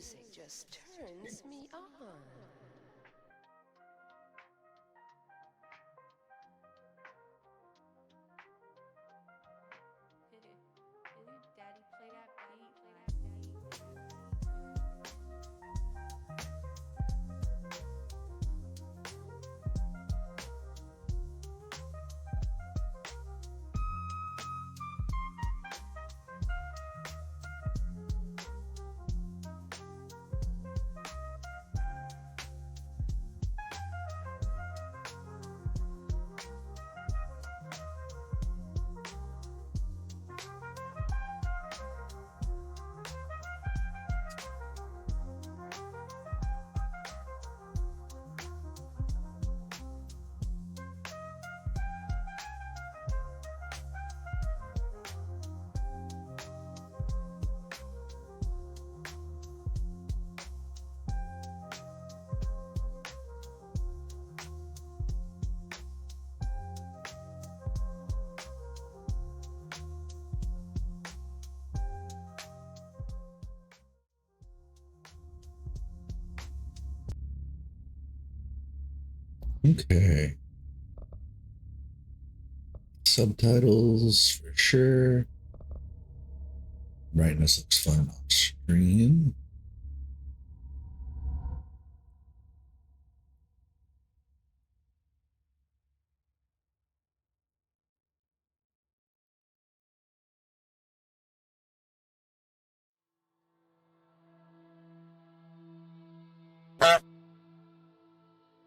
music just turns me on. Daddy, play that beat, play that beat. Okay. Subtitles for sure. Brightness looks fine on screen.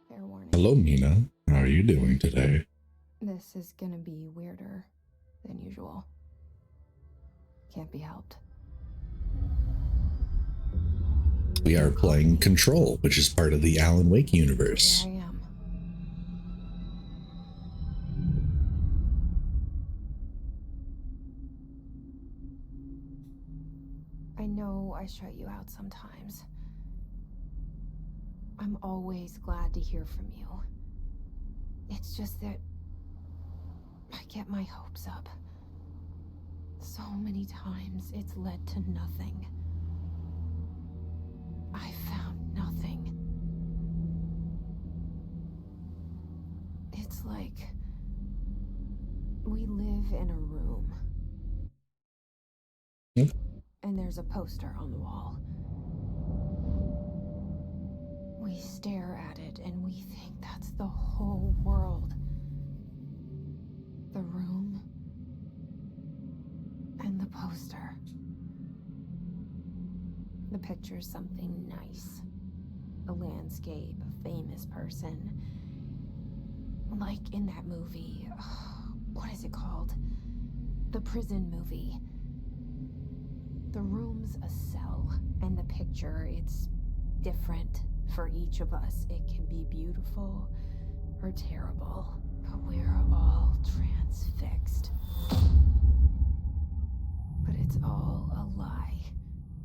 Fair warning. Hello, Mina. How are you doing today? This is gonna be weirder than usual. Can't be helped. We are playing Control, which is part of the Alan Wake universe. Here I am. I know I shut you out sometimes. I'm always glad to hear from you. It's just that I get my hopes up. So many times it's led to nothing. I found nothing. It's like we live in a room. Yep. And there's a poster on the wall. We stare at it and we think that's the whole world. The room and the poster. The picture's something nice. A landscape, a famous person. Like in that movie, what is it called? The prison movie. The room's a cell, and the picture, it's different for each of us. It can be beautiful or terrible, but we're all transfixed. But it's all a lie.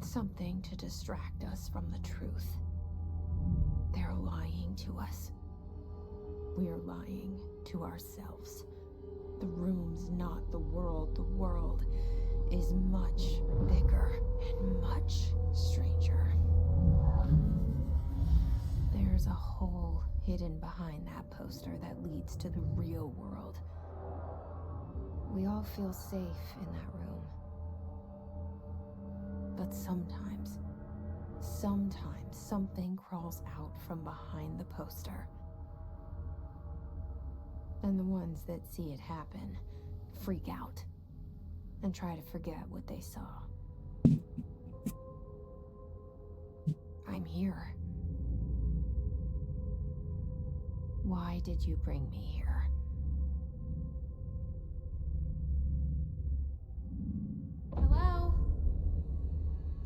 Something to distract us from the truth. They're lying to us. We're lying to ourselves. The room's not the world. The world is much bigger and much stranger. There's a hole hidden behind that poster that leads to the real world. We all feel safe in that room. But sometimes something crawls out from behind the poster. And the ones that see it happen freak out and try to forget what they saw. I'm here. Why did you bring me here? Hello?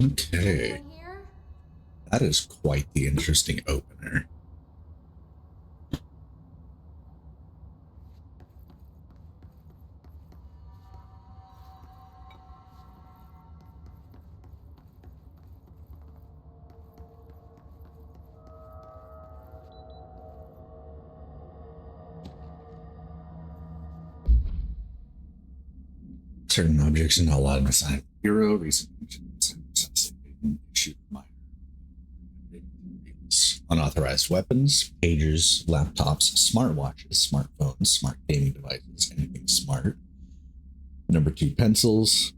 Okay. Anyone here? That is quite the interesting opener. Certain objects are not allowed in the sign bureau. Recent issue minor Unauthorized weapons, pagers, laptops, smartwatches, smartphones, smart gaming devices, anything smart. Number 2, pencils.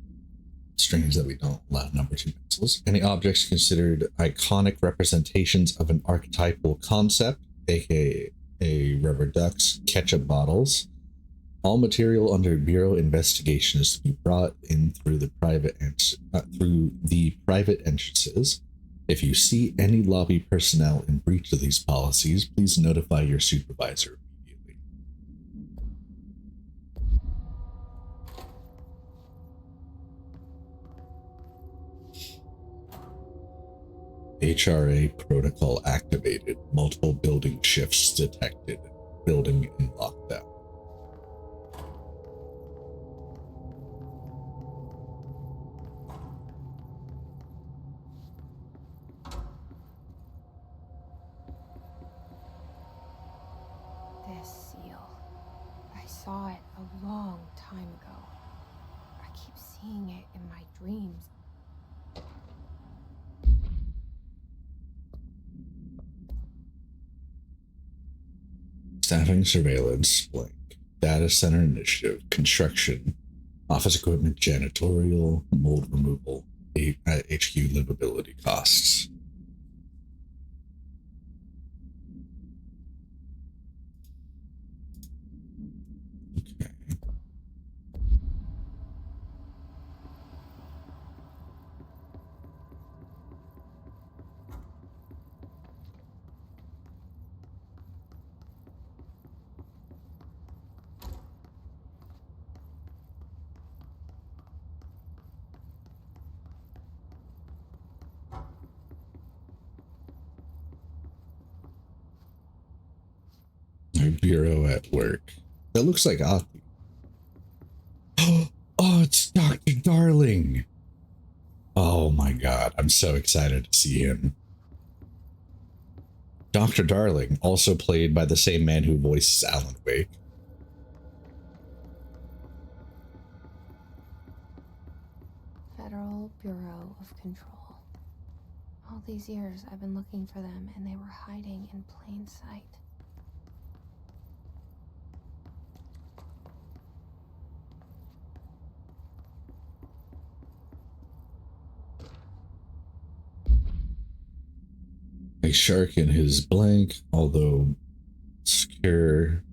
Strange that we don't allow number 2 pencils. Any objects considered iconic representations of an archetypal concept, aka rubber ducks, ketchup bottles. All material under Bureau investigation is to be brought in through the private entrances. If you see any lobby personnel in breach of these policies, please notify your supervisor immediately. HRA protocol activated. Multiple building shifts detected. Building in lockdown. This seal. I saw it a long time ago. I keep seeing it in my dreams. Staffing surveillance, blank. Data center initiative, construction, office equipment, janitorial, mold removal, HQ livability costs. Okay. Our bureau at work. That looks like Ati. Oh, it's Dr. Darling. Oh my god, I'm so excited to see him. Dr. Darling, also played by the same man who voices Alan Wake. Federal Bureau of Control. All these years I've been looking for them and they were hiding in plain sight. A shark in his blank, although secure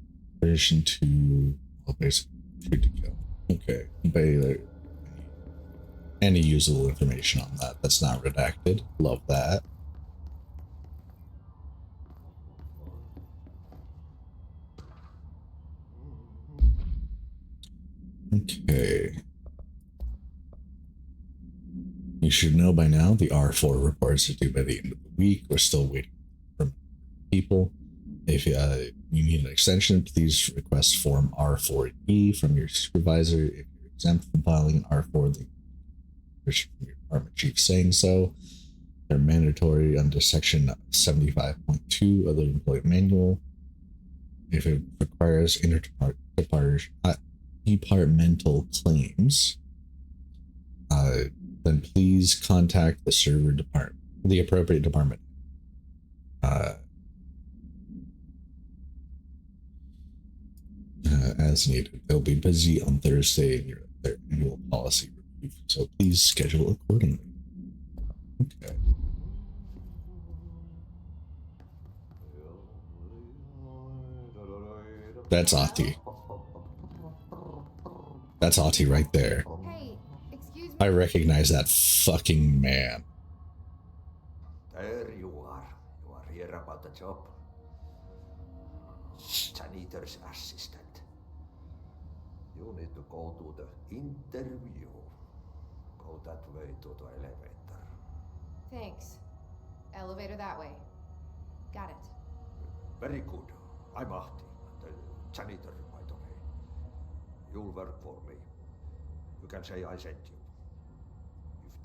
position to, well, basically shoot to kill. Okay, but any usable information on that that's not redacted. Love that. Okay. You should know by now the R4 reports are due by the end of the week. We're still waiting for people. If you need an extension, please request Form R4E from your supervisor. If you're exempt from filing an R4, the your department chief saying so. They're mandatory under Section 75.2 of the Employee Manual. If it requires departmental claims, then please contact the appropriate department. As needed. They'll be busy on Thursday in their annual policy review, so please schedule accordingly. Okay. That's Ati. That's Ati right there. Hey, excuse me. I recognize that fucking man. There you are. You are here about the job. Janitor's assistant. You need to go to the interview. Go that way to the elevator. Thanks. Elevator that way. Got it. Very good. I'm Ahti, the janitor, by the way. You'll work for me. You can say I sent you.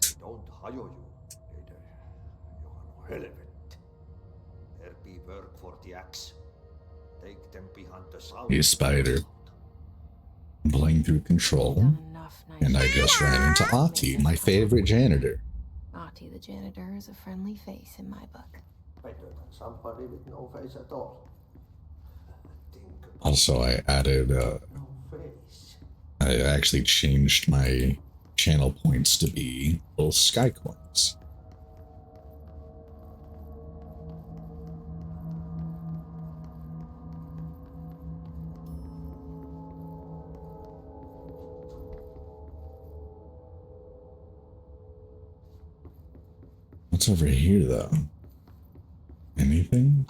If they don't hire you, then you are no helvet. There be work for the axe. Take them behind the sound. He's Spider. Playing through Control. Done enough nice And I just ran into Ati, my favorite janitor. Ati the janitor is a friendly face in my book. Better than somebody with no face at all. Think about Also, I added, no face. I actually changed my channel points to be little sky coins. What's over here, though? Anything?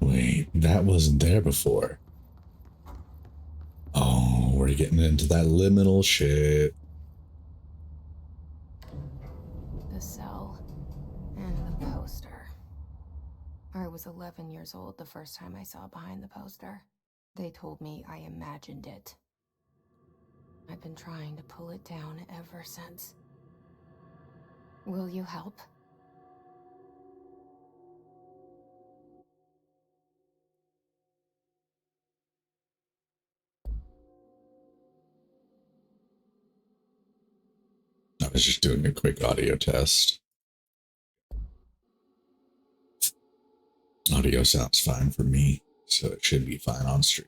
Wait, that wasn't there before. Oh, we're getting into that liminal shit. The cell and the poster. I was 11 years old the first time I saw behind the poster. They told me I imagined it. I've been trying to pull it down ever since. Will you help? I was just doing a quick audio test. Audio sounds fine for me, so it should be fine on stream.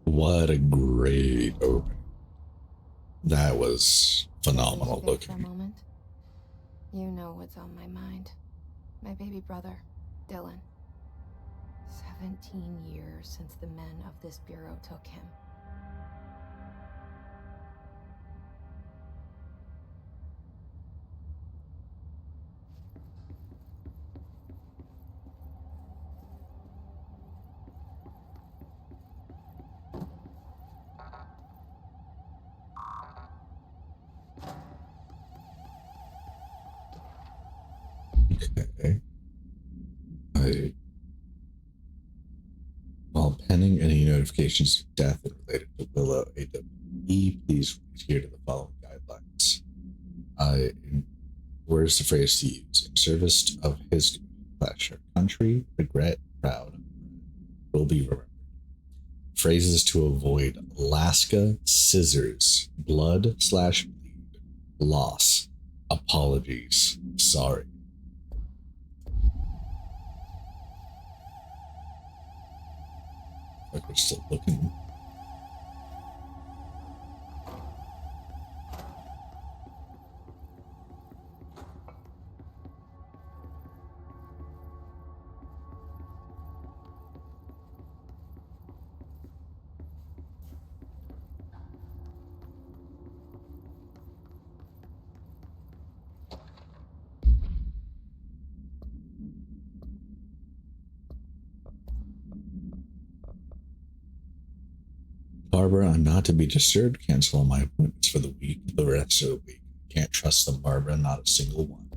What a great opening. That was phenomenal Can you take a looking. moment? You know what's on my mind. My baby brother, Dylan. 17 years since the men of this bureau took him. Okay. While pending any notifications of death related to Willow AWE, please adhere to the following guidelines. Where's the phrase to use? In service of his country, regret, proud, will be remembered. Phrases to avoid: Alaska, scissors, blood/bleed, loss, apologies, sorry. Like we're still looking. Barbara, I'm not to be disturbed. Cancel all my appointments for the rest of the week. Can't trust them, Barbara, not a single one.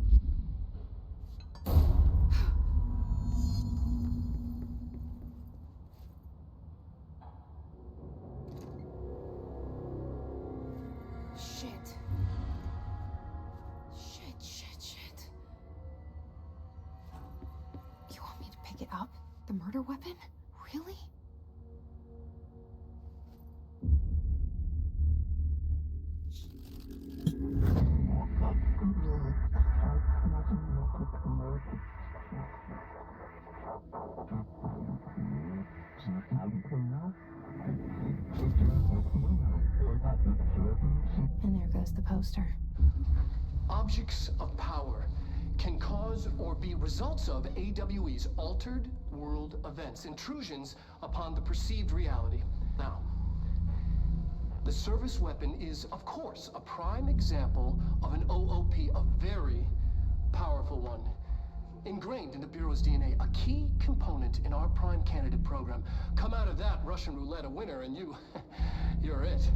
Shit. Shit. You want me to pick it up? The murder weapon? Really? And there goes the poster. Objects of power can cause or be results of AWE's altered world events, intrusions upon the perceived reality. Now, The service weapon is, of course, a prime example of an OOP, a very powerful one. Ingrained in the Bureau's DNA, a key component in our prime candidate program. Come out of that Russian roulette a winner and you're it.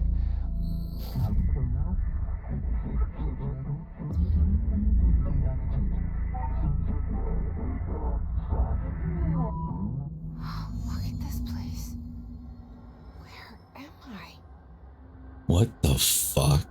Look at this place. Where am I? What the fuck?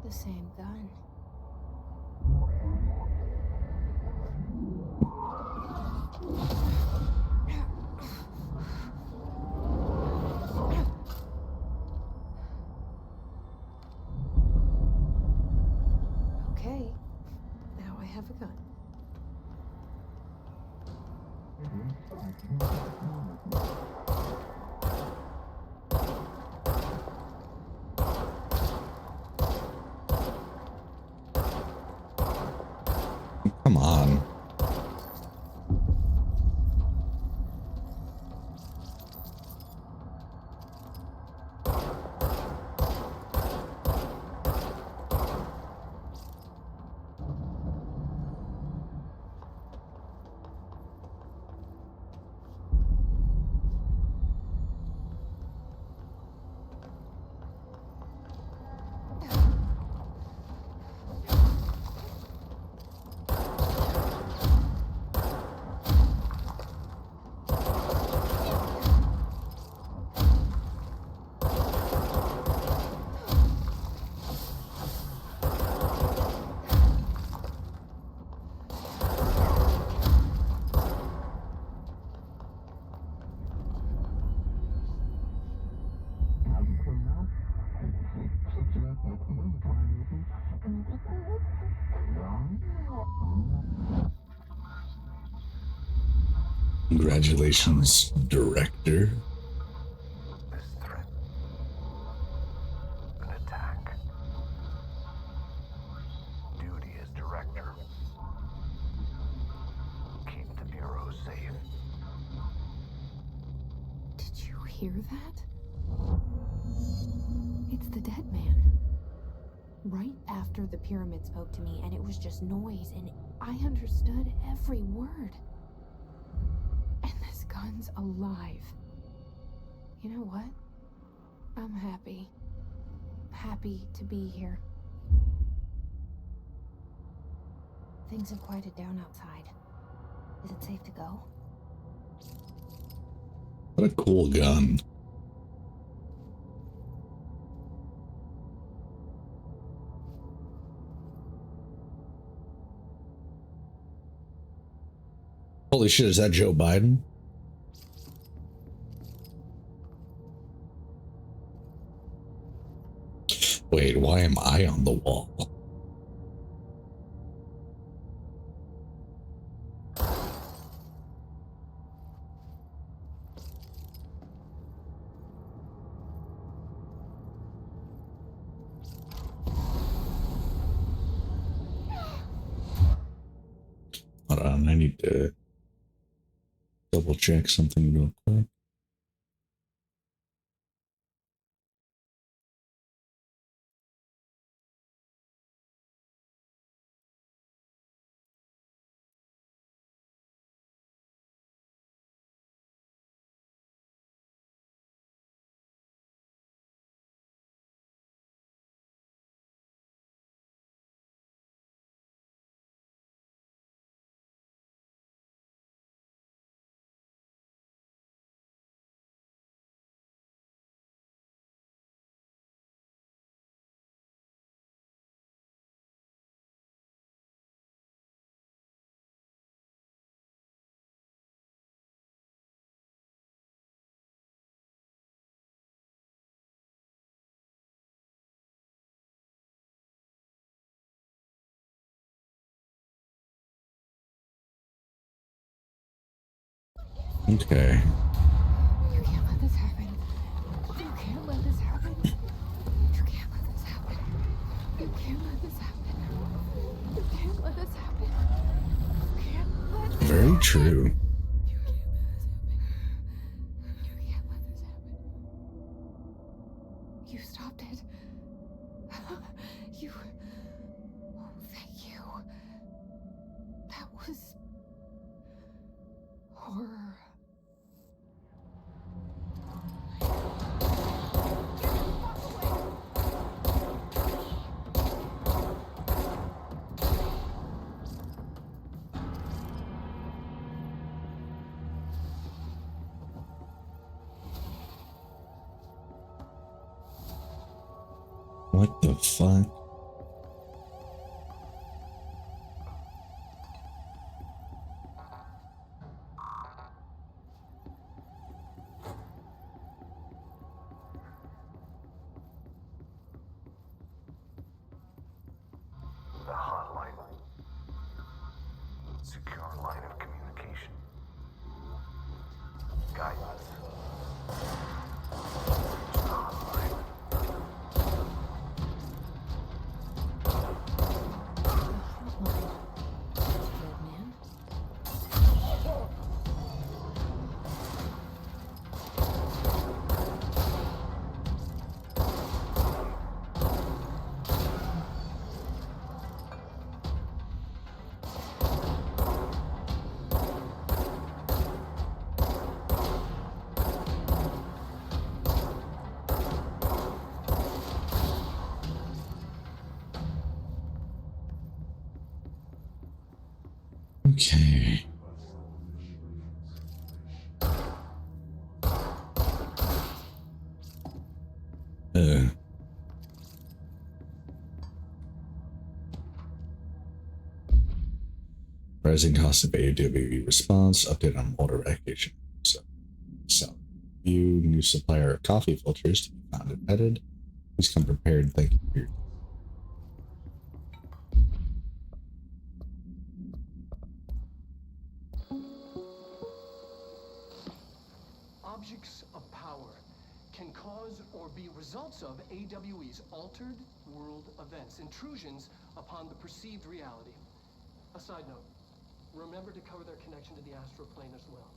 The same gun. Okay, now I have a gun. Come on. Congratulations, director. This threat. An attack. Duty as director. Keep the Bureau safe. Did you hear that? It's the dead man. Right after the pyramid spoke to me, and it was just noise, and I understood every word. And this gun's alive. You know what? I'm happy. Happy to be here. Things have quieted down outside. Is it safe to go? What a cool gun. Holy shit, is that Joe Biden? Wait, why am I on the wall? Hold on, I need to double check something real quick. Okay. You can't let this happen. You can't let this happen. You can't let this happen. You can't let this happen. You can't let this happen. You can't let this Very happen. true. You can't let this happen. You can't let this happen. You stopped it. You. Oh, thank you. That was horror. What the fuck? The hotline. Secure line of communication. Guidance. The hotline. Dead man. Okay. Rising cost of AWE response, update on motor eradication. So, view new supplier of coffee filters to be found embedded. Please come prepared. Thank you for your Objects of power can cause or be results of AWE's altered world events, intrusions upon the perceived reality. A side note, remember to cover their connection to the astral plane as well.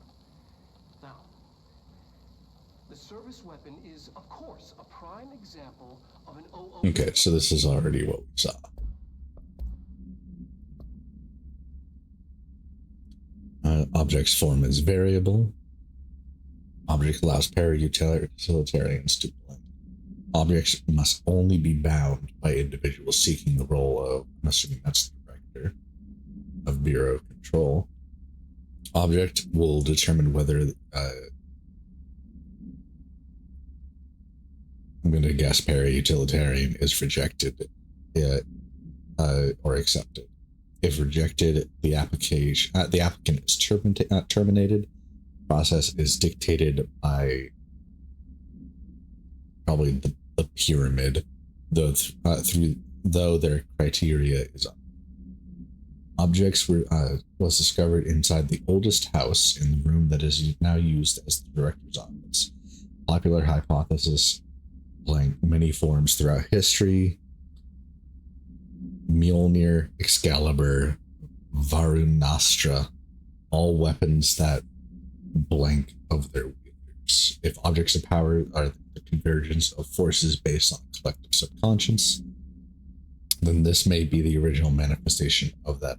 Now, the service weapon is, of course, a prime example of an OOP. Okay, so this is already what we saw. Object's form is variable. Object allows para-utilitarians to blend. Objects must only be bound by individuals seeking the role of, I'm assuming that's the director of Bureau of Control. Object will determine whether, I'm going to guess para-utilitarian is rejected or accepted. If rejected, the applicant is terminated. Process is dictated by probably the pyramid, though their criteria is up. Objects was discovered inside the oldest house in the room that is now used as the director's office. Popular hypothesis playing many forms throughout history. Mjolnir, Excalibur, Varunastra, all weapons that blank of their wielders. If objects of power are the convergence of forces based on collective subconscious, then this may be the original manifestation of that.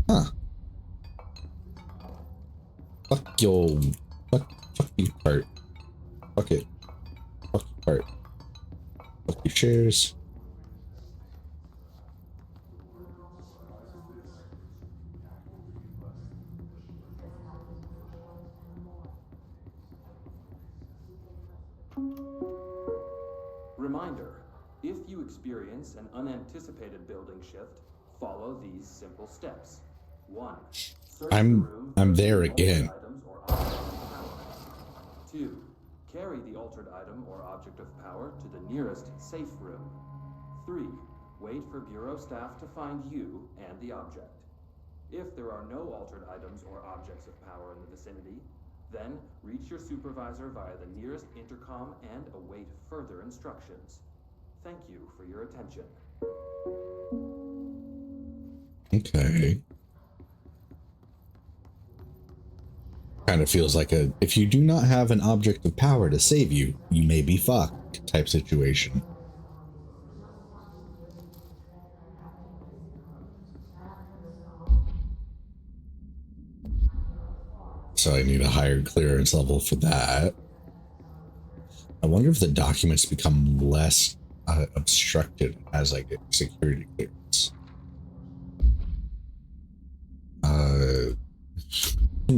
Huh. Fuck you part. Fuck it. Fuck you part. Fuck your shares. Reminder, if you experience an unanticipated building shift, follow these simple steps. 1. Search the room I'm for there altered again. items or objects of power. 2. Carry the altered item or object of power to the nearest safe room. 3. Wait for Bureau staff to find you and the object. If there are no altered items or objects of power in the vicinity, then reach your supervisor via the nearest intercom and await further instructions. Thank you for your attention. Okay. Kind of feels like a if you do not have an object of power to save you, you may be fucked type situation. So I need a higher clearance level for that. I wonder if the documents become less obstructed as I get security clearance.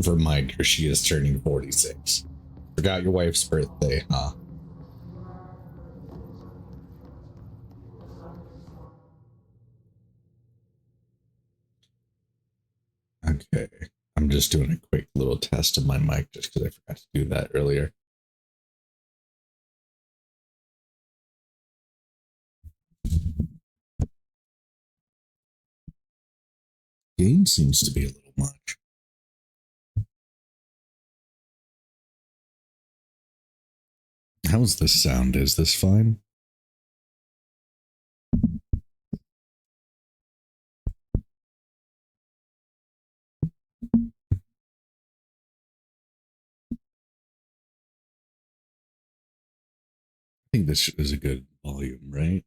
Reminder, she is turning 46. Forgot your wife's birthday, huh? Okay. I'm just doing a quick little test of my mic just because I forgot to do that earlier. Gain seems to be a little much. How's this sound? Is this fine? I think this is a good volume, right?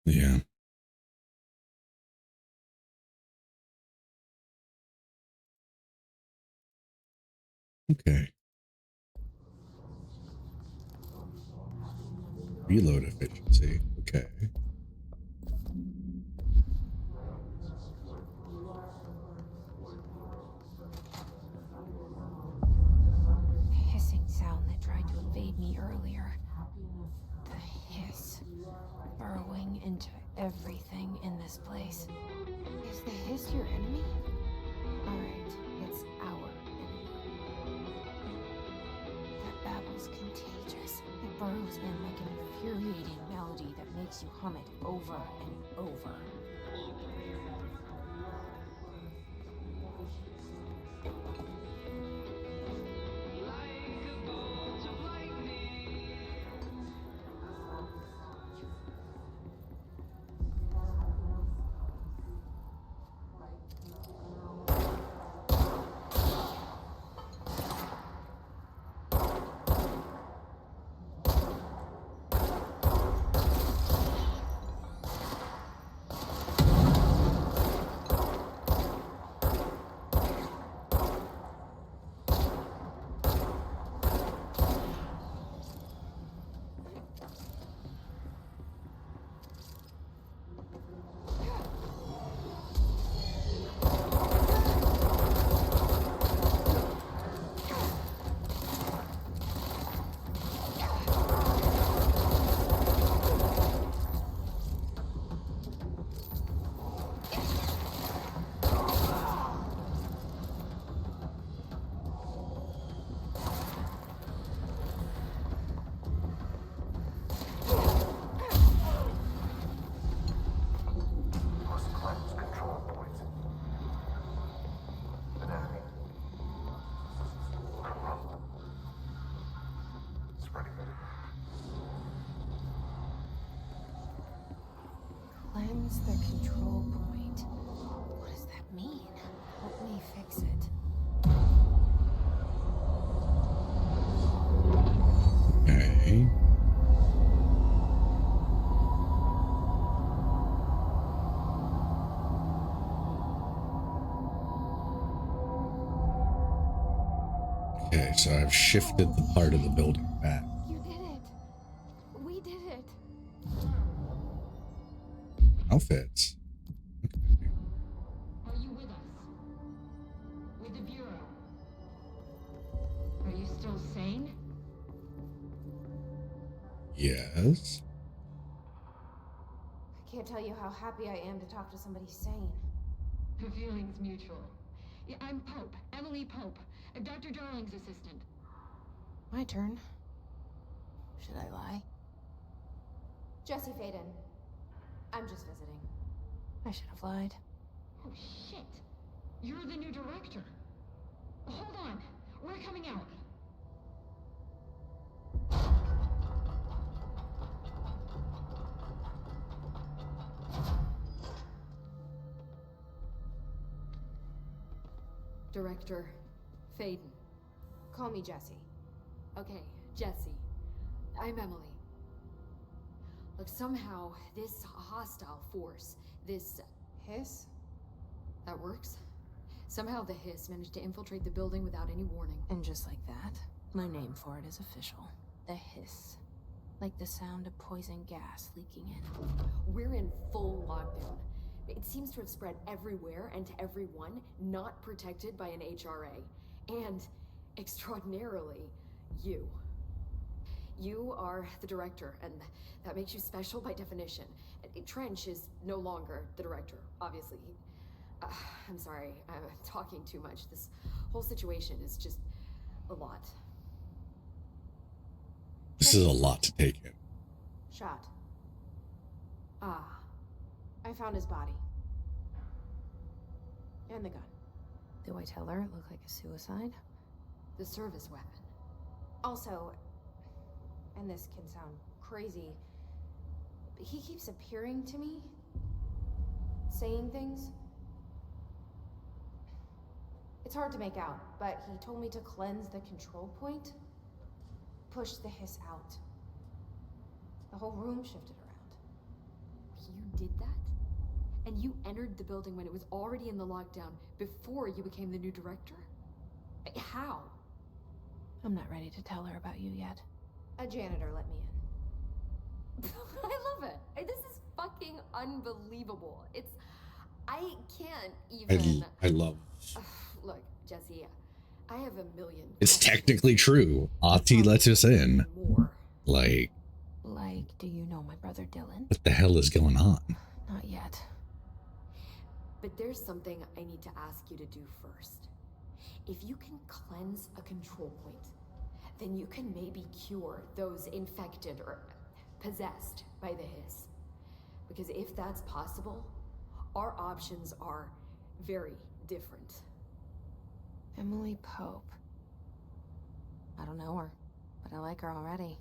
Yeah. Okay. Reload efficiency. Okay. The hissing sound that tried to invade me earlier. The hiss. Burrowing into everything in this place. Is the hiss your enemy? Alright, it's our enemy. That babble's contagious. It burrows in like an infuriating melody that makes you hum it over and over. Cleanse the control point. What does that mean? Help me fix it. Okay. Okay, so I've shifted the part of the building back. You did it. We did it. Outfits. Okay. Are you with us? With the Bureau? Are you still sane? Yes. I can't tell you how happy I am to talk to somebody sane. The feeling's mutual. Yeah, I'm Pope, Emily Pope, Dr. Darling's assistant. My turn. Should I lie? Jesse Faden. I'm just visiting. I should have lied. Oh shit! You're the new director. Hold on, we're coming out. Director Faden. Call me Jesse. Okay, Jesse. I'm Emily. Look, somehow this hostile force, this Hiss? that works. Somehow the Hiss managed to infiltrate the building without any warning. And just like that, my name for it is official. The Hiss. Like the sound of poison gas leaking in. We're in full lockdown. It seems to have spread everywhere and to everyone not protected by an HRA. And, extraordinarily, you. You are the director, and that makes you special by definition. Trench is no longer the director, obviously. I'm sorry, I'm talking too much. This whole situation is just a lot. This is a lot to take in. Shot. Ah, I found his body. And the gun. Do I tell her it looked like a suicide? the service weapon. Also, and this can sound crazy, but he keeps appearing to me, saying things. It's hard to make out, but he told me to cleanse the control point, push the hiss out. The whole room shifted around. You did that? And you entered the building when it was already in the lockdown, before you became the new director? How? I'm not ready to tell her about you yet. A janitor let me in. I love it. This is fucking unbelievable. I can't even... I love... Look, Jesse, I have a million... It's technically true. Ahti lets us in. More. Like, do you know my brother Dylan? what the hell is going on? Not yet. But there's something I need to ask you to do first. If you can cleanse a control point, then you can maybe cure those infected or possessed by the hiss. Because if that's possible, our options are very different. Emily Pope. I don't know her, but I like her already.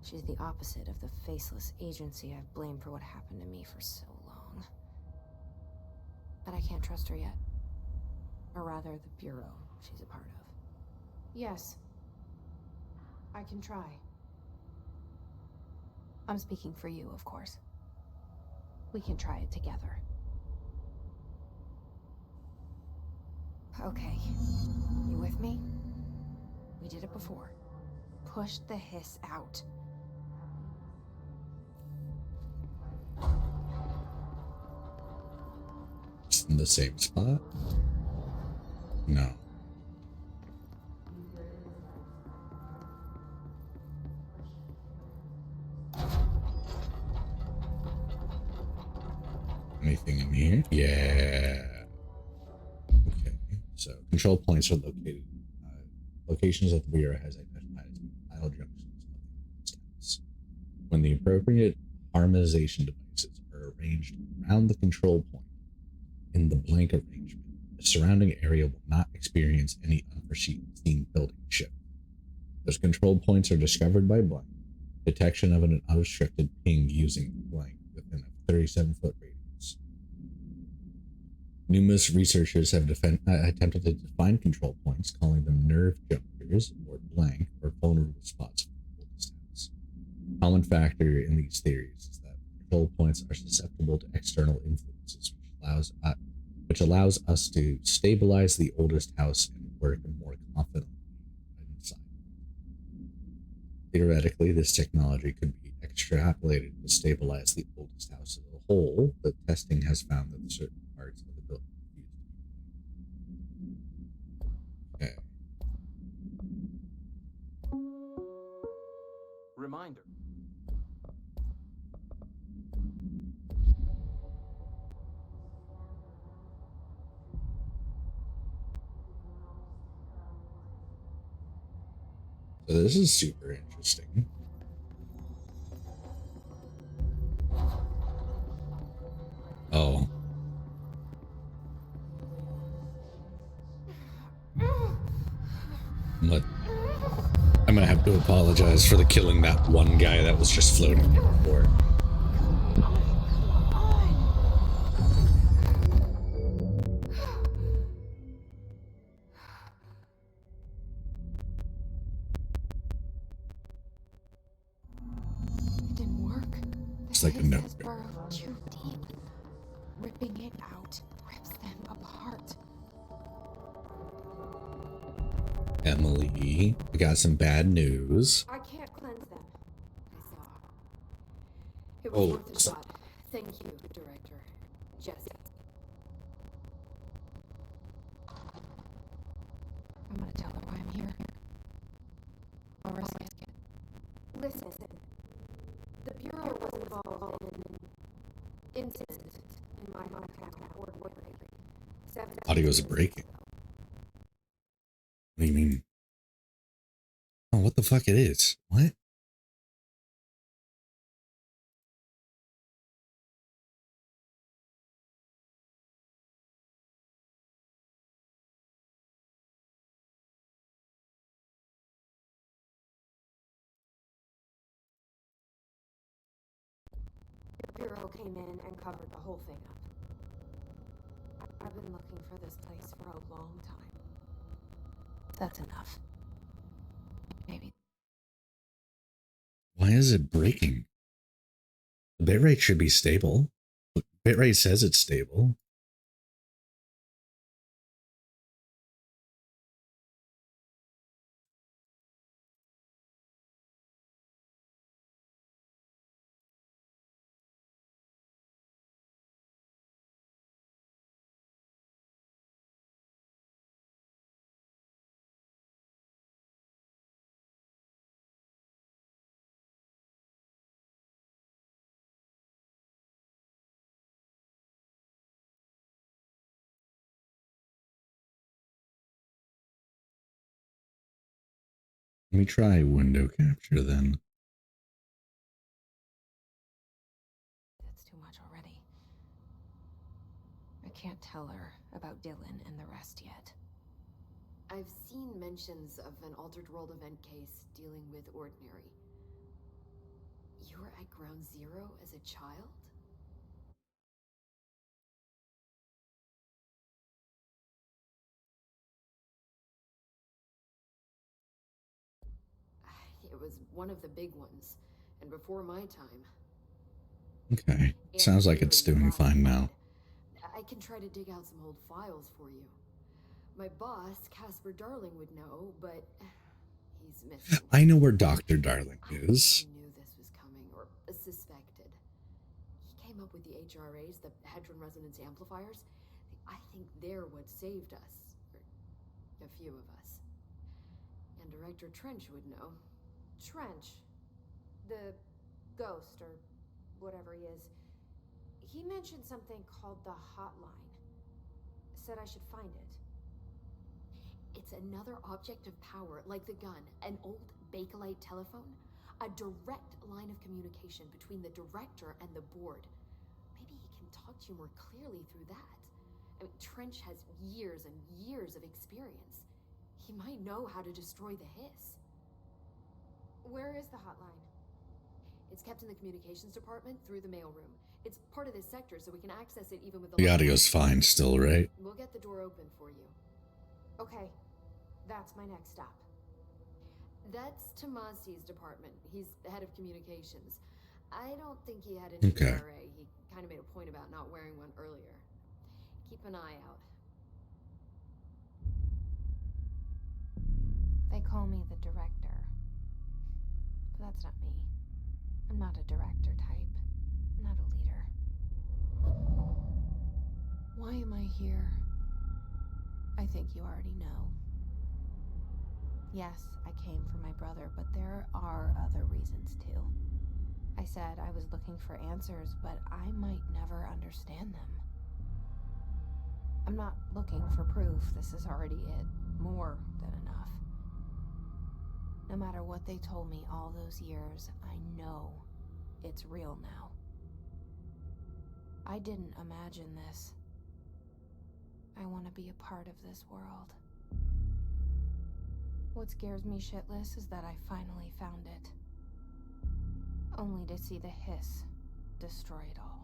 She's the opposite of the faceless agency I've blamed for what happened to me for so long. But I can't trust her yet. Or rather, the Bureau she's a part of. Yes. I can try. I'm speaking for you, of course. We can try it together. Okay. You with me? We did it before. Push the hiss out. In the same spot? No. Anything in here? Yeah. Okay. So control points are located. Locations that the Bureau has identified as idle junctions of the status. When the appropriate harmonization devices are arranged around the control point in the blank arrangement, the surrounding area will not experience any unforeseen building shift. Those control points are discovered by blank, detection of an unrestricted ping using blank within a 37-foot radius. Numerous researchers have attempted to define control points, calling them nerve junctures, or blank, or vulnerable spots of distance. A common factor in these theories is that control points are susceptible to external influences, which allows us to stabilize the oldest house and work more confidently inside. Theoretically, this technology could be extrapolated to stabilize the oldest house as a whole, but testing has found that certain parts of the building refuse to be. Okay. Reminder. this is super interesting. Oh. I'm gonna have to apologize for the killing that one guy that was just floating before. It didn't work. It's like a note. Has burrowed too deep. Ripping it out rips them apart. Emily, we got some bad news. I can't cleanse them. I saw. It was Oh, worth a shot. Thank you, Director. Jesse. I'm gonna tell her why I'm here. I'll risk it. Listen. The Bureau was involved in an incident in my hometown, Ordinary. Audio's breaking. What do you mean? Oh, what the fuck it is? What? The Bureau came in and covered the whole thing up. I've been looking for this place for a long time. That's enough. Maybe. Why is it breaking? The bitrate should be stable. Bitrate says it's stable. Let me try window capture then. That's too much already. I can't tell her about Dylan and the rest yet. I've seen mentions of an Altered World event case dealing with Ordinary. You were at Ground Zero as a child? It was one of the big ones, and before my time. Okay. Sounds like it's doing fine now. I can try to dig out some old files for you. My boss, Casper Darling, would know, but he's missing. I know where Dr. Darling is. He knew this was coming, or suspected. He came up with the HRAs, the Hadron Resonance Amplifiers. I think they're what saved us. Or a few of us. And Director Trench would know. Trench, the ghost, or whatever he is, he mentioned something called the Hotline. Said I should find it. It's another object of power, like the gun, an old Bakelite telephone, a direct line of communication between the director and the board. Maybe he can talk to you more clearly through that. I mean, Trench has years and years of experience. He might know how to destroy the Hiss. Where is the hotline? It's kept in the communications department through the mailroom. It's part of this sector, so we can access it even with The audio's fine still, right? We'll get the door open for you. Okay, that's my next stop. That's Tomasi's department. He's the head of communications. I don't think he had an Okay. HRA. He kind of made a point about not wearing one earlier. Keep an eye out. They call me the director. But that's not me. I'm not a director type. I'm not a leader. Why am I here? I think you already know. Yes, I came for my brother, but there are other reasons too. I said I was looking for answers, but I might never understand them. I'm not looking for proof. This is already it. More than enough. No matter what they told me all those years, I know it's real now. I didn't imagine this. I want to be a part of this world. What scares me shitless is that I finally found it. Only to see the hiss destroy it all.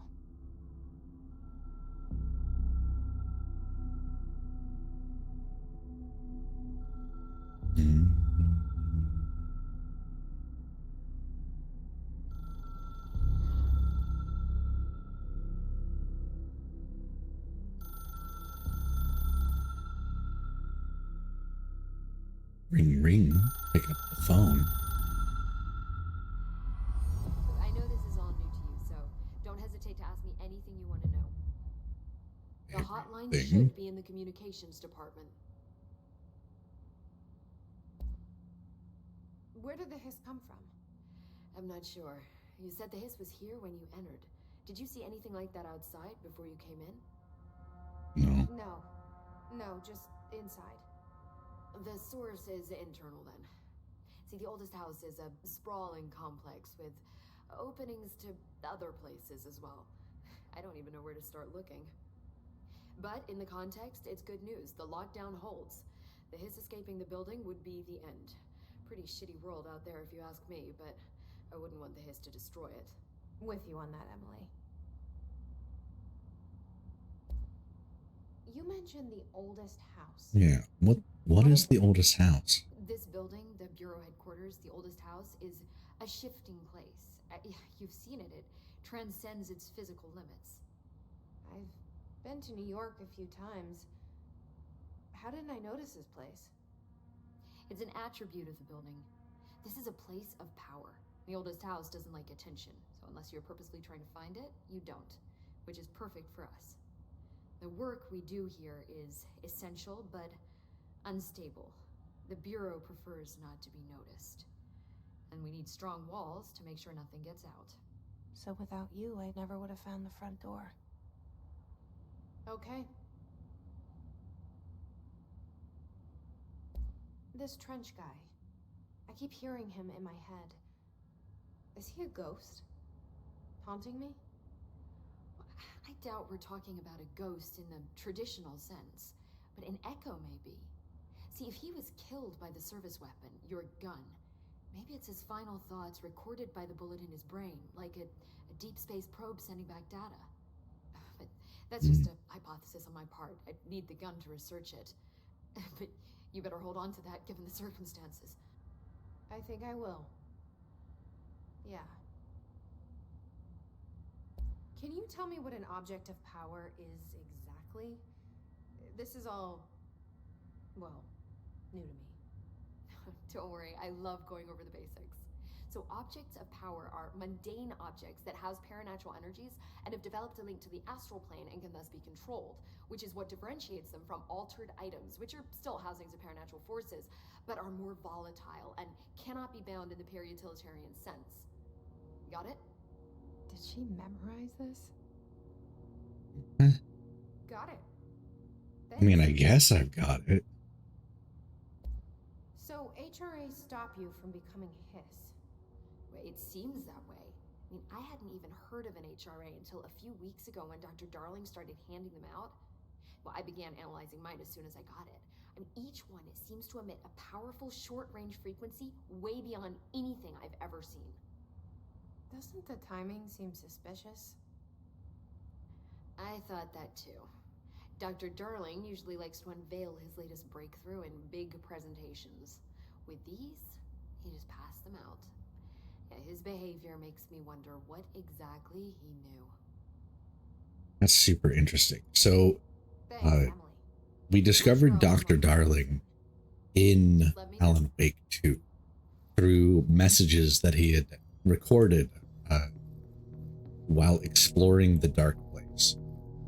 Ring, ring. Pick up the phone. I know this is all new to you, so don't hesitate to ask me anything you want to know. The hotline Everything. should be in the communications department. Where did the hiss come from? I'm not sure. You said the hiss was here when you entered. Did you see anything like that outside before you came in? No. No, just inside. The source is internal then. See, the oldest house is a sprawling complex with openings to other places as well. I don't even know where to start looking. But in the context, it's good news. The lockdown holds. The hiss escaping the building would be the end. Pretty shitty world out there if you ask me, but I wouldn't want the hiss to destroy it. With you on that, Emily. You mentioned the oldest house. Yeah. What is the oldest house? This building, the Bureau headquarters, the oldest house, is a shifting place. You've seen it. It transcends its physical limits. I've been to New York a few times. How didn't I notice this place? It's an attribute of the building. This is a place of power. The oldest house doesn't like attention, so unless you're purposely trying to find it, you don't, which is perfect for us. The work we do here is essential, but unstable. The Bureau prefers not to be noticed. And we need strong walls to make sure nothing gets out. So without you, I never would have found the front door. Okay. This Trench guy. I keep hearing him in my head. Is he a ghost? Haunting me? I doubt we're talking about a ghost in the traditional sense, but an echo maybe. See, if he was killed by the service weapon, your gun, maybe it's his final thoughts recorded by the bullet in his brain, like a deep space probe sending back data. But that's just a hypothesis on my part. I'd need the gun to research it. But you better hold on to that given the circumstances. I think I will. Yeah. Can you tell me what an object of power is exactly? This is all, well, new to me. Don't worry, I love going over the basics. So objects of power are mundane objects that house paranatural energies and have developed a link to the astral plane and can thus be controlled, which is what differentiates them from altered items, which are still housings of paranatural forces, but are more volatile and cannot be bound in the peri-utilitarian sense. Got it? Did she memorize this? Got it. I mean, I guess I've got it. So HRA stop you from becoming Hiss? It seems that way. I mean, I hadn't even heard of an HRA until a few weeks ago when Dr. Darling started handing them out. Well, I began analyzing mine as soon as I got it. And each one seems to emit a powerful short-range frequency way beyond anything I've ever seen. Doesn't the timing seem suspicious? I thought that too. Dr. Darling usually likes to unveil his latest breakthrough in big presentations. With these, he just passed them out. Yeah, his behavior makes me wonder what exactly he knew. That's super interesting. So, Thanks, Emily. we discovered Dr. Darling in Alan Wake 2 through messages that he had recorded while exploring the dark place.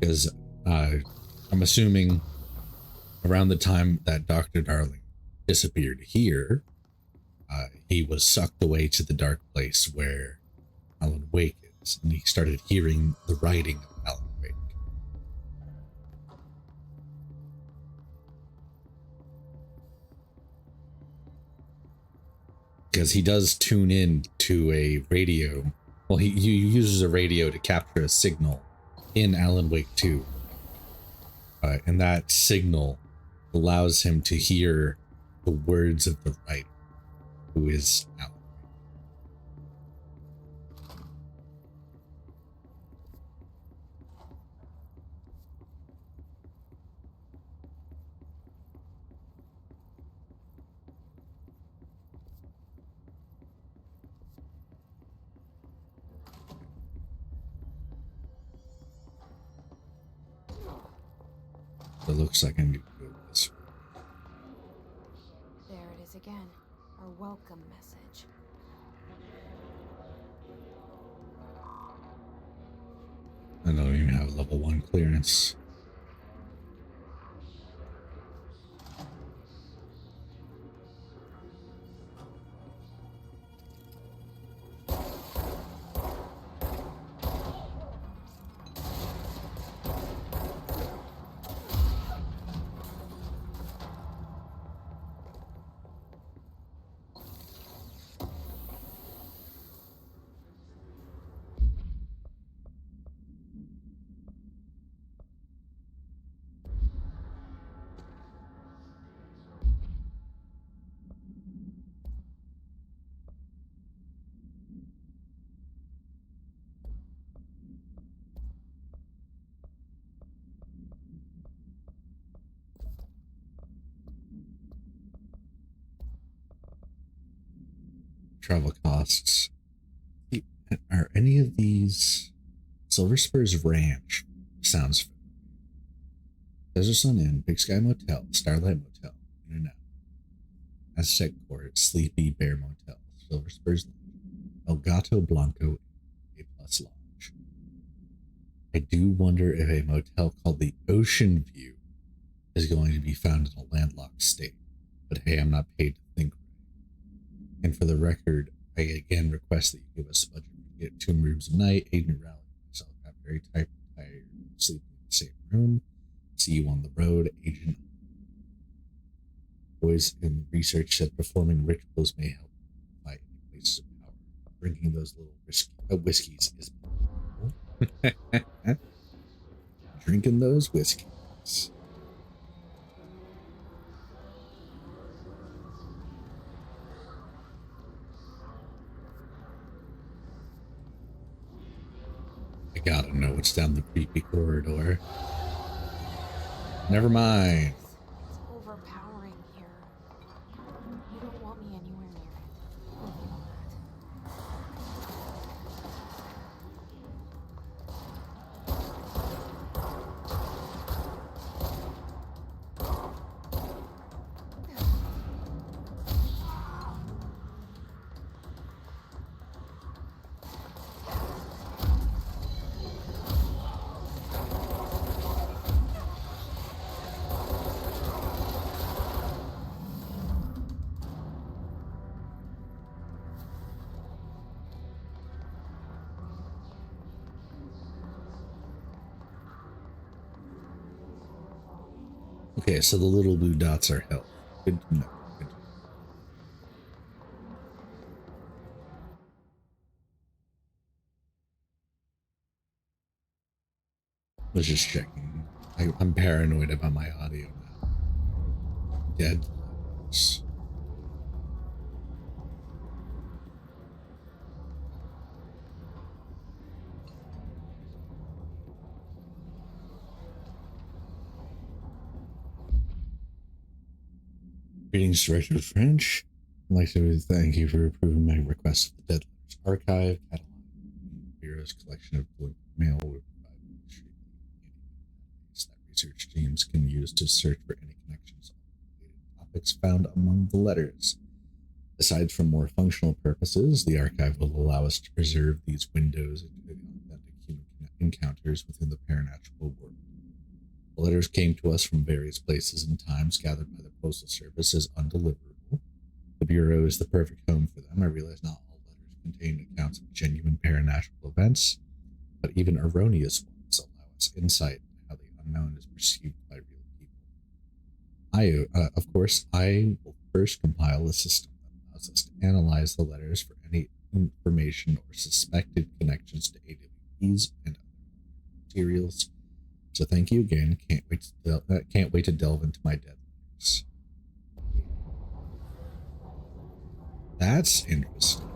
Because I'm assuming around the time that Dr. Darling disappeared here, he was sucked away to the dark place where Alan Wake is, and he started hearing the writing of Alan Wake. because he does tune in to a radio. Well, he uses a radio to capture a signal in Alan Wake 2. And that signal allows him to hear the words of the writer, who is Alan Wake. It looks like I need to go this way. There it is again. Our welcome message. I don't even have level 1 clearance. Travel costs. Are any of these Silver Spurs Ranch? Sounds familiar. Desert Sun Inn, Big Sky Motel, Starlight Motel, In and Out, Aztec Court, Sleepy Bear Motel, Silver Spurs Lounge, El Gato Blanco, A Plus Lodge. I do wonder if a motel called the Ocean View is going to be found in a landlocked state. But hey, I'm not paid to think. And for the record, I again request that you give us a budget to get 2 rooms a night. Aiden Rally myself got very tired, sleeping in the same room. See you on the road, Agent. Boys in research said performing rituals may help fight any places of power. Drinking those little whiskeys is drinking those whiskeys. I gotta know what's down the creepy corridor. Never mind. It's overpowering here. You don't want me anywhere near it. You know Okay, so the little blue dots are health. Good to know. Good to know. Was just checking. I'm paranoid about my audio now. Dead lights. Greetings, Director French. I'd like to thank you for approving my request of the Dead Letters Archive catalog. Bureau's collection of mail will provide that research teams can use to search for any connections to topics found among the letters. Aside from more functional purposes, the archive will allow us to preserve these windows into the authentic human encounters within the paranatural world. The letters came to us from various places and times, gathered by the Postal Service as undeliverable. The Bureau is the perfect home for them. I realize not all letters contain accounts of genuine paranatural events, but even erroneous ones allow us insight into how the unknown is perceived by real people. Of course, I will first compile a system that allows us to analyze the letters for any information or suspected connections to AWPs and other materials. So thank you again. Can't wait to delve into my dead letters. That's interesting.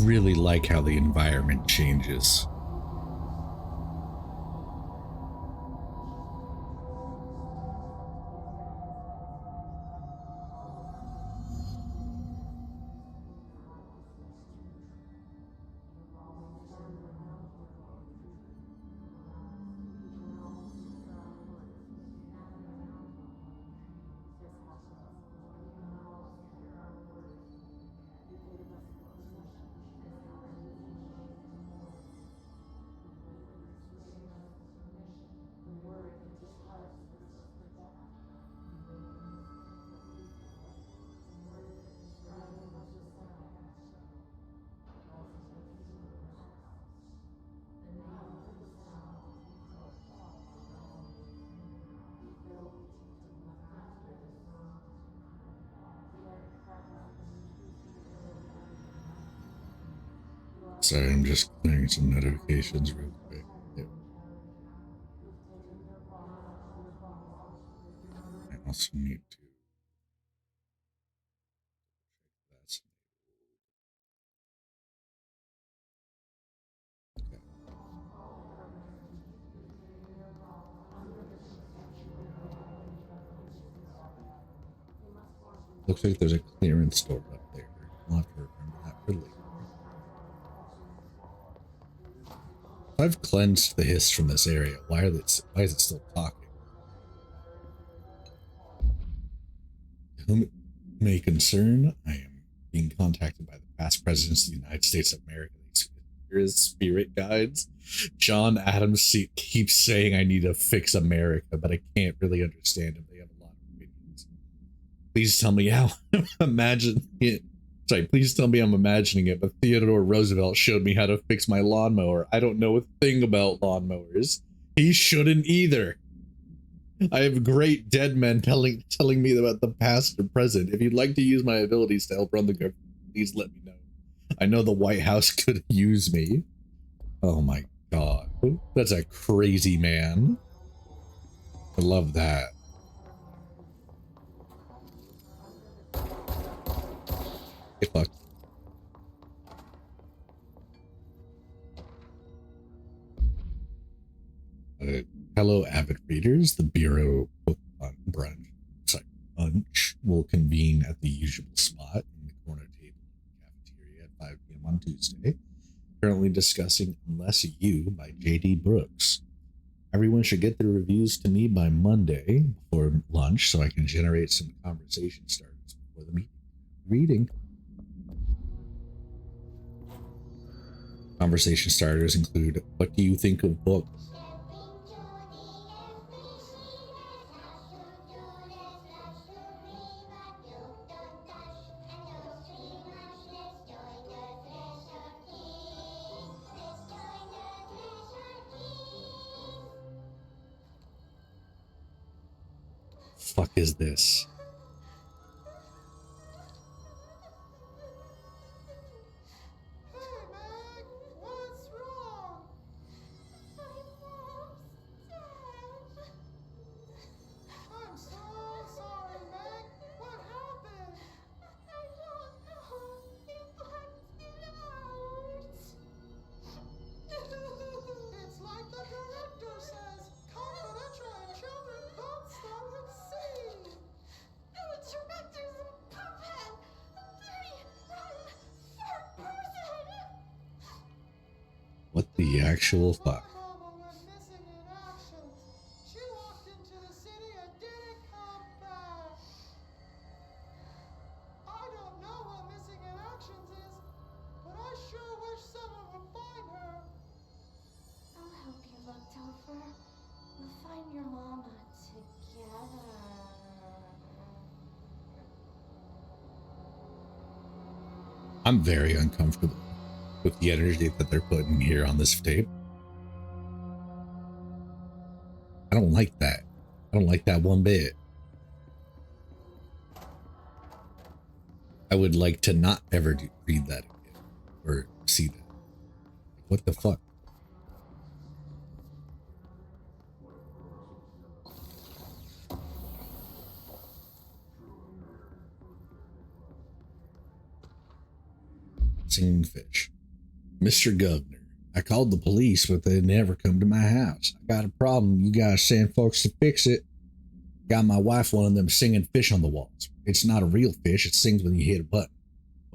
Really like how the environment changes. Sorry, I'm just clearing some notifications real quick. Yep. I also need to. That's okay. Looks like there's a clearance store up there. I'll have to remember that for later. I've cleansed the hiss from this area. Why is it still talking? Whom it may concern, I am being contacted by the past presidents of the United States of America. These spirit guides. John Adams keeps saying I need to fix America, but I can't really understand him. They have a lot of opinions. Please tell me how imagine it. Sorry, please tell me I'm imagining it, but Theodore Roosevelt showed me how to fix my lawnmower. I don't know a thing about lawnmowers. He shouldn't either. I have great dead men telling me about the past and present. If you'd like to use my abilities to help run the government, please let me know. I know the White House could use me. Oh my god. That's a crazy man. I love that. Get fucked. Hello, avid readers. The Bureau Book Bunch will convene at the usual spot in the corner table in the cafeteria at 5 p.m. on Tuesday. Currently discussing Unless You by J.D. Brooks. Everyone should get their reviews to me by Monday before lunch so I can generate some conversation starters before the meeting. Reading. Conversation starters include, what do you think of books? Fuck is this? Hey, Meg, what's wrong? My mom's The actual fuck. Mama went missing in action. She walked into the city and didn't come back. I don't know what missing in actions is, but I sure wish someone would find her. I'll help you look, Topher. We'll find your mama together. I'm very uncomfortable with the energy that they're putting here on this tape. I don't like that. I don't like that one bit. I would like to not ever read that again or see that. What the fuck? Singing fish. Mr. Governor, I called the police, but they never come to my house. I got a problem. You guys send folks to fix it. Got my wife one of them singing fish on the walls. It's not a real fish. It sings when you hit a button.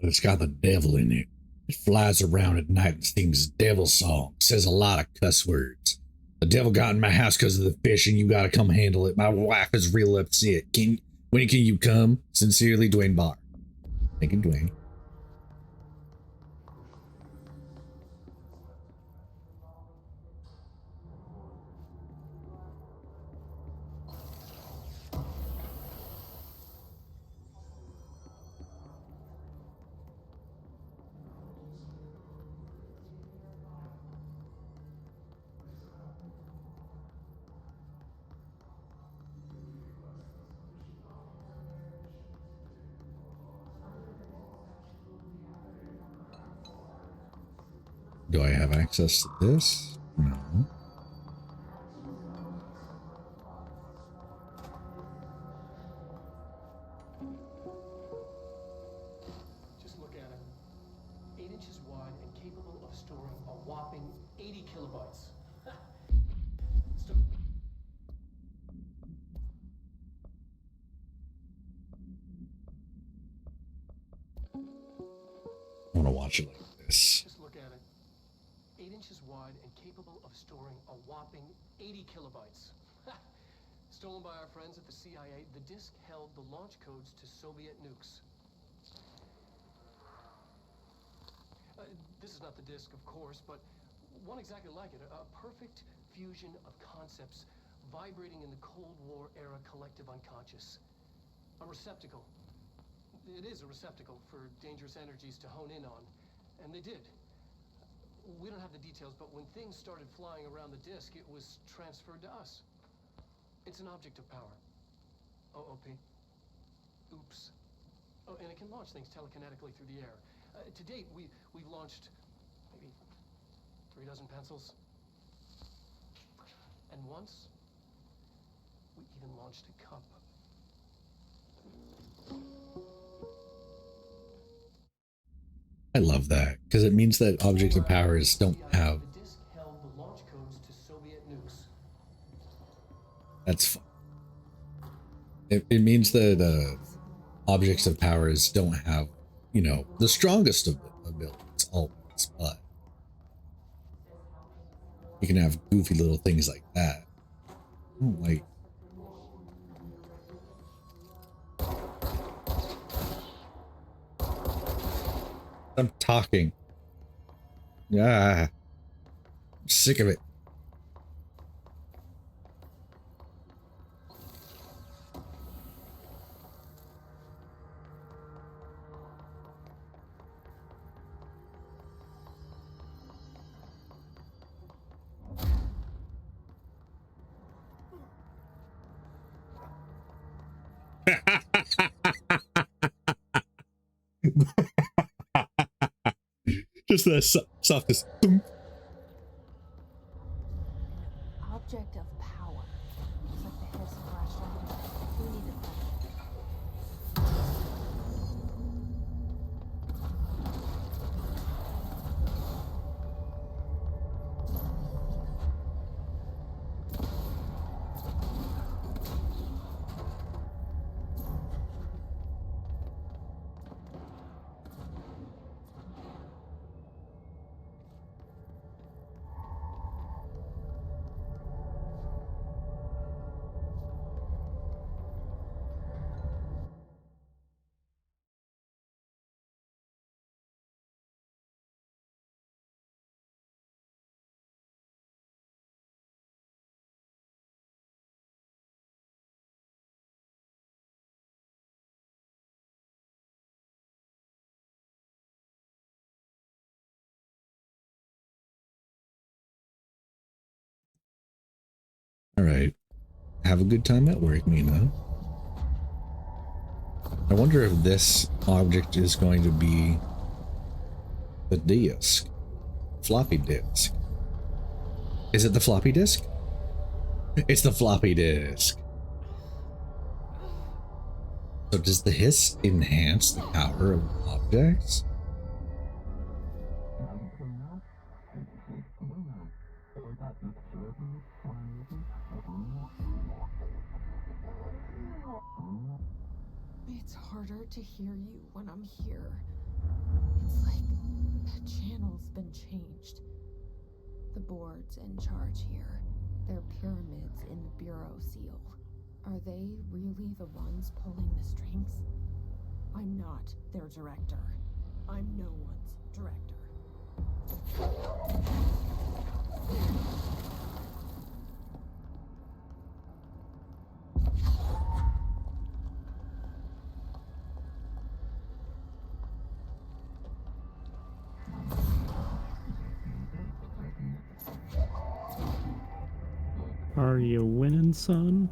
But it's got the devil in it. It flies around at night and sings devil songs. Says a lot of cuss words. The devil got in my house because of the fish, and you got to come handle it. My wife is real upset. When can you come? Sincerely, Dwayne Barr. Thank you, Dwayne. Do I have access to this? No. Just look at it. 8 inches wide and capable of storing a whopping 80 kilobytes. I want to watch it like this. Just look at it. 8 inches wide and capable of storing a whopping 80 kilobytes. Stolen by our friends at the CIA, the disk held the launch codes to Soviet nukes. This is not the disk, of course, but one exactly like it. A perfect fusion of concepts vibrating in the Cold War era collective unconscious. A receptacle. It is a receptacle for dangerous energies to hone in on. And they did. We don't have the details, but when things started flying around the disk, it was transferred to us. It's an object of power. OOP. Oops. Oh, and it can launch things telekinetically through the air. To date, we've launched maybe 3 dozen pencils. And once, we even launched a cup. I love that because it means that objects of powers don't have. The disk held the launch codes to Soviet nukes. That's fun. It means that objects of powers don't have, you know, the strongest of abilities always, but you can have goofy little things like that. Like, I'm talking. Yeah, I'm sick of it. Just the softest. Object of power. It's like the hiss of our shoulders. We need to find it. All right. Have a good time at work, Mina. I wonder if this object is going to be the disk. Floppy disk. Is it the floppy disk? It's the floppy disk. So does the hiss enhance the power of objects? It's harder to hear you when I'm here. It's like the channel's been changed. The board's in charge here. They're pyramids in the Bureau seal. Are they really the ones pulling the strings? I'm not their director. I'm no one's director. Are you winning, son?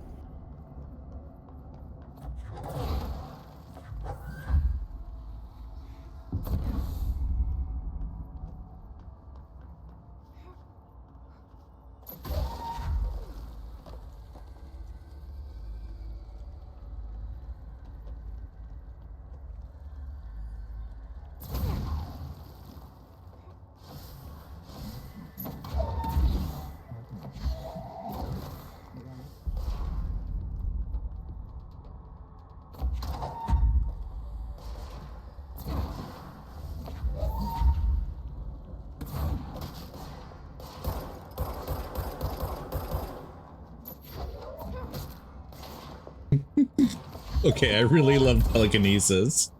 Okay, I really love telekinesis.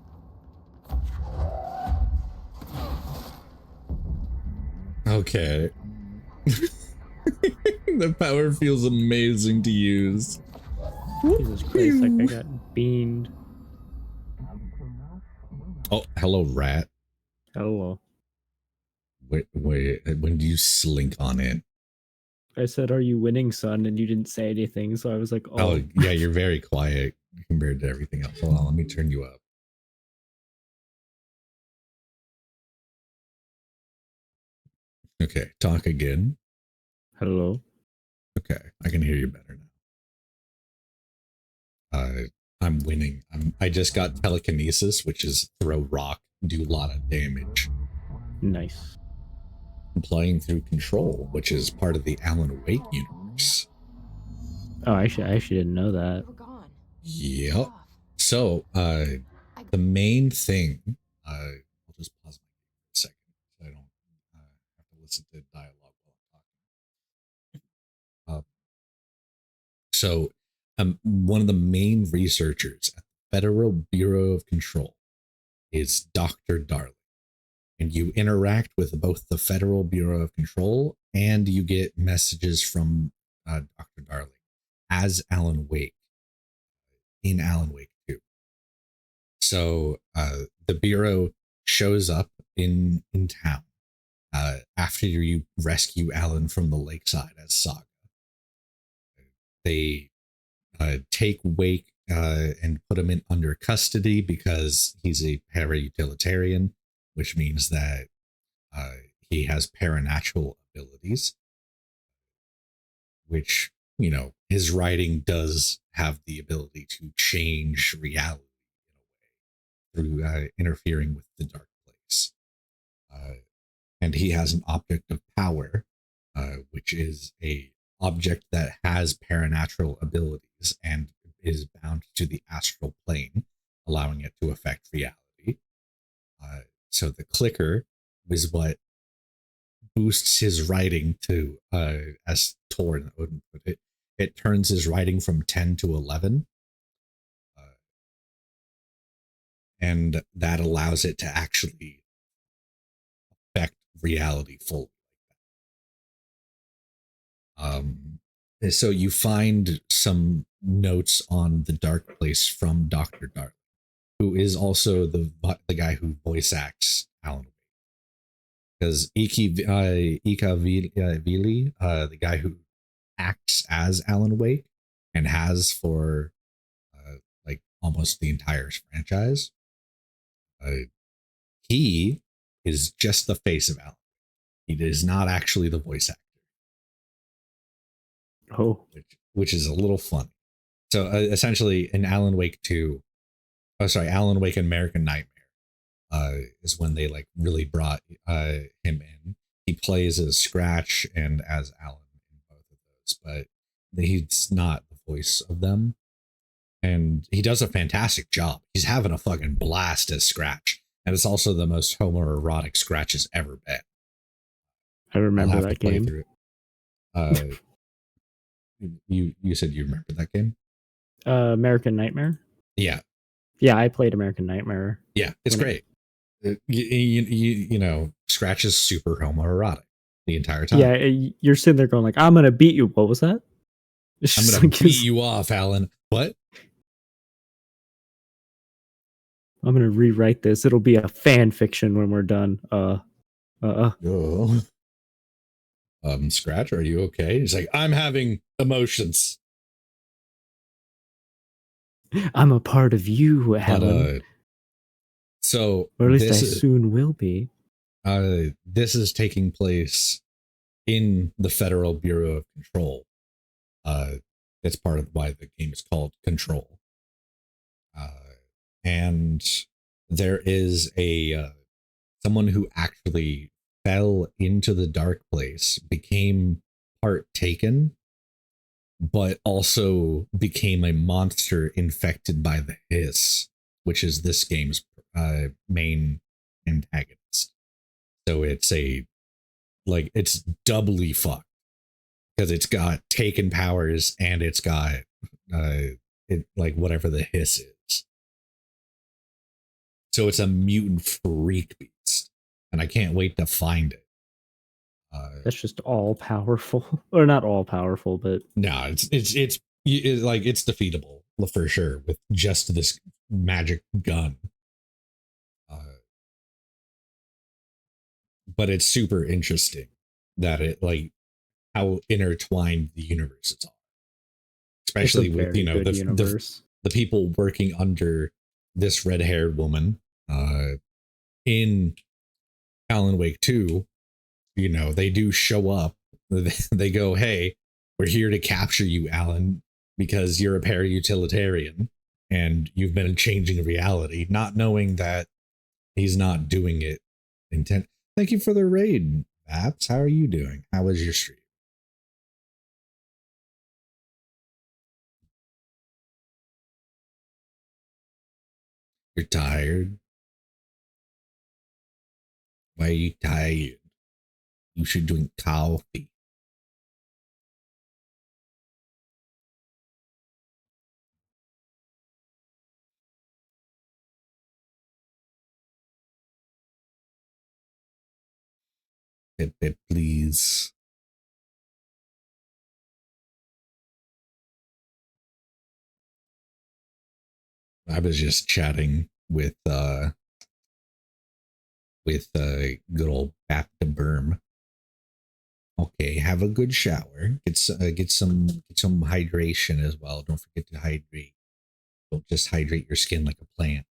Okay. The power feels amazing to use. Jesus Christ, like I got beamed. Oh, hello, rat. Hello. Wait, when do you slink on it? I said, are you winning, son? And you didn't say anything, so I was like, Oh, yeah, you're very quiet compared to everything else. Hold on, let me turn you up. Okay, talk again. Hello. Okay, I can hear you better now. I'm winning. I just got telekinesis, which is throw rock, do a lot of damage. Nice. I'm playing through Control, which is part of the Alan Wake universe. Oh, I actually didn't know that. Yep. So, the main thing, I'll just pause my for a second so I don't have to listen to dialogue while I'm talking. So, one of the main researchers at the Federal Bureau of Control is Dr. Darling. And you interact with both the Federal Bureau of Control and you get messages from Dr. Darling as Alan Wake in Alan Wake 2. So the Bureau shows up in town after you rescue Alan from the lakeside as Saga. They take Wake and put him in under custody because he's a para-utilitarian, which means that he has paranatural abilities, which, you know, his writing does have the ability to change reality in a way through interfering with the dark place. And he has an object of power, which is a object that has paranatural abilities and is bound to the astral plane, allowing it to affect reality. So the clicker is what boosts his writing to, as Torn would put it, it turns his writing from 10 to 11. And that allows it to actually affect reality fully. So you find some notes on the dark place from Dr. Dark, who is also the guy who voice acts Alan Wake. Because Ika Vili, the guy who acts as Alan Wake and has for like almost the entire franchise. He is just the face of Alan. He is not actually the voice actor. Oh, which is a little funny. So essentially, in Alan Wake 2, Alan Wake and American Nightmare is when they like really brought him in. He plays as Scratch and as Alan in both of those, but he's not the voice of them. And he does a fantastic job. He's having a fucking blast as Scratch. And it's also the most homoerotic Scratch has ever been. I remember that game. You said you remember that game? American Nightmare? Yeah. Yeah, I played American Nightmare. Yeah, it's great. You know, Scratch is super homoerotic the entire time. Yeah, you're sitting there going like, I'm going to beat you. What was that? I'm going to beat you off, Alan. What? I'm going to rewrite this. It'll be a fan fiction when we're done. Scratch, are you okay? He's like, I'm having emotions. I'm a part of you, Alan. So, or at least I soon will be. This is taking place in the Federal Bureau of Control. That's part of why the game is called Control. And there is someone who actually fell into the dark place, became part taken, but also became a monster infected by the Hiss, which is this game's main antagonist. So it's it's doubly fucked because it's got taken powers and it's got whatever the Hiss is. So it's a mutant freak beast, and I can't wait to find it. That's just all powerful, or not all powerful, but no, it's defeatable for sure with just this magic gun. But it's super interesting that it how intertwined the universes are, especially with the people working under this red-haired woman in Alan Wake 2. You know, they do show up. They go, hey, we're here to capture you, Alan, because you're a para-utilitarian and you've been changing reality, not knowing that he's not doing it intent. Thank you for the raid, Baps. How are you doing? How was your stream? You're tired? Why are you tired? You should drink coffee. Pepe, please. I was just chatting with good old Bap to Berm. Okay, have a good shower. Get some hydration as well. Don't forget to hydrate. Don't just hydrate your skin like a plant.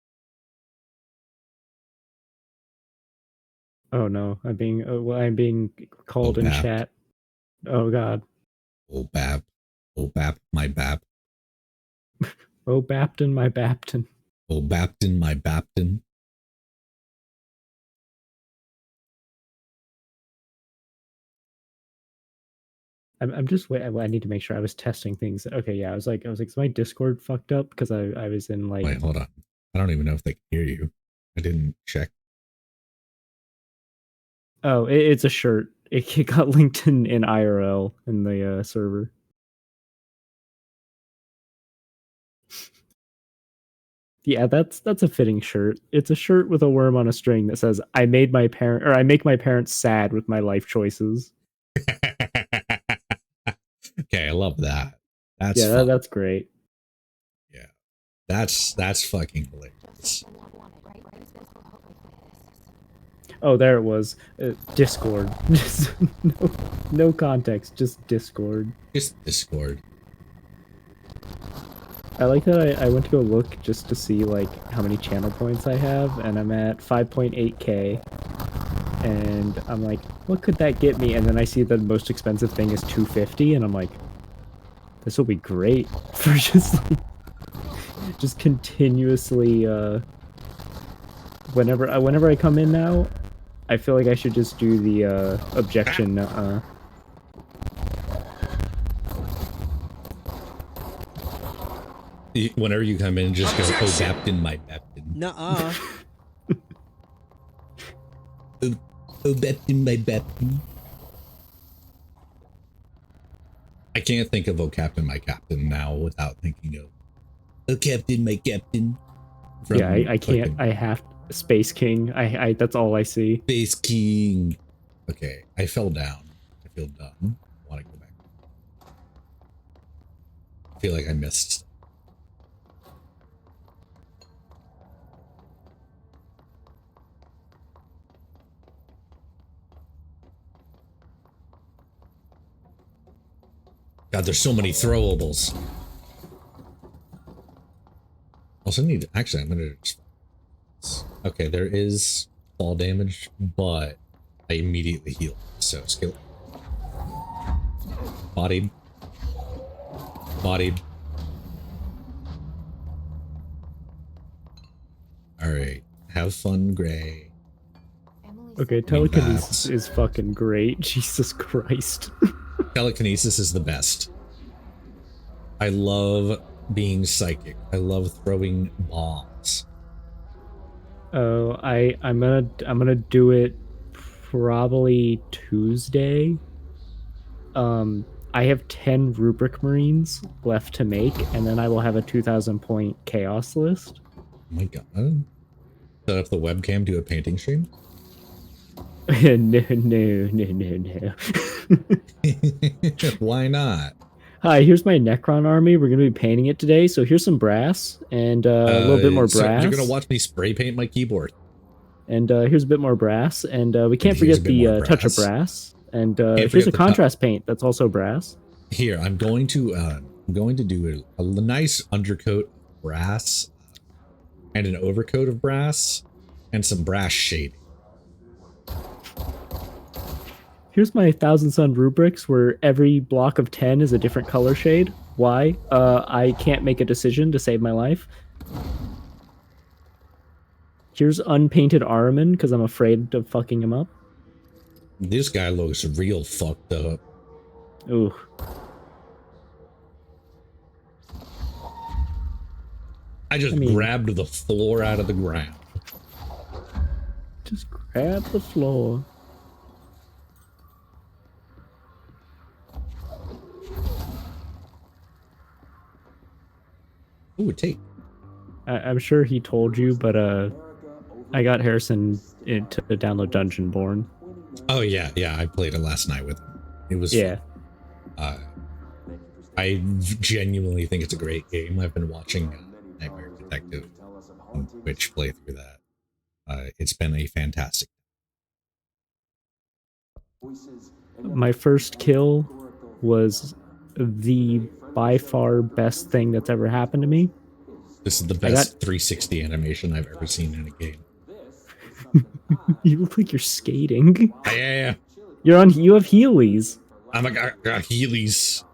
Oh no, I'm being called in chat. Oh god. Oh Bap, my Bap. Oh Bapton, my Bapton. Oh Bapton, my Bapton. I'm just wait. I need to make sure I was testing things. Okay, yeah, I was like, is my Discord fucked up? Because I was in like. Wait, hold on. I don't even know if they can hear you. I didn't check. Oh, it's a shirt. It got linked in IRL in the server. Yeah, that's a fitting shirt. It's a shirt with a worm on a string that says, I make my parents sad with my life choices. Okay, I love that. That's great. Yeah. That's fucking hilarious. Oh, there it was. Discord. Just no context, just Discord. Just Discord. I like that I went to go look just to see like how many channel points I have, and I'm at 5.8k. And I'm like, what could that get me? And then I see the most expensive thing is 250, and I'm like, this will be great for just continuously. Whenever I come in now, I feel like I should just do the objection. Whenever you come in, just go, oh, Captain, my Captain. Nuh-uh. Oh, Captain, my Captain. I can't think of oh, Captain, my Captain now without thinking of oh, Captain, my Captain. Yeah, I can't. I have Space King. I that's all I see. Space King. Okay, I fell down. I feel dumb. I want to go back. I feel like I missed. God, there's so many throwables. Also need, actually, I'm gonna, okay, there is fall damage, but I immediately heal, so skill. Bodied. Bodied. Alright, have fun, Gray. Okay, telekinesis is fucking great. Jesus Christ. Telekinesis is the best. I love being psychic. I love throwing bombs. Oh, I'm gonna do it probably Tuesday. I have 10 Rubric Marines left to make, and then I will have a 2,000 point chaos list. Oh my god. Set up the webcam, do a painting stream? No. Why not? Hi, here's my Necron army. We're going to be painting it today. So here's some brass and a little bit more brass. So you're going to watch me spray paint my keyboard. And here's a bit more brass. And we can't forget the touch of brass. And here's a contrast paint that's also brass. Here, I'm going to do a nice undercoat of brass and an overcoat of brass and some brass shading. Here's my 1,000 Sun rubrics where every block of 10 is a different color shade. Why? I can't make a decision to save my life. Here's unpainted Ahriman because I'm afraid of fucking him up. This guy looks real fucked up. Ooh. I mean, grabbed the floor out of the ground. Just grab the floor. Ooh, take. I'm sure he told you, but I got Harrison to download Dungeonborn. Oh yeah, I played it last night with him. It was fun. I genuinely think it's a great game. I've been watching Nightmare Detective on Twitch play through that. It's been a fantastic. My first kill was the by far best thing that's ever happened to me. This is the best 360 animation I've ever seen in a game. You look like you're skating. Yeah. You have Heelys. I'm a got Heelys.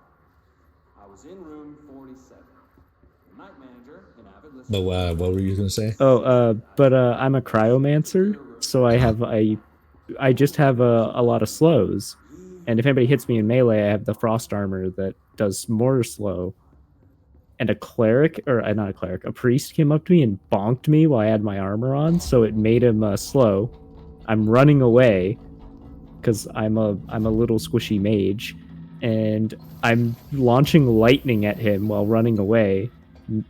But what were you gonna say? Oh, but I'm a cryomancer, so I just have a lot of slows, and if anybody hits me in melee, I have the frost armor that does more slow. And a cleric, or not a cleric, a priest came up to me and bonked me while I had my armor on, so it made him slow. I'm running away because I'm a little squishy mage, and I'm launching lightning at him while running away,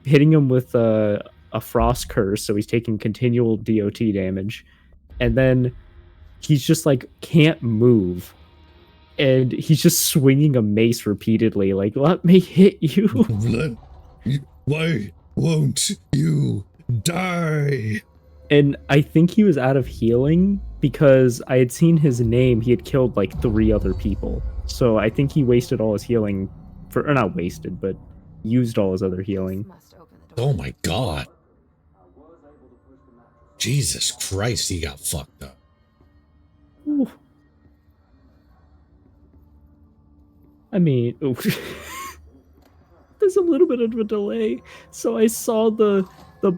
hitting him with a frost curse, so he's taking continual DOT damage, and then he's just like can't move, and he's just swinging a mace repeatedly, like, let me hit you. Why won't you die? And I think he was out of healing because I had seen his name. He had killed like 3 other people. So I think he wasted all his healing or not wasted, but used all his other healing. Oh my god. Jesus Christ, he got fucked up. Ooh. I mean, there's a little bit of a delay. So I saw the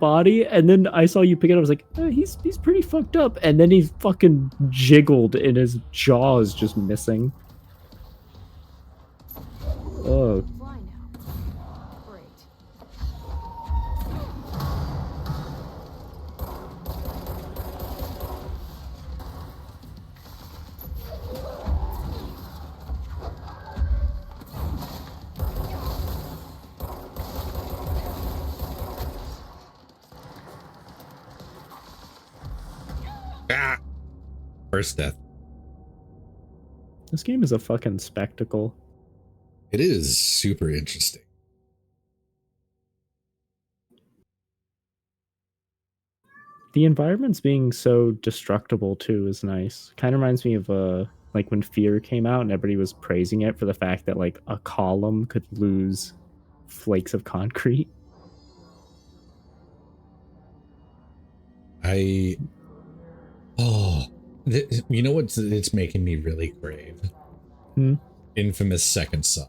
body, and then I saw you pick it up. I was like, he's pretty fucked up. And then he fucking jiggled, and his jaw is just missing. Oh. Ah! First death. This game is a fucking spectacle. It is super interesting. The environments being so destructible too is nice. Kind of reminds me of like when Fear came out and everybody was praising it for the fact that like a column could lose flakes of concrete. You know what it's making me really crave? Infamous Second Son.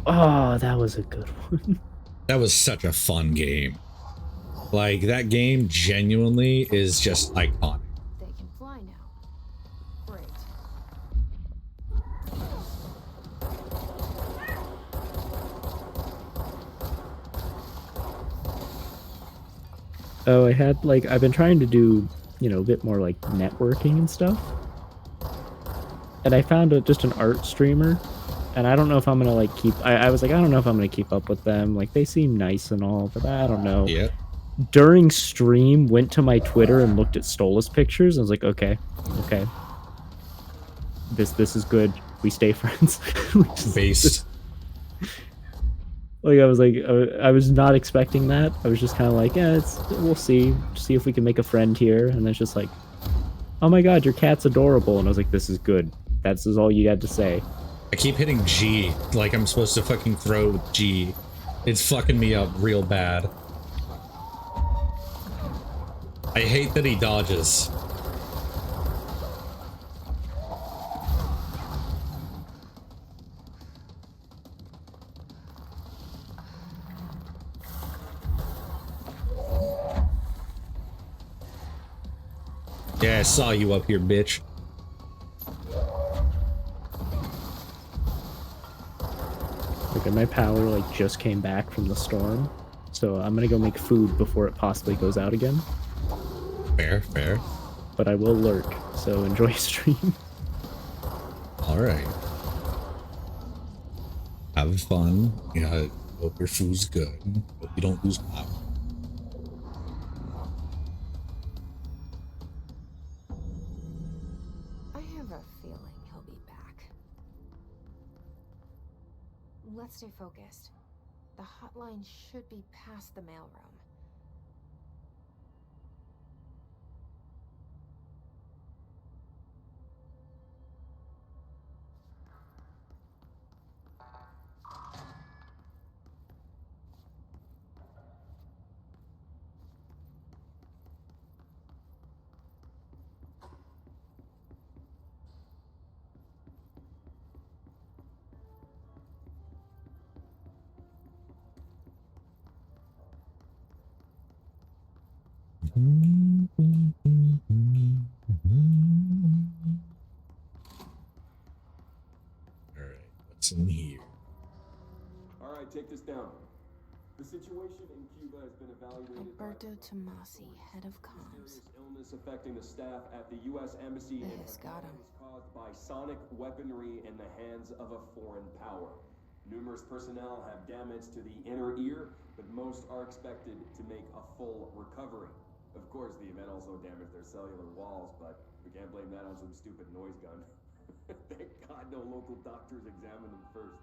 Oh, that was a good one. That was such a fun game. Like, that game genuinely is just iconic. They can fly now. Great. Oh, I've been trying to do, a bit more like networking and stuff. And I found just an art streamer, and I don't know if I'm gonna like keep. I was like, I don't know if I'm gonna keep up with them. Like, they seem nice and all, but I don't know. Yeah. During stream, went to my Twitter and looked at Stolas pictures. And I was like, okay, this is good. We stay friends. Based. Like, I was not expecting that. I was just kind of like, yeah, we'll see if we can make a friend here. And it's just like, oh my god, your cat's adorable. And I was like, this is good. That's all you had to say. I keep hitting G, like I'm supposed to fucking throw with G. It's fucking me up real bad. I hate that he dodges. Yeah, I saw you up here, bitch. Okay, my power just came back from the storm, so I'm gonna go make food before it possibly goes out again. Fair. But I will lurk, so enjoy stream. Alright. Have fun. Yeah, hope your food's good. Hope you don't lose power. I have a feeling he'll be back. Let's stay focused. The hotline should be past the mailroom. Alright, what's in here? Alright, take this down. The situation in Cuba has been evaluated. Alberto Tomasi, head of comms. Illness affecting the staff at the U.S. Embassy in got him. is caused by sonic weaponry in the hands of a foreign power. Numerous personnel have damage to the inner ear, but most are expected to make a full recovery. Of course, the event also damaged their cellular walls, but we can't blame that on some stupid noise gun. Thank God no local doctors examined them first.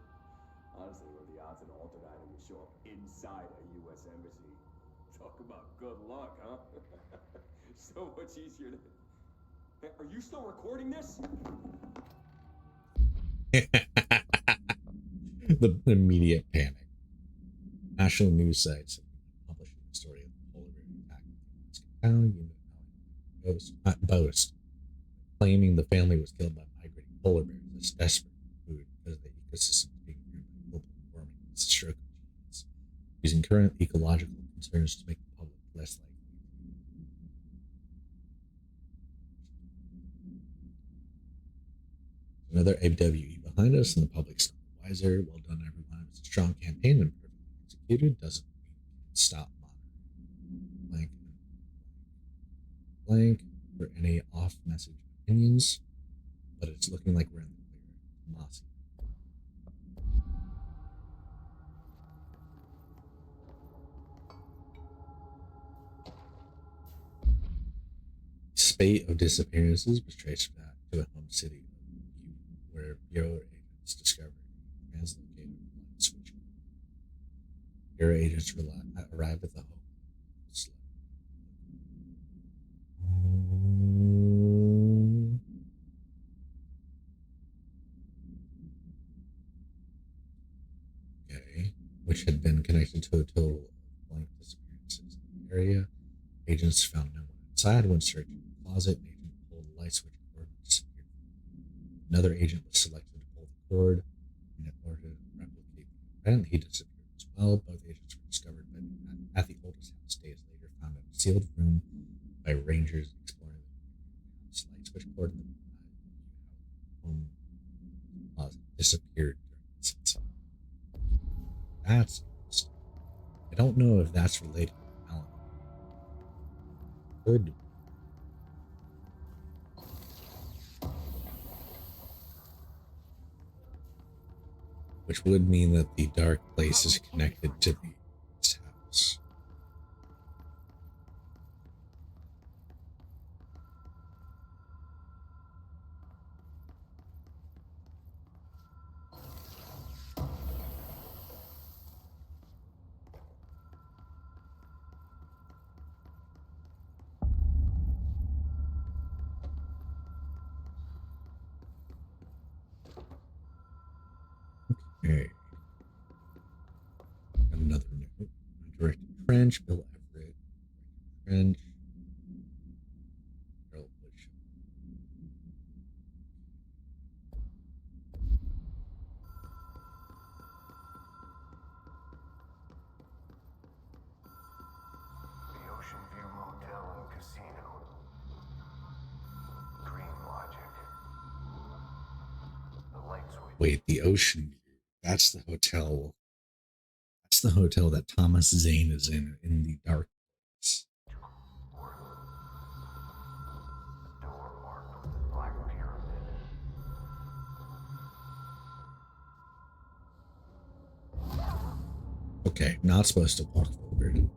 Honestly, what are the odds an altered item will show up inside a U.S. embassy? Talk about good luck, huh? So much easier to... Hey, are you still recording this? The immediate panic. National news sites have been publishing the story of the polar bear attack. Town unit boast, claiming the family was killed by migrating polar bears as desperate for food because the ecosystem is being ruined by global warming. It's a stroke of genius, using current ecological concerns to make the public less likely. Another AWE behind us, and the public's not wiser. Well done, everyone. It was a strong campaign and perfectly executed. Doesn't mean we can stop monitoring. Blank for any off-message opinions, but it's looking like we're in the clear. Mossy. Spate of disappearances was traced back to the home city where Bureau agents discovered a translocated light switch. Bureau agents arrived at the home. Okay, which had been connected to a total of blank disappearances in the area. Agents found no one inside when searching the closet. An agent pulled the light switch cord and disappeared. Another agent was selected to pull the cord, and in order to replicate the event, he disappeared as well. Both agents were discovered at the oldest house days later, found in a sealed room by rangers exploring the house. Light switch cord in the home closet disappeared during this incident. That's interesting. I don't know if that's related to Alan. Could. Which would mean that the dark place is connected to the house. Okay. Another note. Director French, Bill Everett. French. Carol Bush. The Ocean View Motel and Casino. Dream Logic. The light switch. Wait, the Ocean View. That's the hotel. That's the hotel that Thomas Zane is in the dark place. Door marked with the Black Pyramid. Okay, not supposed to walk forward.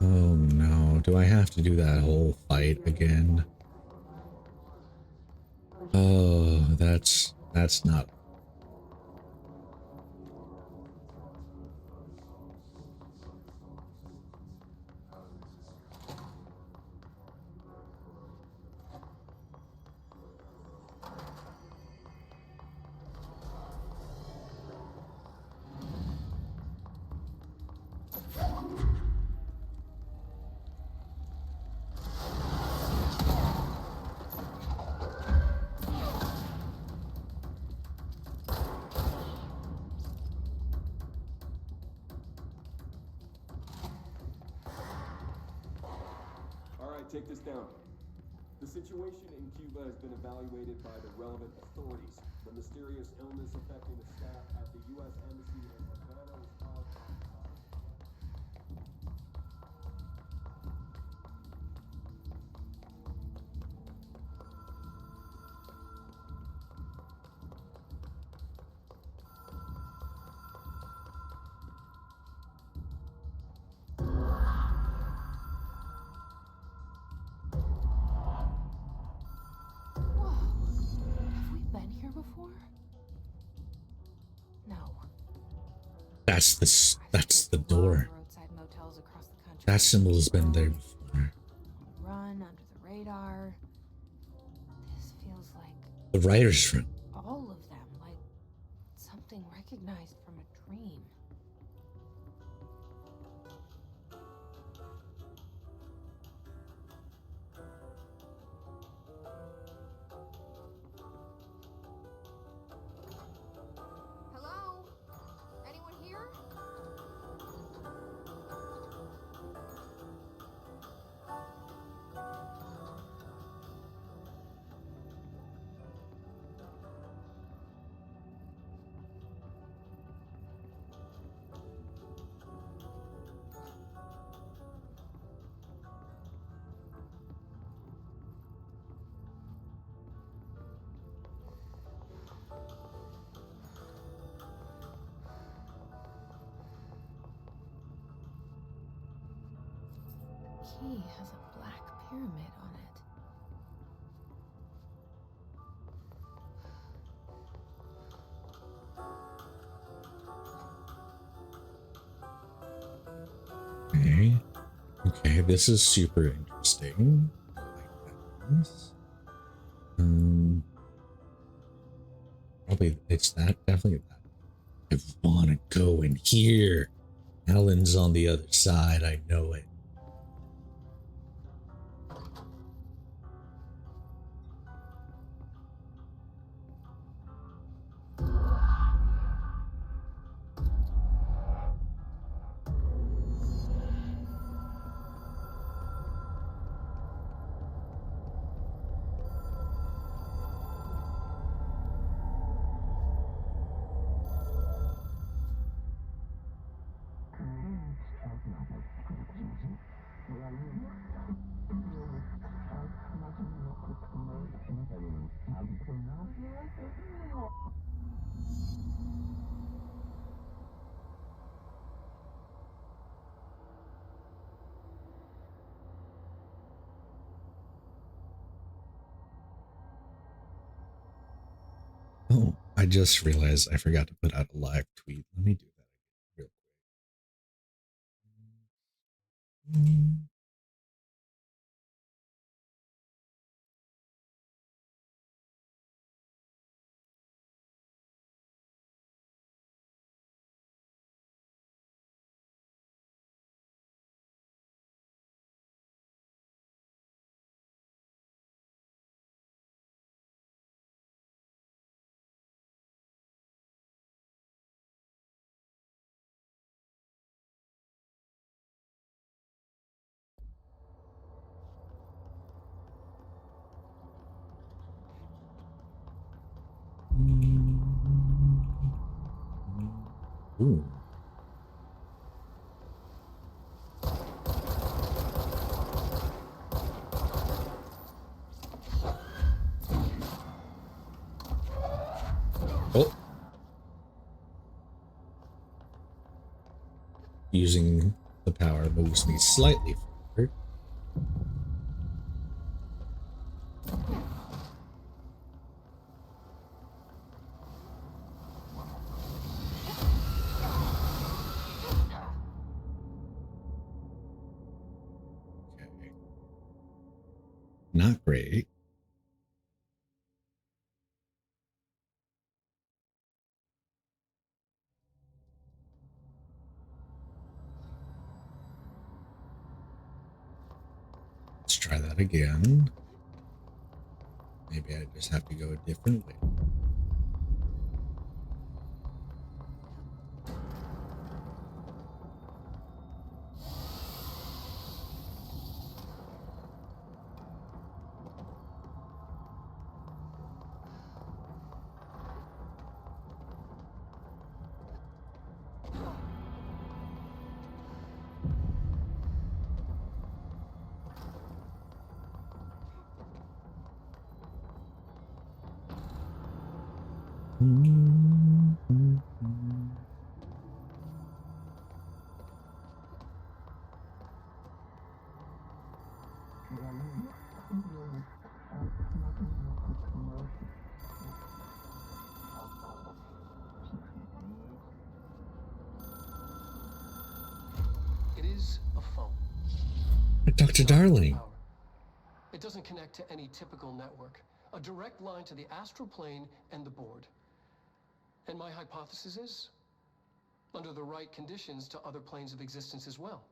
Oh no, do I have to do that whole fight again? Oh, that's not. Take this down. The situation in Cuba has been evaluated by the relevant authorities. The mysterious illness affecting the staff at the U.S. Embassy in Havana was caused by... before? No. That's the door. Roadside motels across the country. That symbol has been there before. Run under the radar. This feels like The writer's room. all of them, like something recognized from a dream. Hello? Anyone here? The key has a black pyramid on it. Okay. Okay, this is super interesting. I like that. Probably it's that, definitely that. I want to go in here. Alan's on the other side, I know it. Oh, I just realized I forgot to put out a live tweet. Let me do that real quick. Ooh. Oh. Using the power moves me slightly forward. Okay. Not great. Let's try that again. Maybe I just have to go a different way. Dr. Darling. It doesn't connect to any typical network. A direct line to the astral plane and the board. And my hypothesis is, under the right conditions, to other planes of existence as well.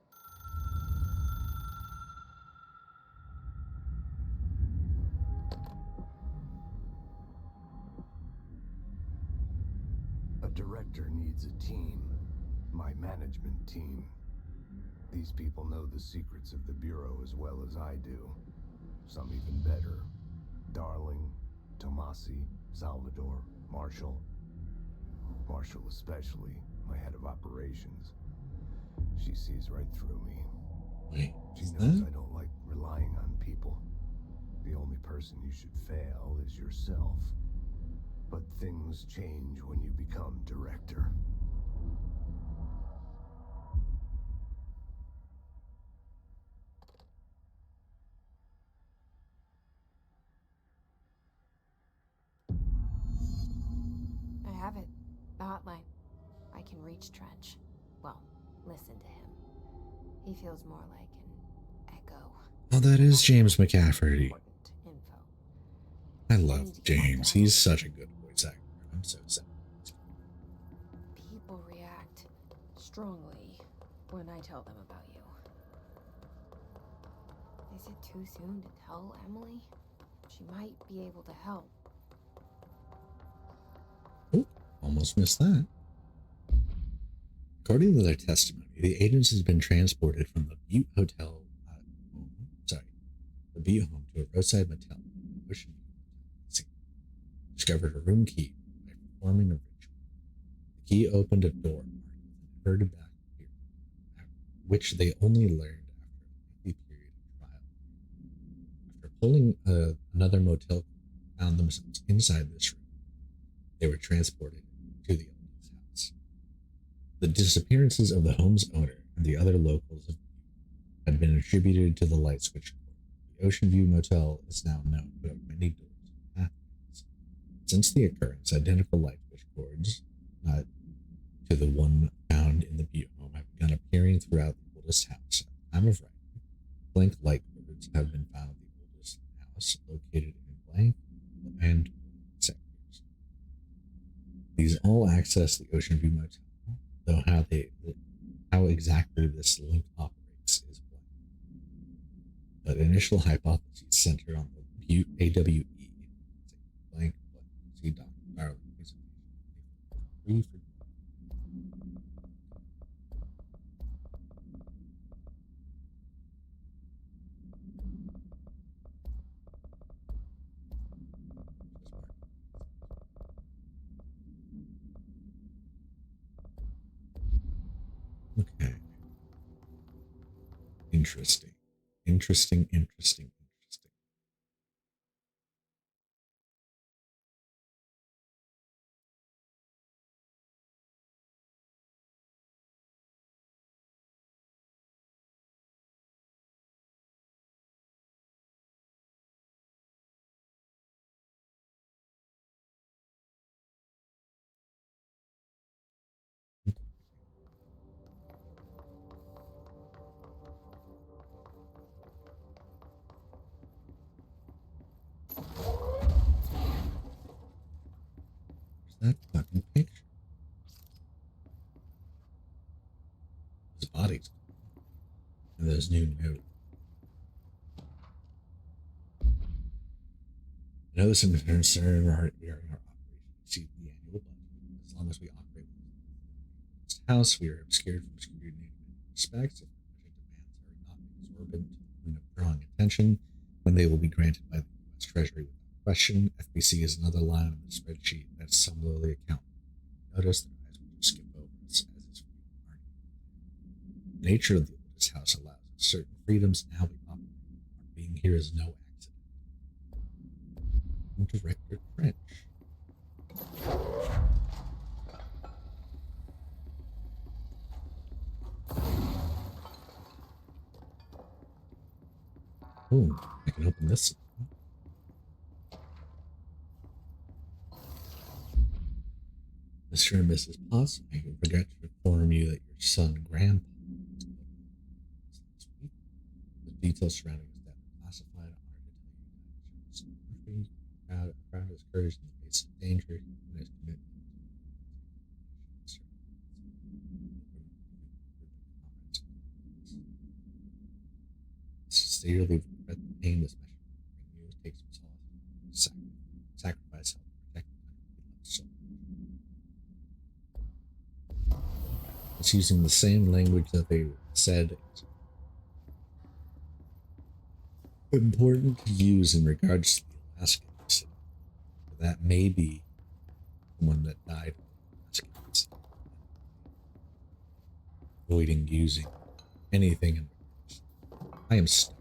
A director needs a team. My management team. These people know the secrets of the Bureau as well as I do. Some even better. Darling, Tomasi, Salvador, Marshall. Marshall especially, my head of operations. She sees right through me. Wait, she knows I don't like relying on people. The only person you should fail is yourself. But things change when you become director. I have it. The hotline. I can reach Trench. Well, listen to him. He feels more like an echo. Oh, that is James McCafferty. Info. I love James. He's such a good voice actor. I'm so sad. People react strongly when I tell them about you. Is it too soon to tell Emily? She might be able to help. Oh, almost missed that. According to their testimony, the agents has been transported from the Butte Hotel, the Butte home to a roadside motel in Ocean View. Discovered a room key by performing a ritual. The key opened a door marked with an inverted back period, which they only learned after a lengthy period of trial. After pulling another motel, found themselves inside this room. They were transported to the owner's house. The disappearances of the home's owner and the other locals of Butte had been attributed to the light switch cord. The Ocean View Motel is now known to have many doors and pathways. Since the occurrence, identical light switch cords to the one found in the Butte home have begun appearing throughout the oldest house. At the time of writing, blank light cords have been found at the oldest house located in blank and sectors. These all access the Ocean View Motel, though how exactly this link operates is blank. But initial hypotheses center on the Butte AWE. Blank, see Dr. Darling. Okay. Interesting. Interesting. That fucking picture. His body's gone. And there's new note. I know this is concern our operation exceed the annual budget. As long as we operate with this house, we are obscured from scrutiny in many respects. If project demands are not exorbitant and of drawing attention, when they will be granted by the U.S. Treasury without question. FBC is another line on the spreadsheet that's similarly accounted. Notice their eyes will just skip over us as is the nature of the oldest house allows us certain freedoms now we operate. Our being here is no accident. Director Trench. Oh, I can open this. Mr. and Mrs. Potts, I regret to inform you that your son, Grandpa, the details surrounding his death are classified. Honored to tell you that proud of his courage in the face of danger and his commitment. Sincerely regret the pain this mission will bring you. Takes himself sacrifice help protect the country he loves so much. It's using the same language that they said it's important to use in regards to the Alaskan incident. That may be the one that died in the Alaskan incident. Avoiding using anything in regards. I am stuck.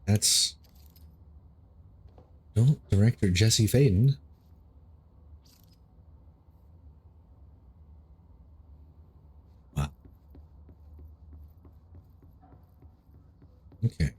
That's director Jesse Faden. Wow. Okay.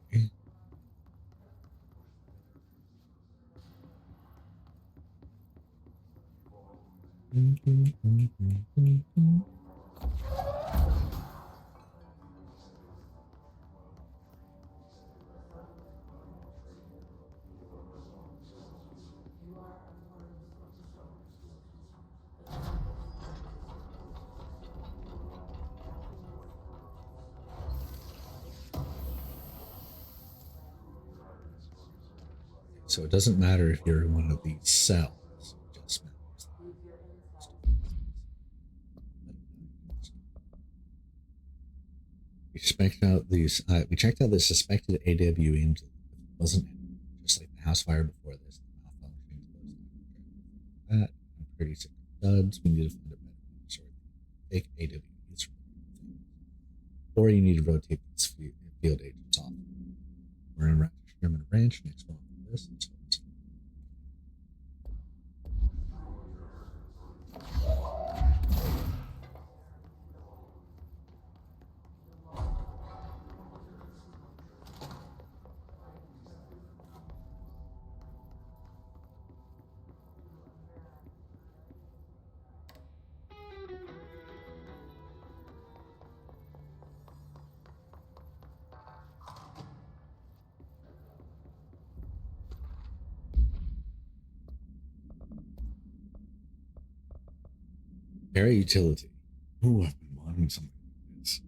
So it doesn't matter if you're in one of these cells. It just matters. We checked out these. We checked out the suspected AW angel. It wasn't any, just like the house fire before this. The malfunctioning that. I'm pretty sick of duds. We need to find a better sort of fake AWs from things. Or you need to rotate these field agents off. We're in Sherman Ranch next month. This and so on. Very utility. Ooh, I've been wanting something like this.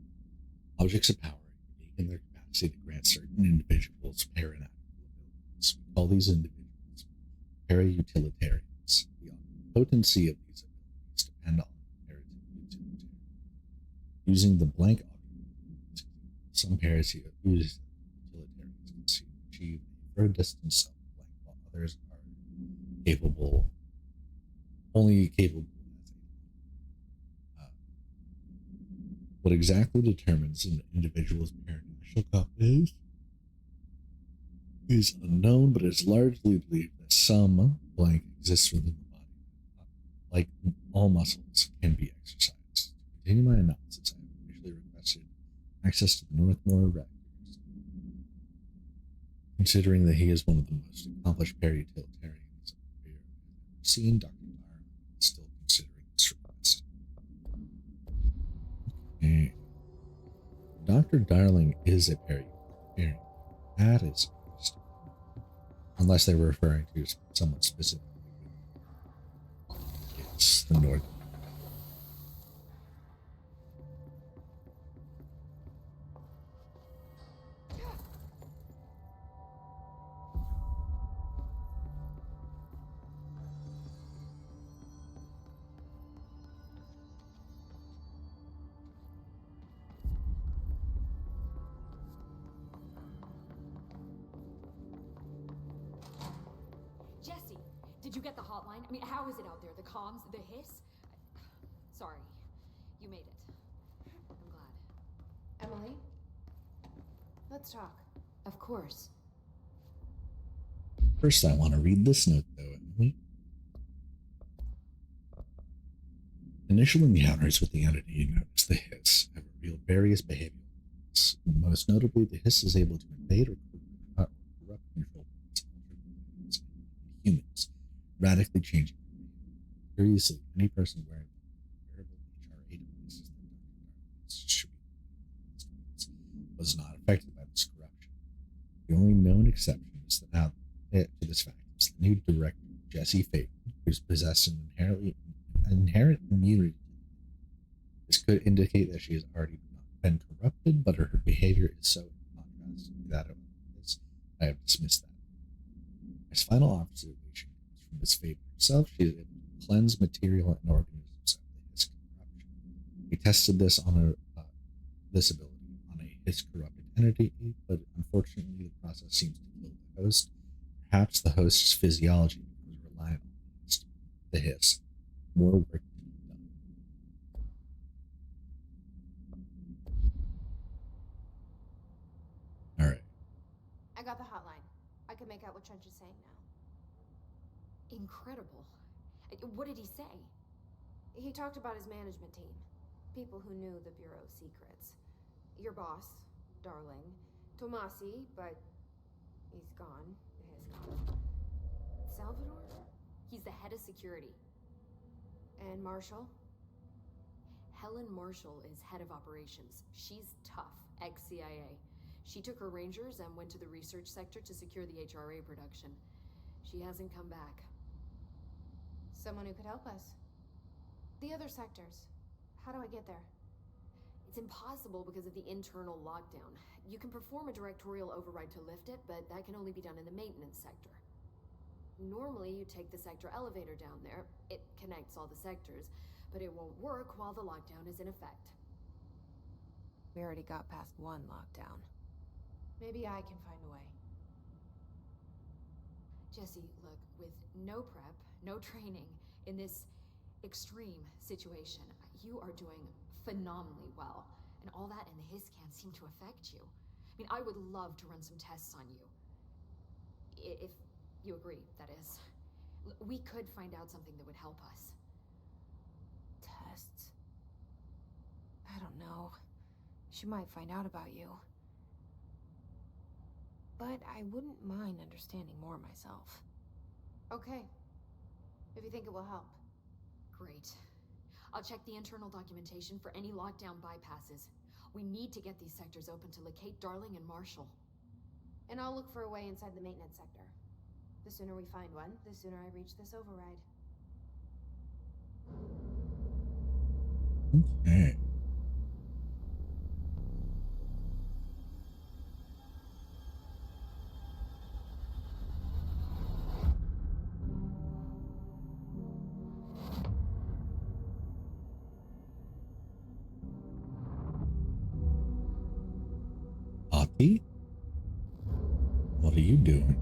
Objects of power are unique in their capacity to grant certain individuals paranatural abilities. We call these individuals para-utilitarians. The potency of these abilities depend on para-utilitarian. Using the blank object, some para-utilitarians can achieve a further distance of the blank, while others are only capable. What exactly determines an individual's paranational competence is unknown, but it's largely believed that some blank exists within the body. Like all muscles can be exercised. To continue my analysis, I have initially requested access to the Northmore records. Considering that he is one of the most accomplished para-utilitarians I've ever seen, Dr. Darling is still considering this request. Dr. Darling is a para-utilitarian. That is interesting. Unless they were referring to someone specifically. It's the North. Jesse, did you get the hotline? I mean, how is it out there? The comms, the hiss? Sorry, you made it. I'm glad. Emily? Let's talk. Of course. First, I want to read this note, though, Emily. Initial encounters with the entity known as the Hiss have revealed various behavioral elements. Most notably, the Hiss is able to invade or corrupt control humans, radically changing their behavior. Curiously, any person wearing wearable HRA devices that Dr. affected by this corruption. The only known exception is to this fact is the new director, Jesse Faden, who's possessed an inherent immunity. This could indicate that she has already been corrupted, but her behavior is so in contrast to that of others. I have dismissed that. As final observation comes from Miss Faden herself, she is able to cleanse material and organisms of the Hiss corruption. We tested this on this ability on a Hiss corrupted entity, but unfortunately the process seems to kill the host. Perhaps the host's physiology becomes reliant on the Hiss. More work to be done. All right. I got the hotline. I can make out what Trench is saying now. Incredible. What did he say? He talked about his management team. People who knew the Bureau's secrets. Your boss, Darling. Tomasi, but he's gone. He's gone. Salvador? He's the head of security. And Marshall? Helen Marshall is head of operations. She's tough, ex-CIA. She took her rangers and went to the research sector to secure the HRA production. She hasn't come back. Someone who could help us. The other sectors. How do I get there? It's impossible because of the internal lockdown. You can perform a directorial override to lift it, but that can only be done in the maintenance sector. Normally, you take the sector elevator down there. It connects all the sectors, but it won't work while the lockdown is in effect. We already got past one lockdown. Maybe I can find a way. Jesse, look, with no prep, no training, in this extreme situation, you are doing phenomenally well. And all that and the Hiss can't seem to affect you. I mean, I would love to run some tests on you. If you agree, that is. We could find out something that would help us. Tests? I don't know. She might find out about you. But I wouldn't mind understanding more myself. Okay. If you think it will help. Great. I'll check the internal documentation for any lockdown bypasses. We need to get these sectors open to locate Darling and Marshall. And I'll look for a way inside the maintenance sector. The sooner we find one, the sooner I reach this override. Okay. Ati? What are you doing?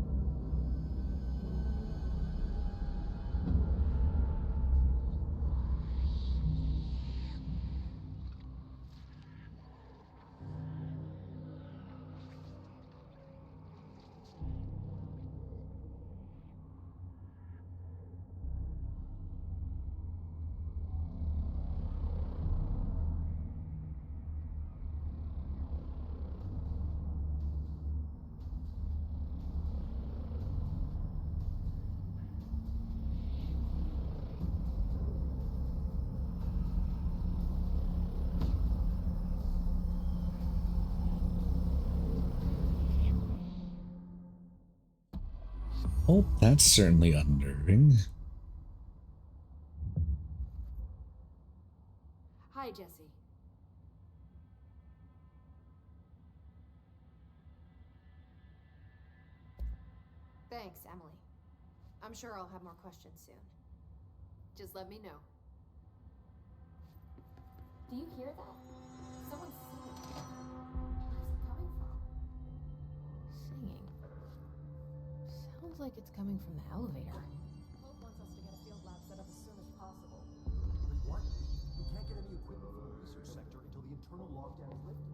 Oh, that's certainly unnerving. Hi, Jesse. Thanks, Emily. I'm sure I'll have more questions soon. Just let me know. Do you hear that? Someone's singing. Where's it coming from? Singing? Sounds like it's coming from the elevator. Hope wants us to get a field lab set up as soon as possible. But what? We can't get any equipment from the research sector until the internal lockdown is lifted.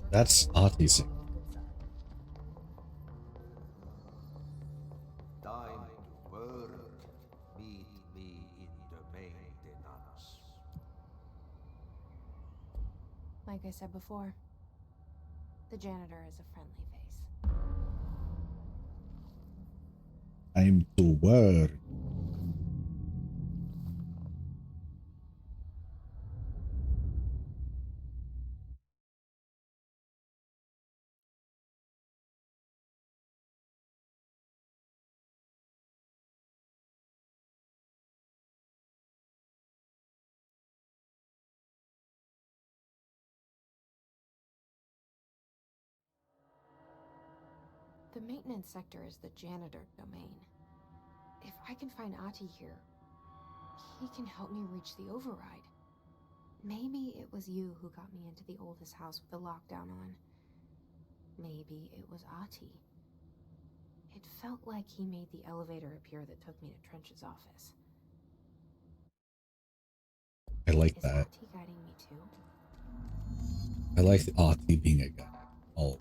That's Ati's. Time to work. Meet me in the maintenance. Like I said before, the janitor is a friendly face. Time to work. The maintenance sector is the janitor domain. If I can find Ahti here, he can help me reach the override. Maybe it was you who got me into the oldest house with the lockdown on. Maybe it was Ahti. It felt like he made the elevator appear that took me to Trench's office. I like Is that. Ahti guiding me too? I like the Ahti being a guy. Always.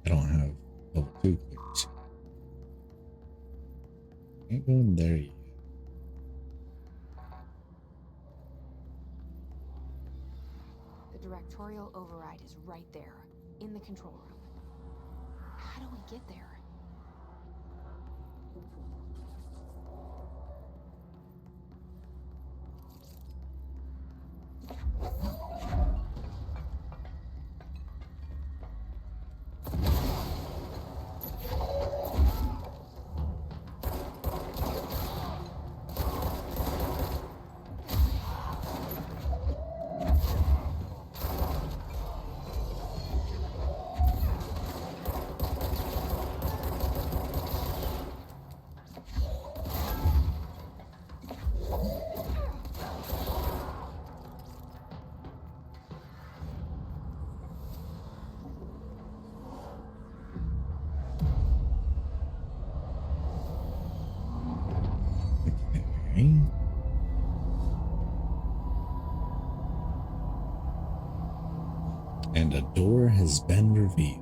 I don't have level 2 clears. Can't go in there yet. The directorial override is right there, in the control room. How do we get there? Okay. And a door has been revealed.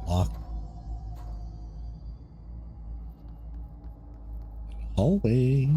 A lock. And a hallway.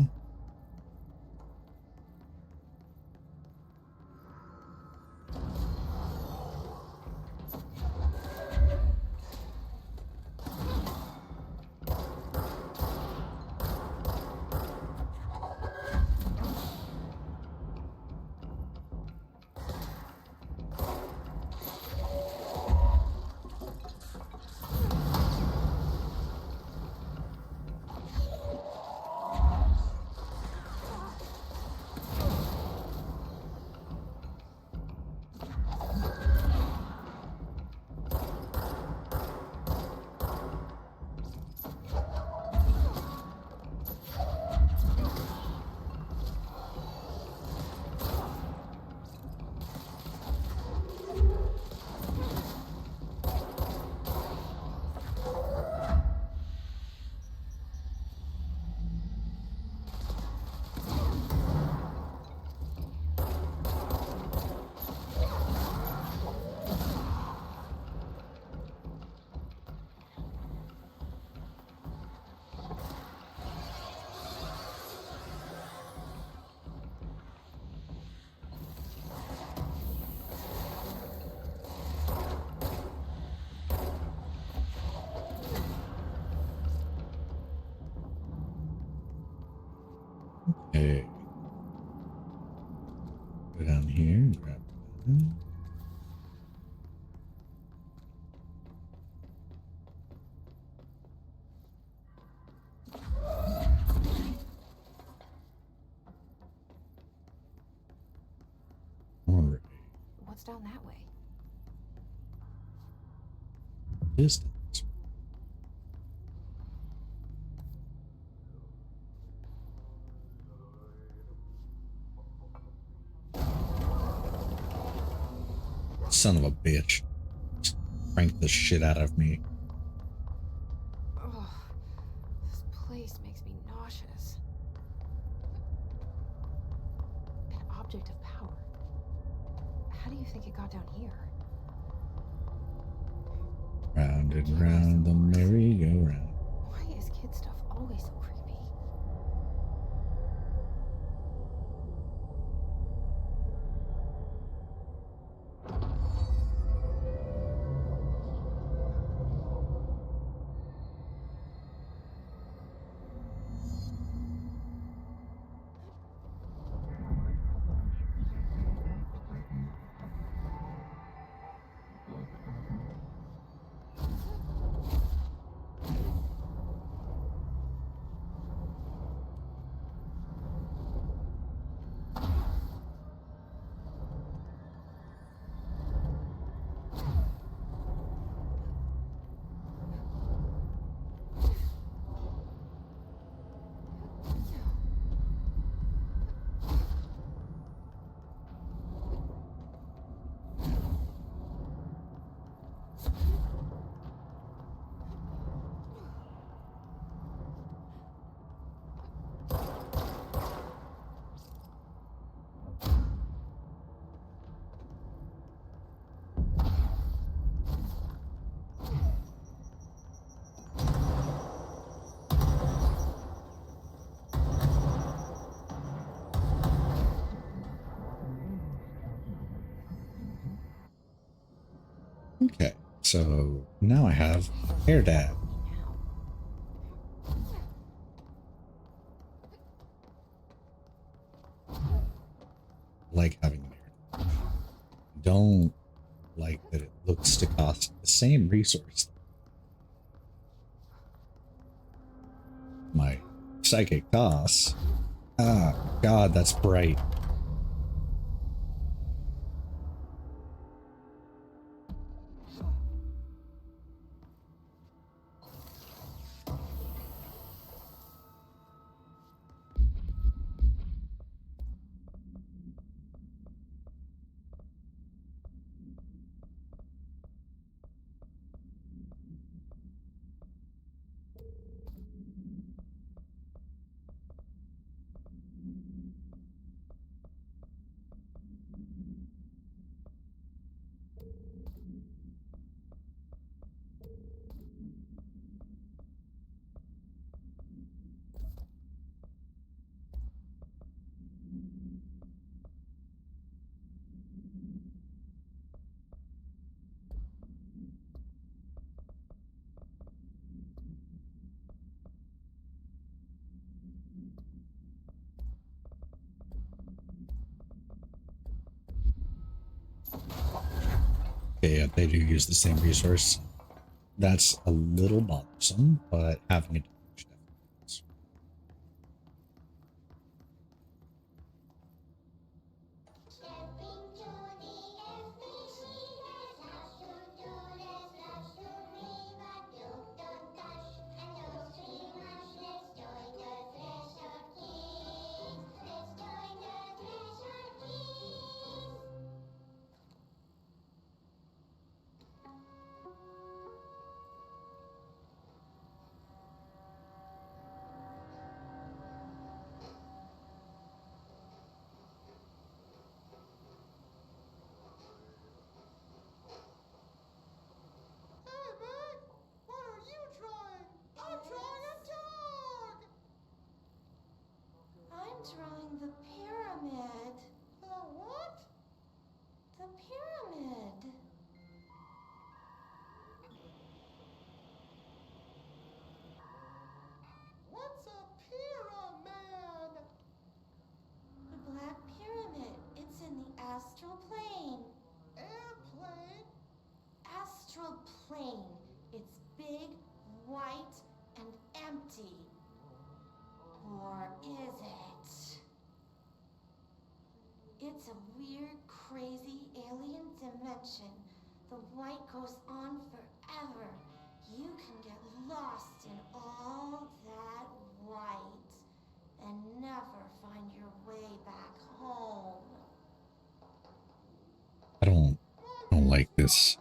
Okay. Go down here and grab that. Alright. What's down that way? Distance. Son of a bitch. Crank the shit out of me. Ugh, this place makes me nauseous. An object of power. How do you think it got down here? Round and round the merry-go-round. Why is kid stuff always so creepy? Okay, so now I have hair dab. Like having an hair dab. Don't like that it looks to cost the same resource. My psychic costs. Ah, God, that's bright. Okay, yeah, they do use the same resource. That's a little bothersome, but having it Hey, Meg! What are you drawing? I'm drawing a dog! I'm drawing the pyramid. The what? The pyramid. What's a pyramid? The Black Pyramid. It's in the astral plane. Airplane? Astral plane. It's big, white, and empty. Or is it? It's a weird, crazy alien dimension. The white goes on forever. You can get lost in all that white and never find your way back home. I don't like this.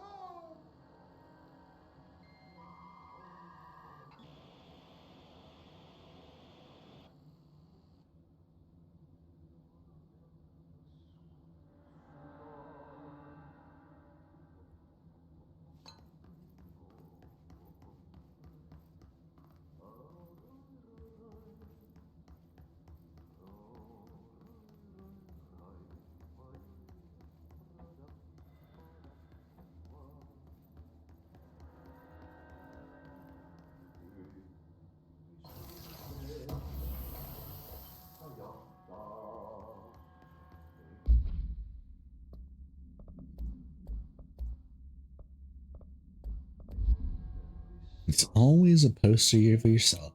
It's always a poster of yourself.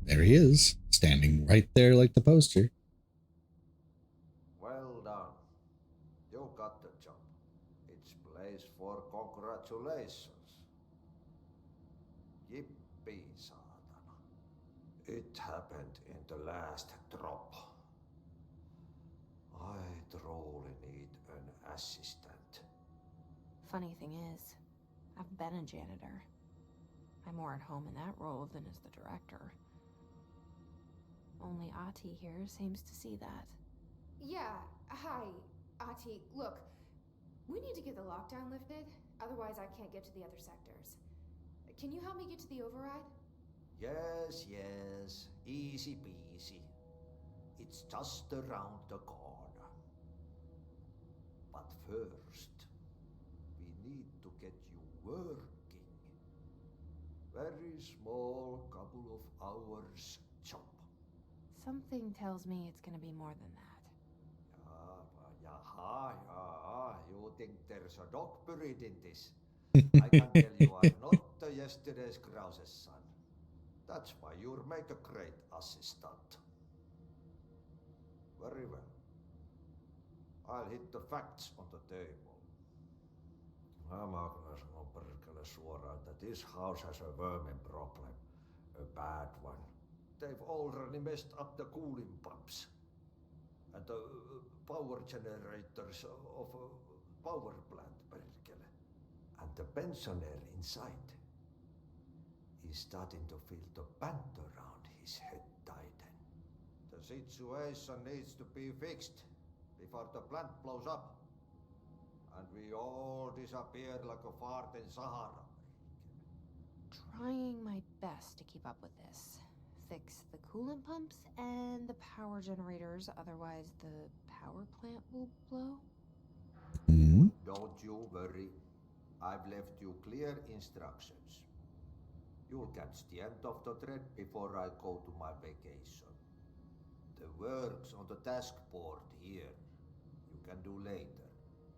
There he is, standing right there like the poster. Well done. You got the job. It's place for congratulations. Yippee, saatana. It happened in the last drop. I truly need an assistant. Funny thing is, I've been a janitor. I'm more at home in that role than as the director. Only Ahti here seems to see that. Yeah, hi, Ahti. Look, we need to get the lockdown lifted, otherwise I can't get to the other sectors. Can you help me get to the override? Yes, easy peasy. It's just around the corner. first, we need to get you working. Very small, couple of hours job. Something tells me it's gonna be more than that. You think there's a dog buried in this? I can tell you I'm not yesterday's Krause's son. That's why you'll make a great assistant. Very well. I'll hit the facts on the table. Mä kyllä sanon perkele suoraan, että this house has a vermin problem. A bad one. They've already messed up the cooling pumps. And the power generators of a power plant, perkele. And the pensioner inside is starting to feel the band around his head tighten. The situation needs to be fixed before the plant blows up. And we all disappear like a fart in Sahara. Trying my best to keep up with this. Fix the coolant pumps and the power generators, otherwise the power plant will blow. Don't you worry. I've left you clear instructions. You'll catch the end of the thread before I go to my vacation. The work's on the task board here. You can do later,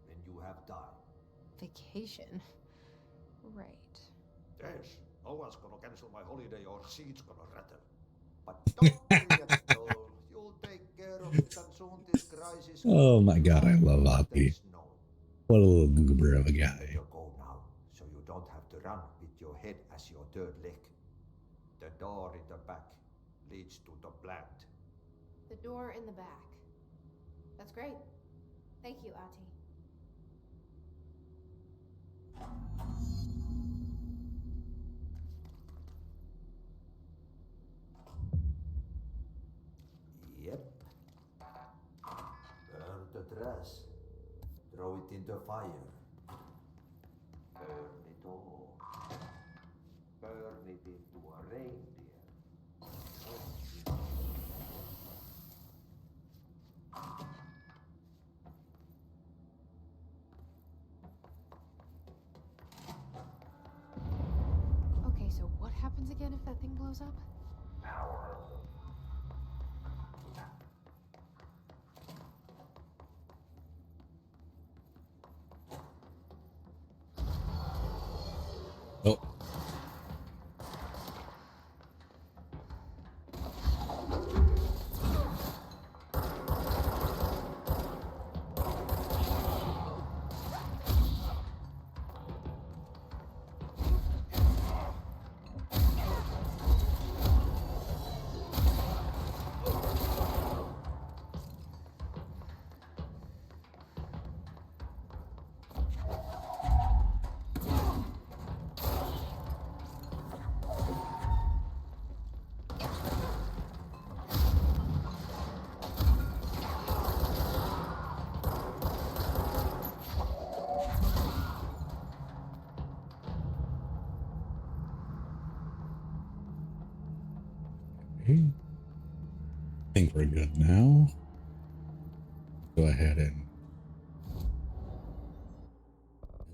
when you have time. Vacation? Right. Yes, no one's gonna cancel my holiday or seat's gonna rattle. But don't worry at all. You'll take care of it and soon this crisis... Oh my god, I love Oppie. What a little goober of a guy. You go now, so you don't have to run with your head as your third leg. The door in the back leads to the plant. The door in the back. That's great. Thank you, Ahti. Yep. Burn the trash. Throw it in the fire. Burn it all. Burn it into a reindeer. Okay, so what happens again if that thing blows up? Power. Oh. I think we're good now. Go ahead and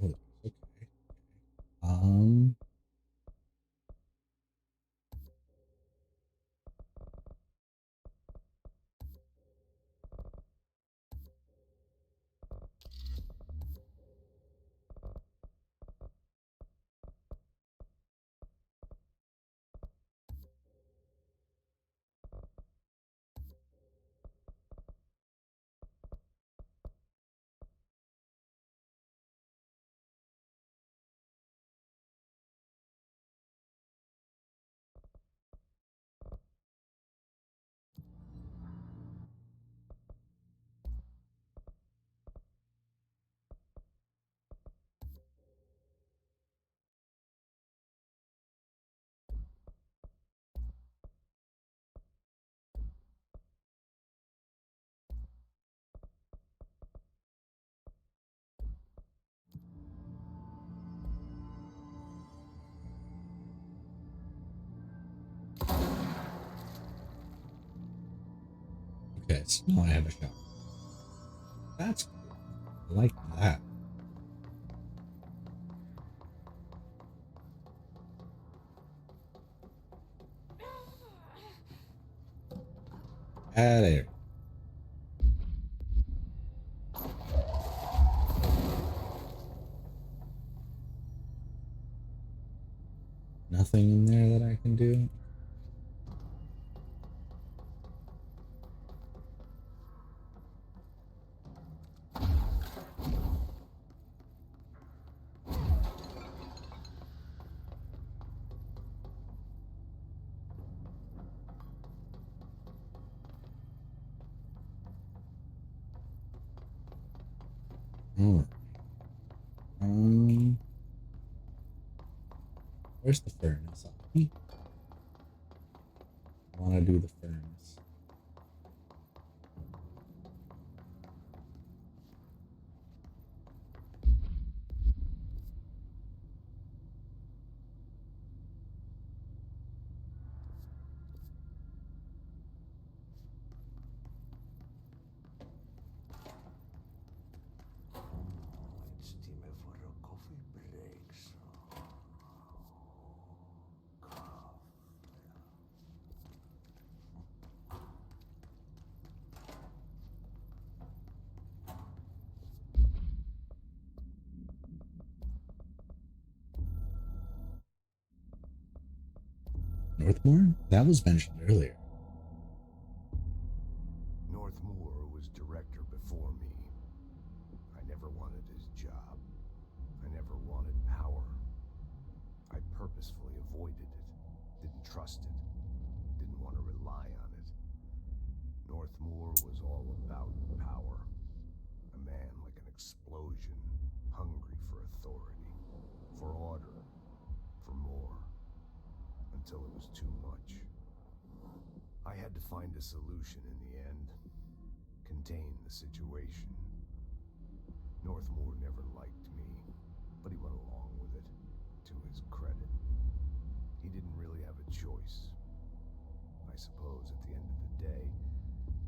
okay. Okay, so now I have a shot. That's cool. I like that. Ah, there. Nothing in there that I can do. Where's the furnace? I want to do the furnace. It's time for a coffee break, so. Northmore? That was mentioned earlier. Northmore was director before me. I never wanted his job. I never wanted power. I purposefully avoided it, didn't trust it, didn't want to rely on it. Northmore was all about power. A man like an explosion, hungry for authority, for order, for more, until it was too much. I had to find a solution in the end, contain the situation. Northmore never liked me, but he went along with it, to his credit. He didn't really have a choice. I suppose at the end of the day,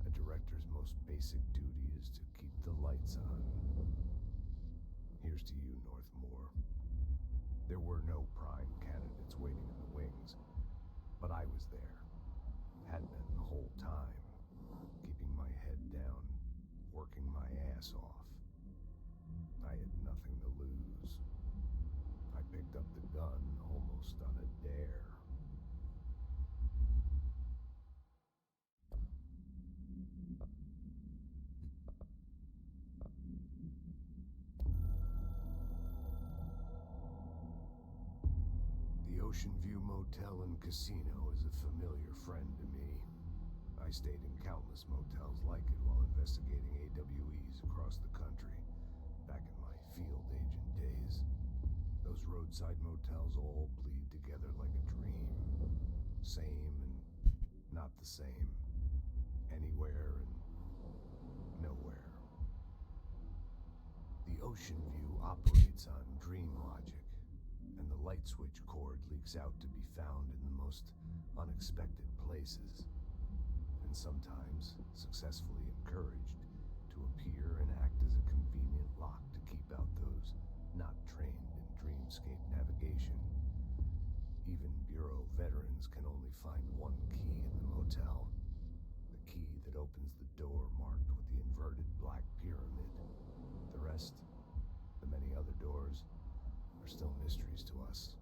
a director's most basic duty is to keep the lights on. Here's to you, Northmore. There were no prime candidates waiting in the wings, but I was there. Had been the whole time, keeping my head down, working my ass off. I had nothing to lose. I picked up the gun almost on a dare. The Ocean View Motel and Casino is a familiar friend to me. I stayed in countless motels like it while investigating AWEs across the country, back in my field agent days. Those roadside motels all bleed together like a dream. Same and not the same. Anywhere and nowhere. The Ocean View operates on dream logic, and the light switch cord leaks out to be found in the most unexpected places, and sometimes successfully encouraged to appear and act as a convenient lock to keep out those not trained in dreamscape navigation. Even Bureau veterans can only find one key in the motel. The key that opens the door marked with the inverted black pyramid. The rest, the many other doors, are still mysteries to us.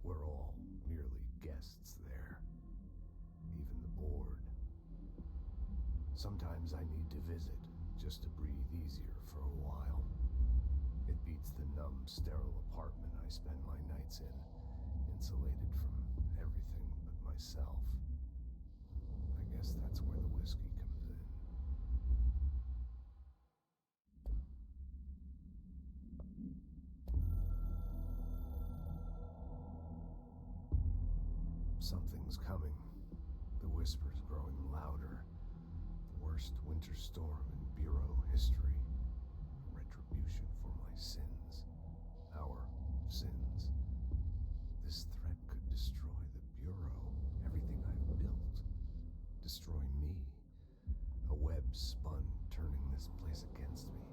We're all merely guests there. Even the board. Sometimes I need to visit, just to breathe easier for a while. It beats the numb, sterile apartment I spend my nights in, insulated from everything but myself. I guess that's where the whiskey comes in. Something's coming. The whispers growing louder. The worst winter storm in Bureau history. Retribution for my sins. Our sins. This threat could destroy the Bureau. Everything I've built. Destroy me. A web spun, turning this place against me.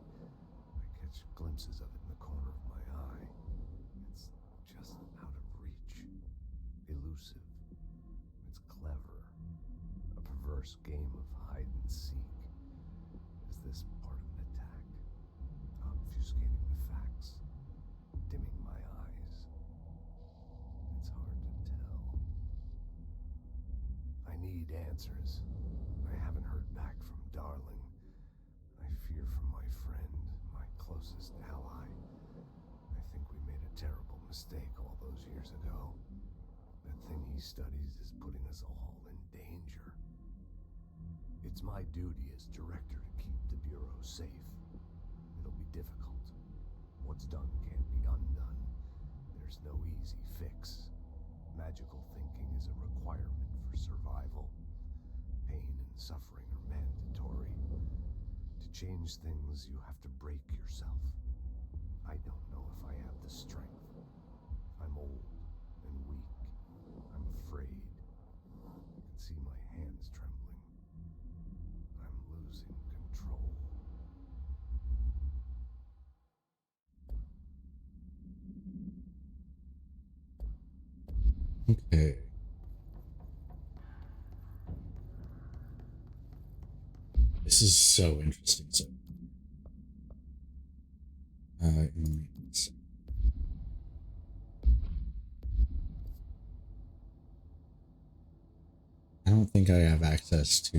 this game of hide and seek? Is this part of an attack? Obfuscating the facts? Dimming my eyes? It's hard to tell. I need answers. I haven't heard back from Darling. I fear for my friend, my closest ally. I think we made a terrible mistake all those years ago. That thing he studies is putting us all in danger. It's my duty as director to keep the Bureau safe. It'll be difficult. What's done can't be undone. There's no easy fix. Magical thinking is a requirement for survival. Pain and suffering are mandatory. To change things, you have to break yourself. I don't know if I have the strength. I'm old and weak. I'm afraid. I can see my hands trembling. I'm losing control. Okay. This is so interesting. So, I don't think I have access to.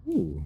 Ooh.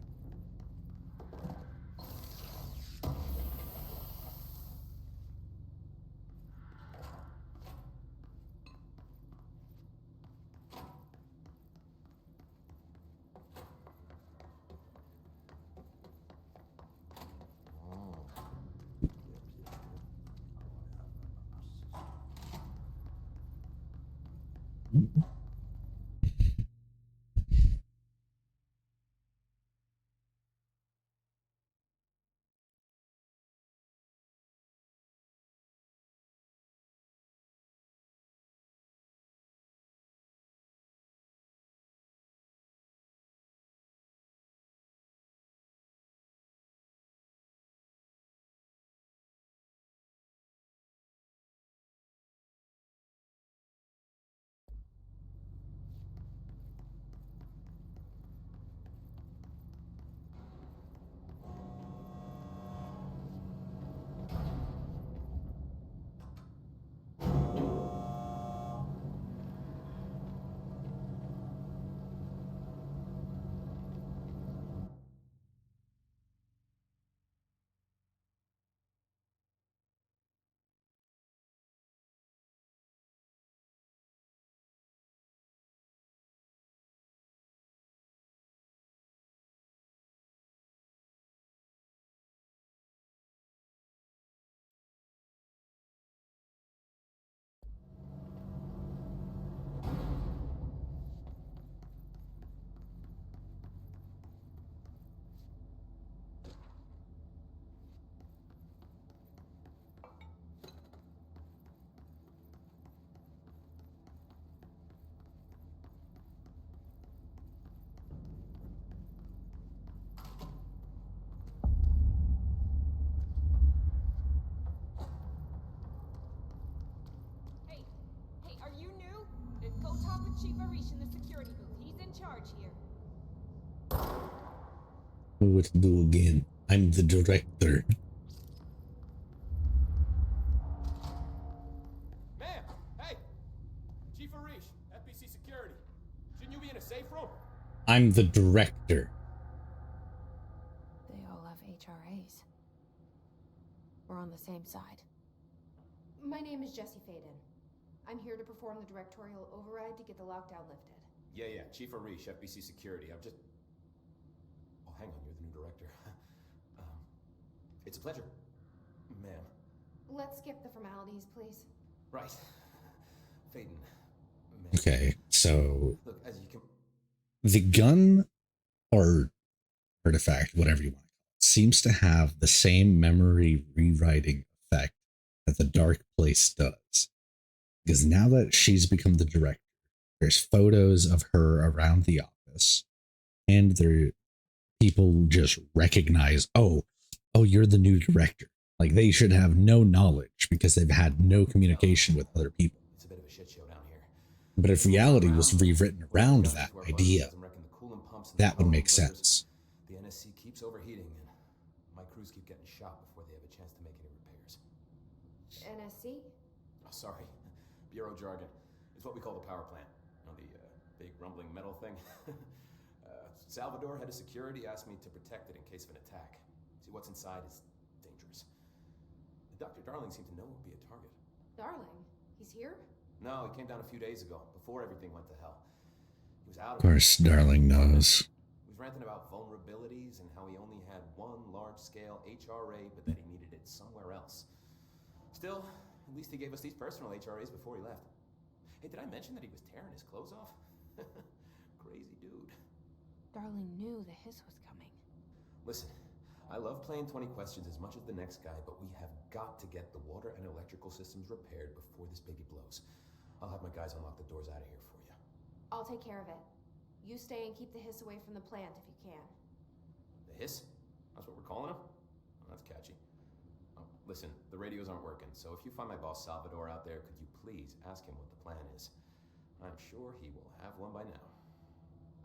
Chief Arish in the security booth. He's in charge here. What to do again? I'm the director. Ma'am! Hey! Chief Arish, FBC Security. Shouldn't you be in a safe room? I'm the director. They all have HRAs. We're on the same side. My name is Jesse Faden. I'm here to perform the directorial override to get the lockdown lifted. Yeah, Chief Arish, FBC Security. I'm just... Oh, hang on, you're the new director. It's a pleasure, ma'am. Let's skip the formalities, please. Right. Faden, ma'am. Okay, so... Look, as you can... The gun or artifact, whatever you want, seems to have the same memory rewriting effect that the Dark Place does. Because now that she's become the director, there's photos of her around the office, and people just recognize, oh, you're the new director. Like they should have no knowledge because they've had no communication with other people. It's a bit of a shit show down here. But if reality was rewritten around that idea, that would make sense. The NSC keeps overheating, and my crews keep getting shot before they have a chance to make any repairs. NSC? Oh, sorry. Bureau jargon. It's what we call the power plant. You know, the big rumbling metal thing. Salvador, head of security, asked me to protect it in case of an attack. See, what's inside is dangerous. Dr. Darling seemed to know it would be a target. Darling? He's here? No, he came down a few days ago, before everything went to hell. He was out Of course, Darling knows. He was ranting about vulnerabilities and how he only had one large-scale HRA, but that he needed it somewhere else. Still, at least he gave us these personal HRAs before he left. Hey, did I mention that he was tearing his clothes off? Crazy dude. Darling knew the hiss was coming. Listen, I love playing 20 questions as much as the next guy, but we have got to get the water and electrical systems repaired before this baby blows. I'll have my guys unlock the doors out of here for you. I'll take care of it. You stay and keep the hiss away from the plant if you can. The hiss? That's what we're calling him? Oh, that's catchy. Oh, listen, the radios aren't working, so if you find my boss Salvador out there, could you please ask him what the plan is? I'm sure he will have one by now.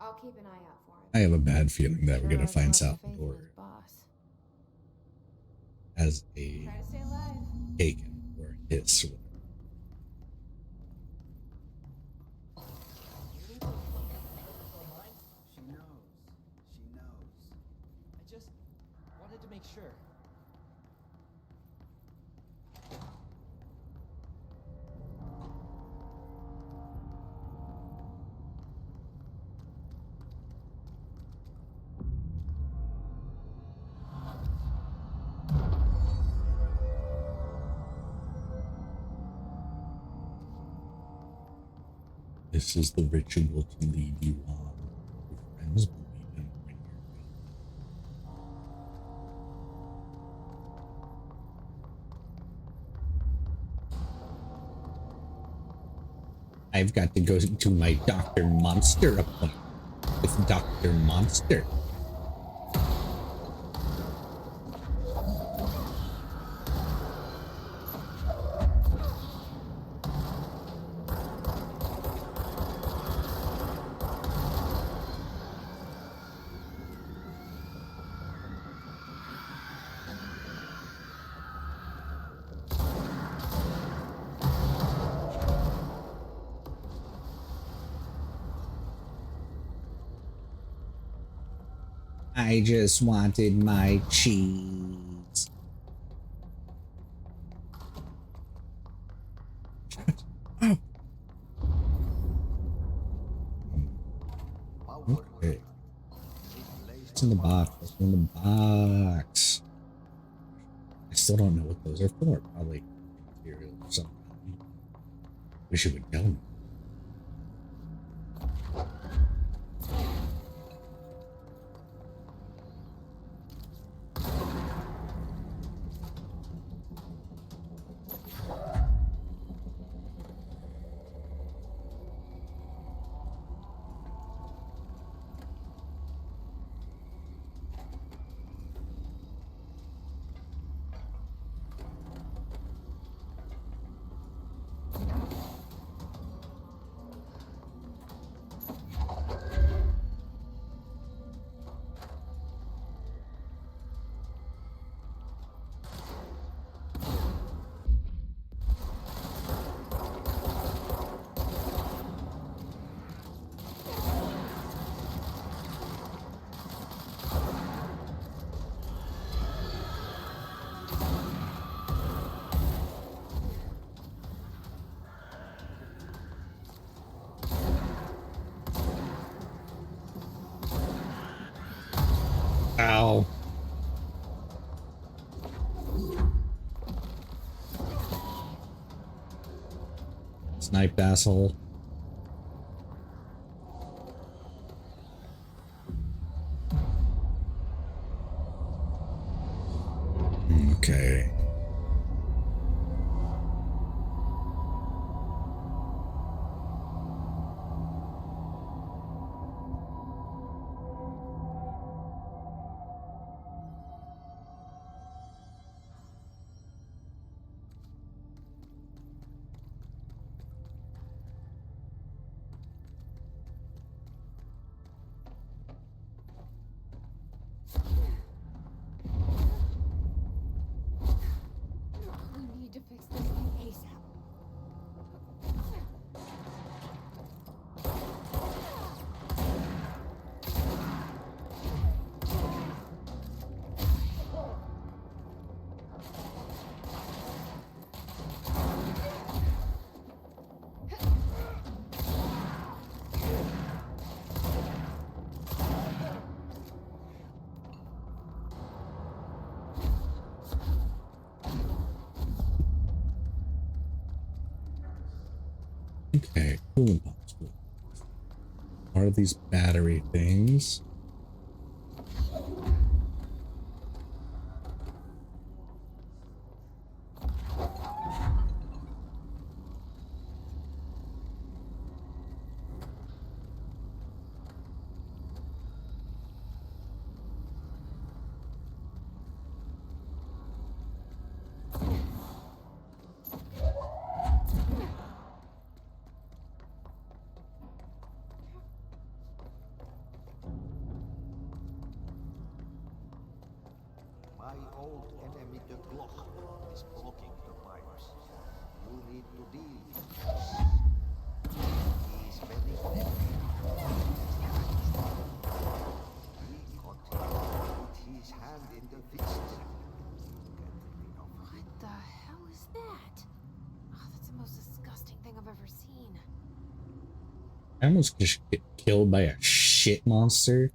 I'll keep an eye out for him. I have a bad feeling that we're gonna find Salvador as a Try to stay alive. taken or hiss. She knows. She knows. I just wanted to make sure. This is the ritual to lead you on. Your friends believe in when you're I've got to go to my Dr. Monster appointment with Dr. Monster. I just wanted my cheese. Shut up. Okay. What's in the box? What's in the box? I still don't know what those are for. Probably material or something. Wish it would tell me. Ow. Sniped asshole. Okay. Okay, coolant pumps. Part of these battery things. My old enemy, the Glock, is blocking the pipes. You need to deal with this. He is very clever. He caught him with his hand in the fist. What the hell is that? Oh, that's the most disgusting thing I've ever seen. I almost just get killed by a shit monster.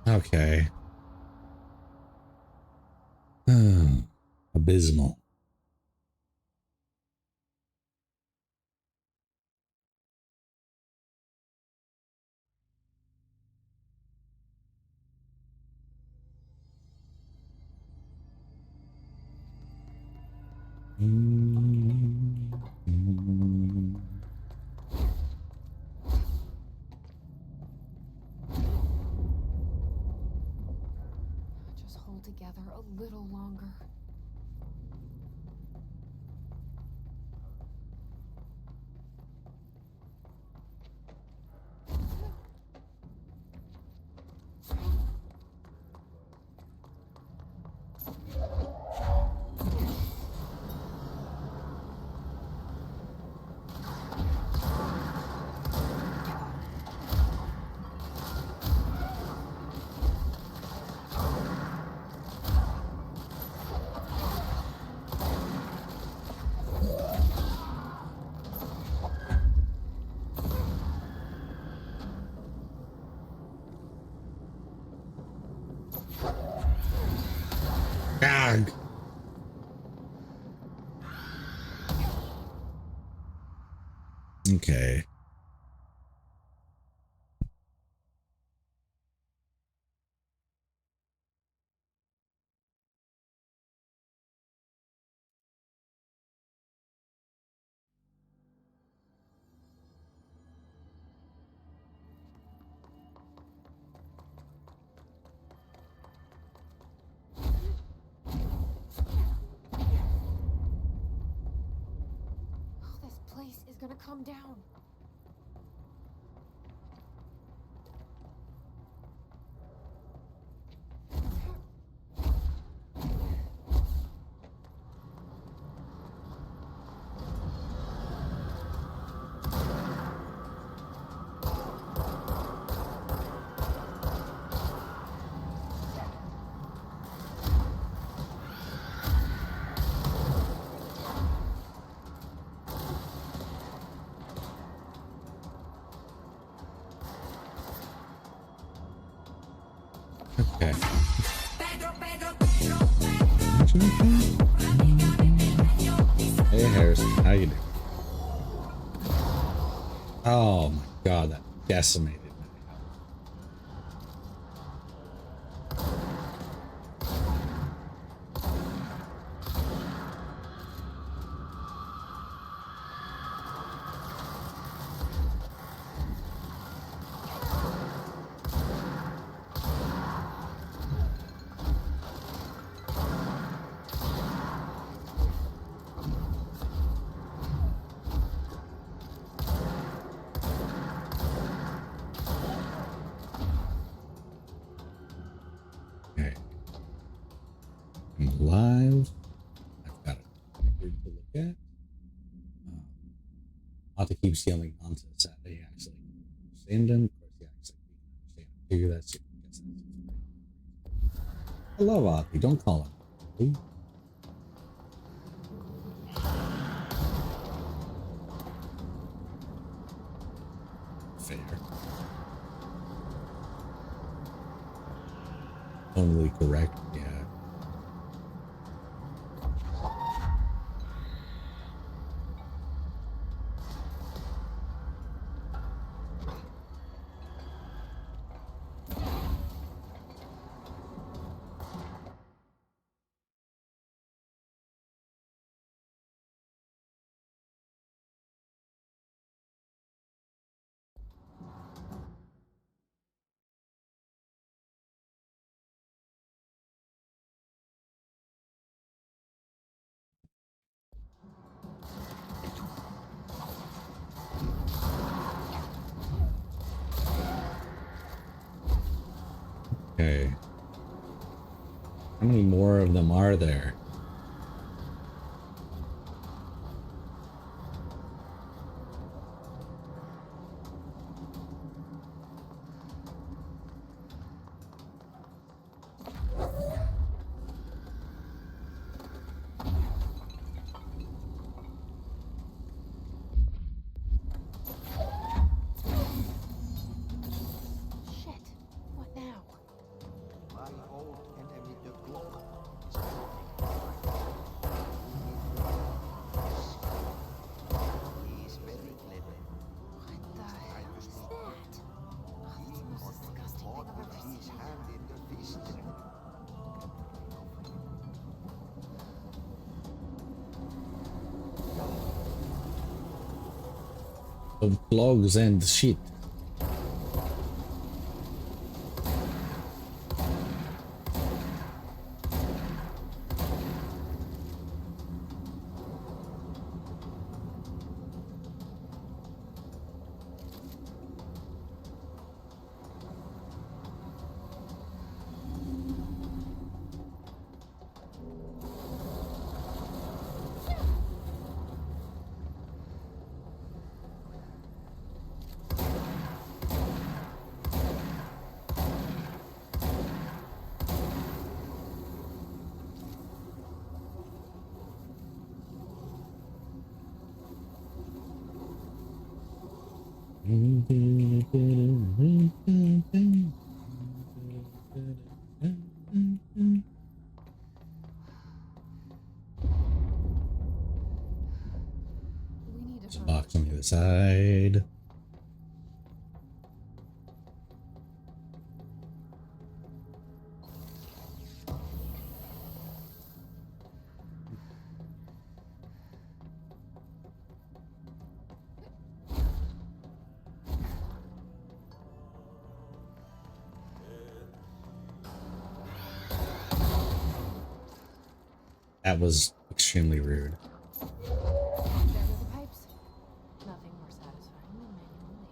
Okay. Abysmal. Just hold together a little longer. Gag. Okay. This place is gonna come down. Okay. Hey Harrison, how you doing? Oh my god, that decimated my health. Okay. I'm alive. I've got a record to look at. I'll have to keep stealing onto Saturday, actually. Sandon, of course, yeah, actually. Maybe that's it. I love Ozzy. Don't call him. Ozzy. Fair. Totally correct. Yeah. Okay. How many more of them are there? Shit. What now? My old enemy, the Glock, is very clever. What the hell is that? Oh, that's the most disgusting thing I've ever His seen. hand in the fist. Of clogs and shit. There's a box on the other side. That was extremely rude. There go the pipes. Nothing more satisfying than manual labor.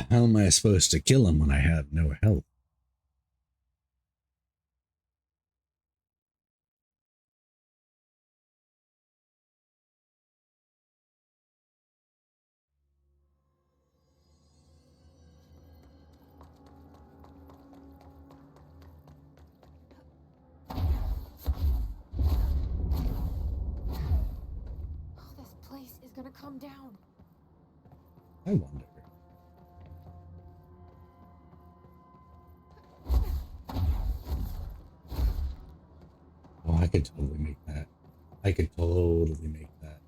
How am I supposed to kill him when I have no health? Calm down. I wonder. Oh, I could totally make that. I could totally make that.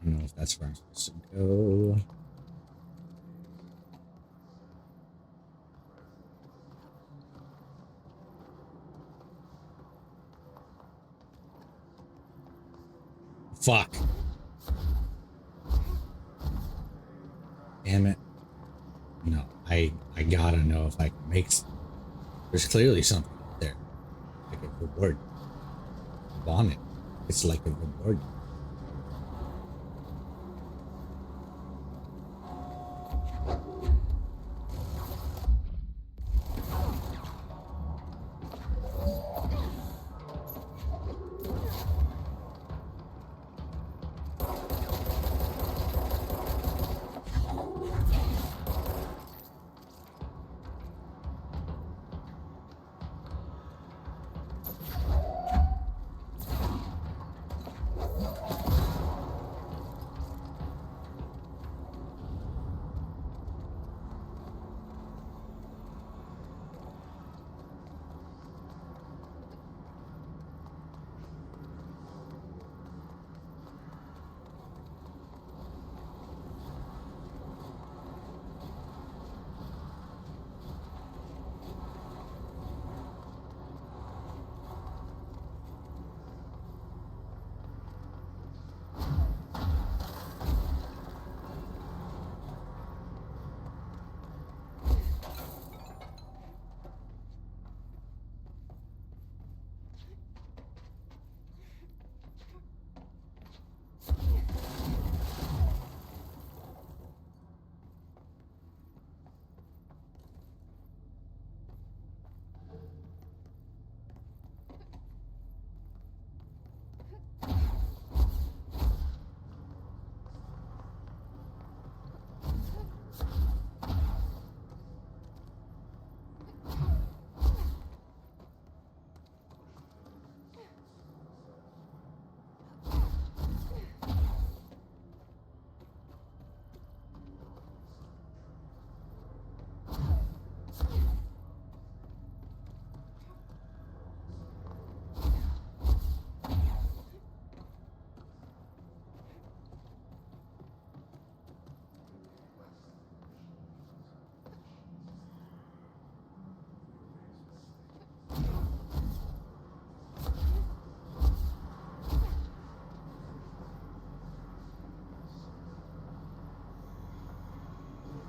I don't know if that's where I'm supposed to go. Fuck. Damn it. No, I gotta know if I can make some. There's clearly something up there. Like a reward. On it. It's like a reward.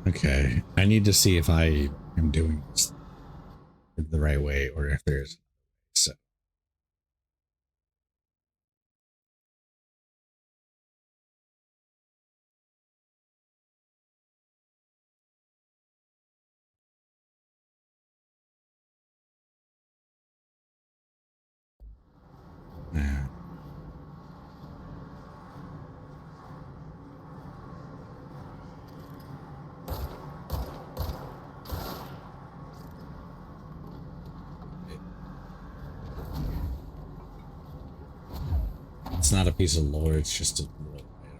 Okay, I need to see if I am doing this the right way or if there's so. Nah. It's not a piece of lore, it's just a little item.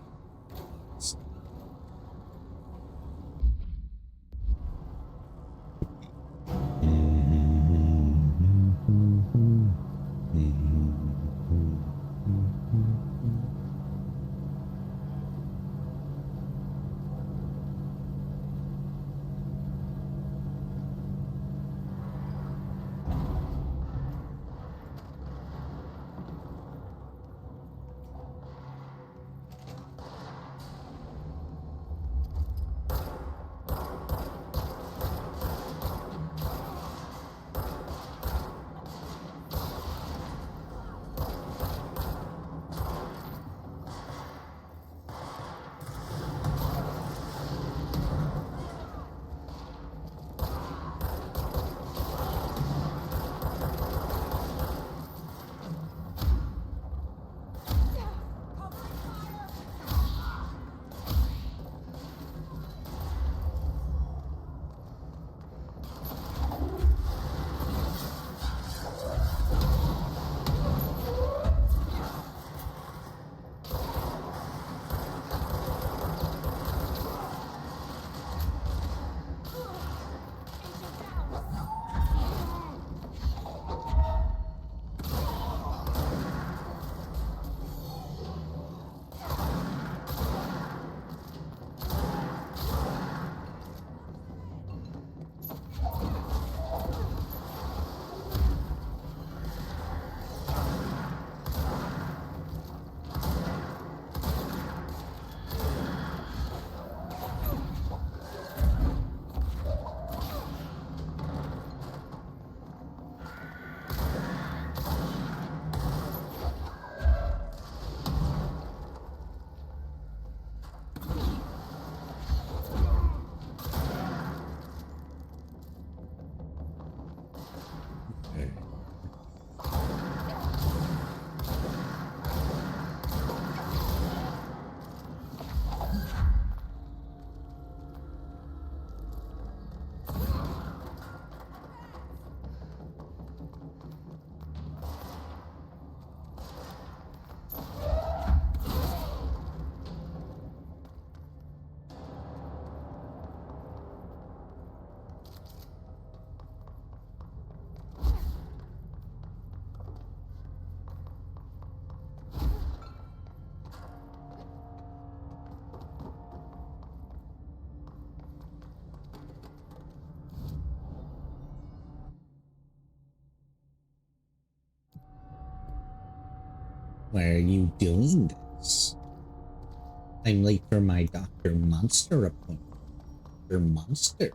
Why are you doing this? I'm late for my Dr. Monster appointment. Dr. Monster.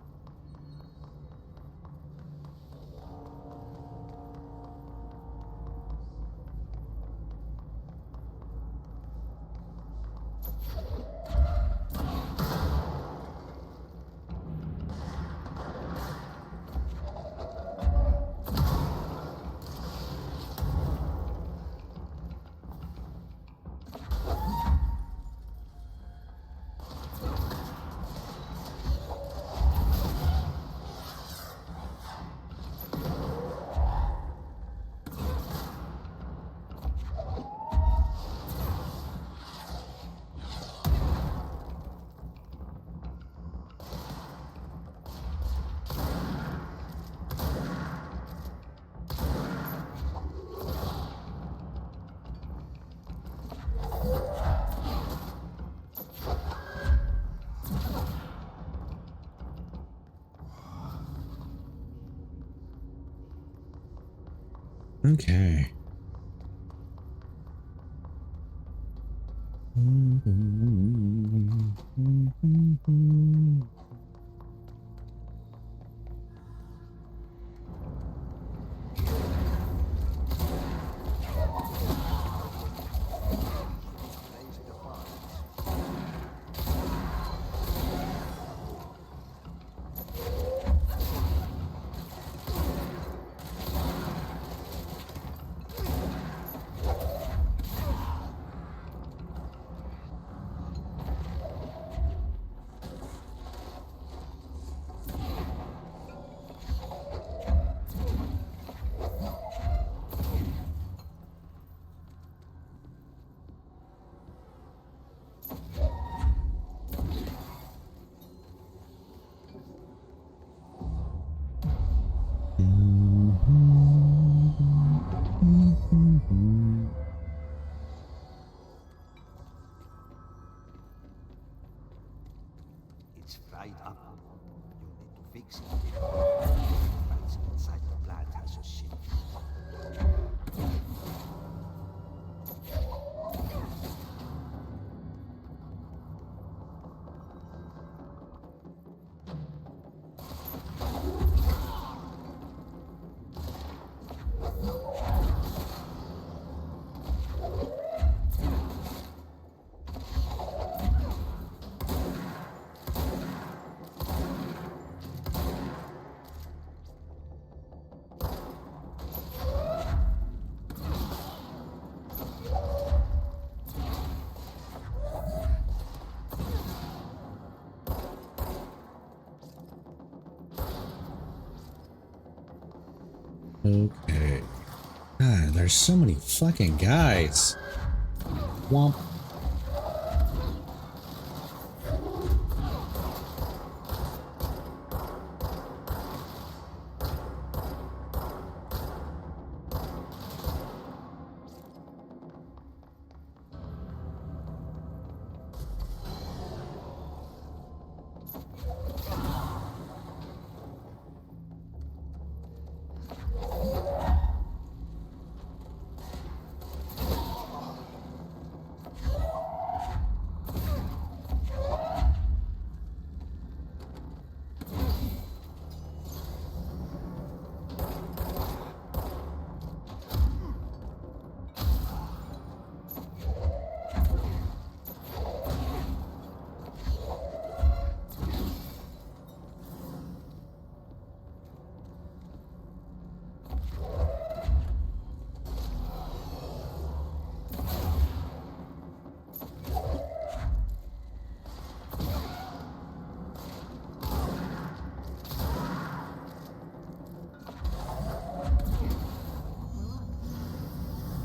Okay. It's fried up. You need to fix it. Lights inside the plant has a shift. Okay. God, there's so many fucking guys. Womp.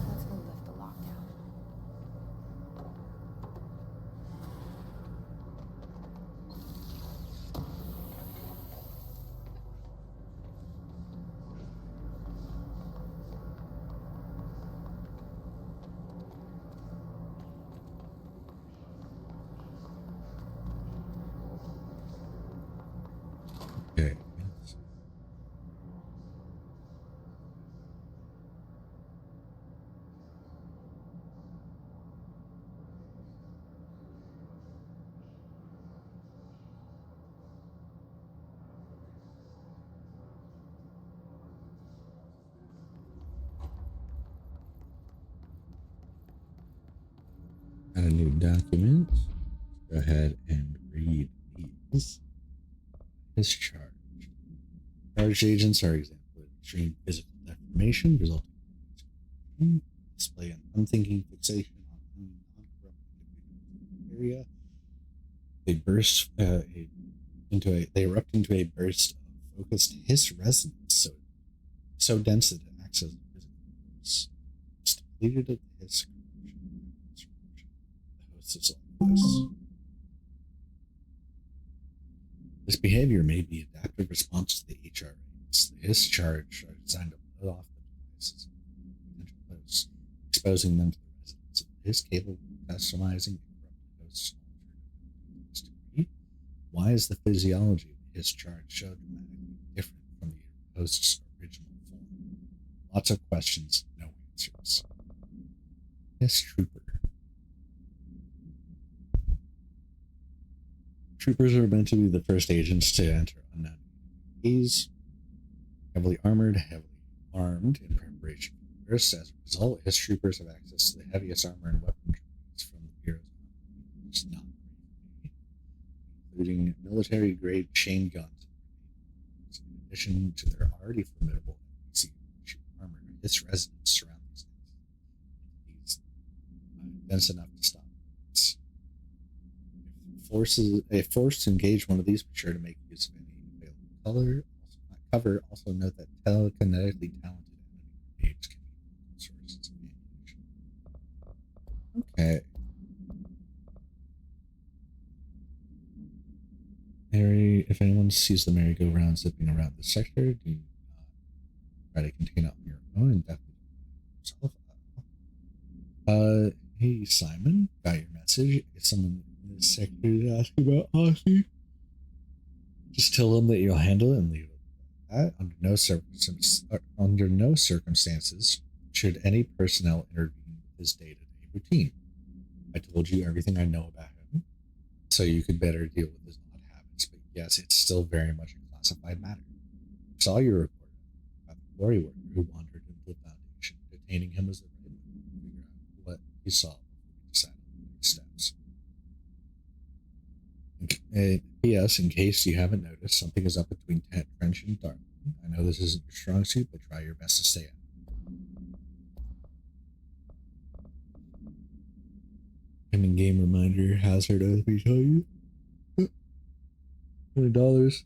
Let's go lift the lockdown. Okay. Got a new document. Go ahead and read these. Discharge. Charged agents are example of extreme physical deformation resulting in display an unthinking fixation on non-corrupt area. They erupt into a burst of focused hiss resonance, so dense that it acts as a physical force. It's depleted of the hiss. The host is like this. This behavior may be adaptive response to the HRAs. The hiss charge are designed to blow off the devices and potential hosts, exposing them to the residents. The hiss capable of customizing and corrupting hosts. Why is the physiology of the hiss charge so dramatically different from the host's original form? Lots of questions, no answers. Hiss trooper. Troopers are meant to be the first agents to enter unknown areas. Heavily armored, heavily armed in preparation for the burst. As a result, hiss troopers have access to the heaviest armor and weaponry from the Bureau's army, which is not great, including military-grade chain guns. In addition to their already formidable NPC armor, hiss resonance surrounds these dense enough to stop. If forced to engage one of these, be sure to make use of any available cover. Also note that telekinetically talented enemy brigades can be sources of ammunition. Okay. If anyone sees the merry-go-round zipping around the sector, do try to contain it on your own and definitely yourself. Hey Simon, got your message. If someone sector to ask about Aussie, just tell them that you'll handle it and leave it at that. Under no circumstances should any personnel intervene with his day-to-day routine. I told you everything I know about him, so you could better deal with his odd habits, but yes, it's still very much a classified matter. I saw your report about the glory worker who wandered into the Foundation. Detaining him was the right way to figure out what he saw before we decide on the next steps. P.S. In case you haven't noticed, something is up between Trench and Dark. I know this isn't your strong suit, but try your best to stay out. In-game reminder, hazard as we tell you. $100.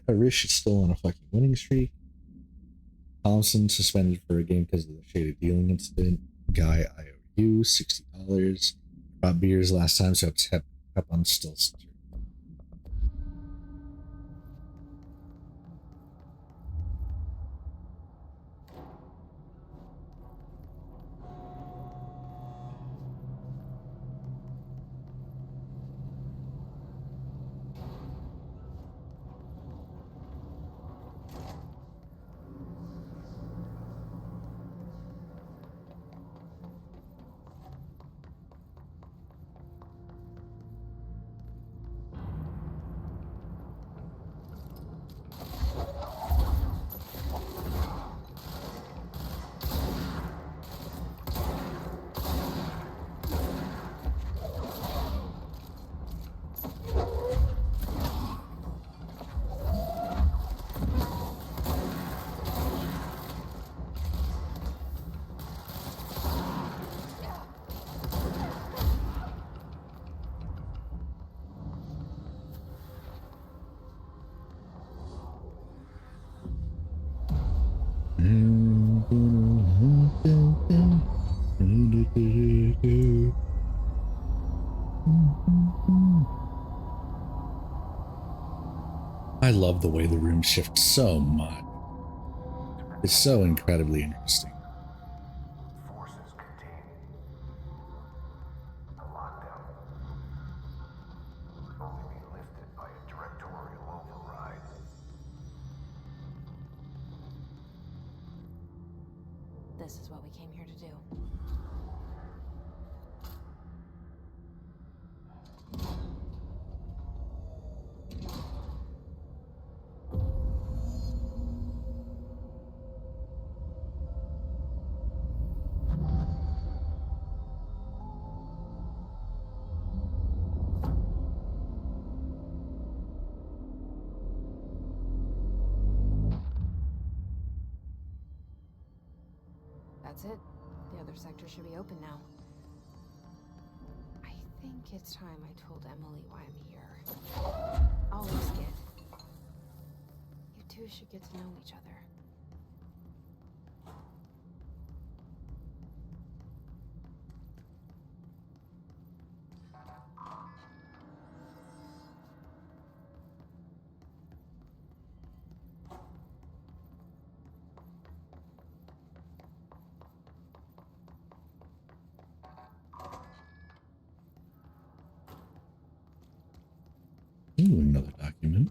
Arish is still on a fucking winning streak. Thompson suspended for a game because of the shaded dealing incident. Guy IOU, $60. Bought beers last time, so I'm still stirred. I love the way the room shifts so much. It's so incredibly interesting. Forces contained. A lockdown will only be lifted by a directorial override. This is what we came here to do. That's it. The other sector should be open now. I think it's time I told Emily why I'm here. I'll risk it. You two should get to know each other. Ooh, another document.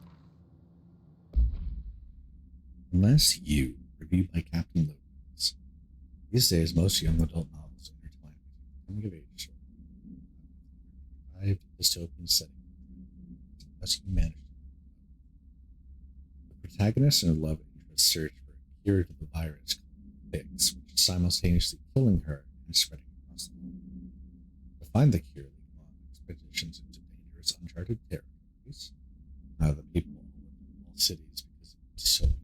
Unless you, reviewed by Captain Lewis. These days, most young adult novels intertwine with coming of age stories. Dystopian setting. Unless you manage the protagonist and her love interest search for a cure to the virus called Fix, which is simultaneously killing her and spreading across the world. To find the cure, they go on expeditions into dangerous, uncharted territories. The people live in all cities because it's so along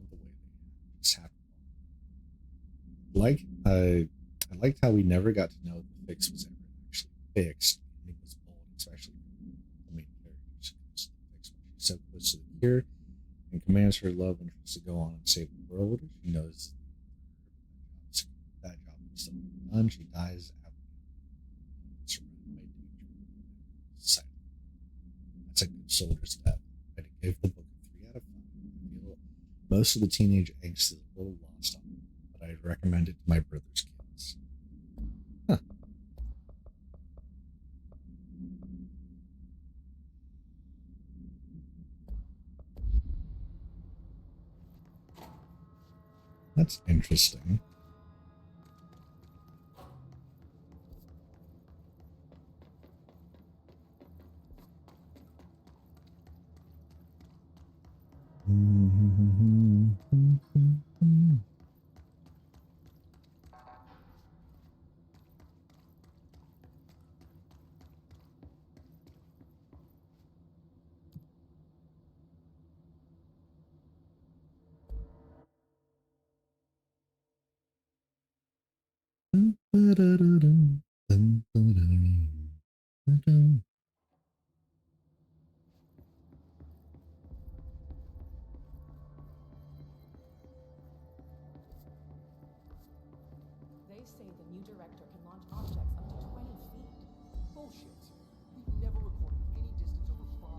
the way they just happen. I liked how we never got to know if the fix was ever actually fixed. And it was bold, especially the main character. She fix when she's so close to the cure and commands her love interest to go on and save the world. She knows that job is still being done. She dies out surrounded by danger. That's a good soldier's death. I gave the book a 3 out of 5. I feel most of the teenage angst is a little lost on me, but I'd recommend it to my brother's kids. Huh. That's interesting. They say the new director can launch objects up to 20 feet. Bullshit. We've never recorded any distance over 5.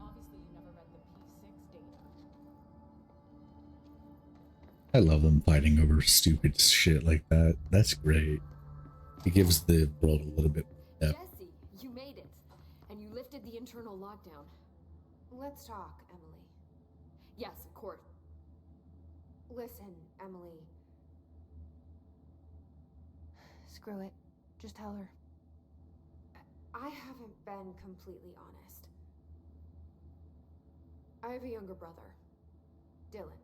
Obviously, you never read the P6 data. I love them fighting over stupid shit like that. That's great. It gives the world a little bit more depth. Jesse, you made it. And you lifted the internal lockdown. Let's talk, Emily. Yes, of course. Listen, Emily. Screw it. Just tell her. I haven't been completely honest. I have a younger brother, Dylan.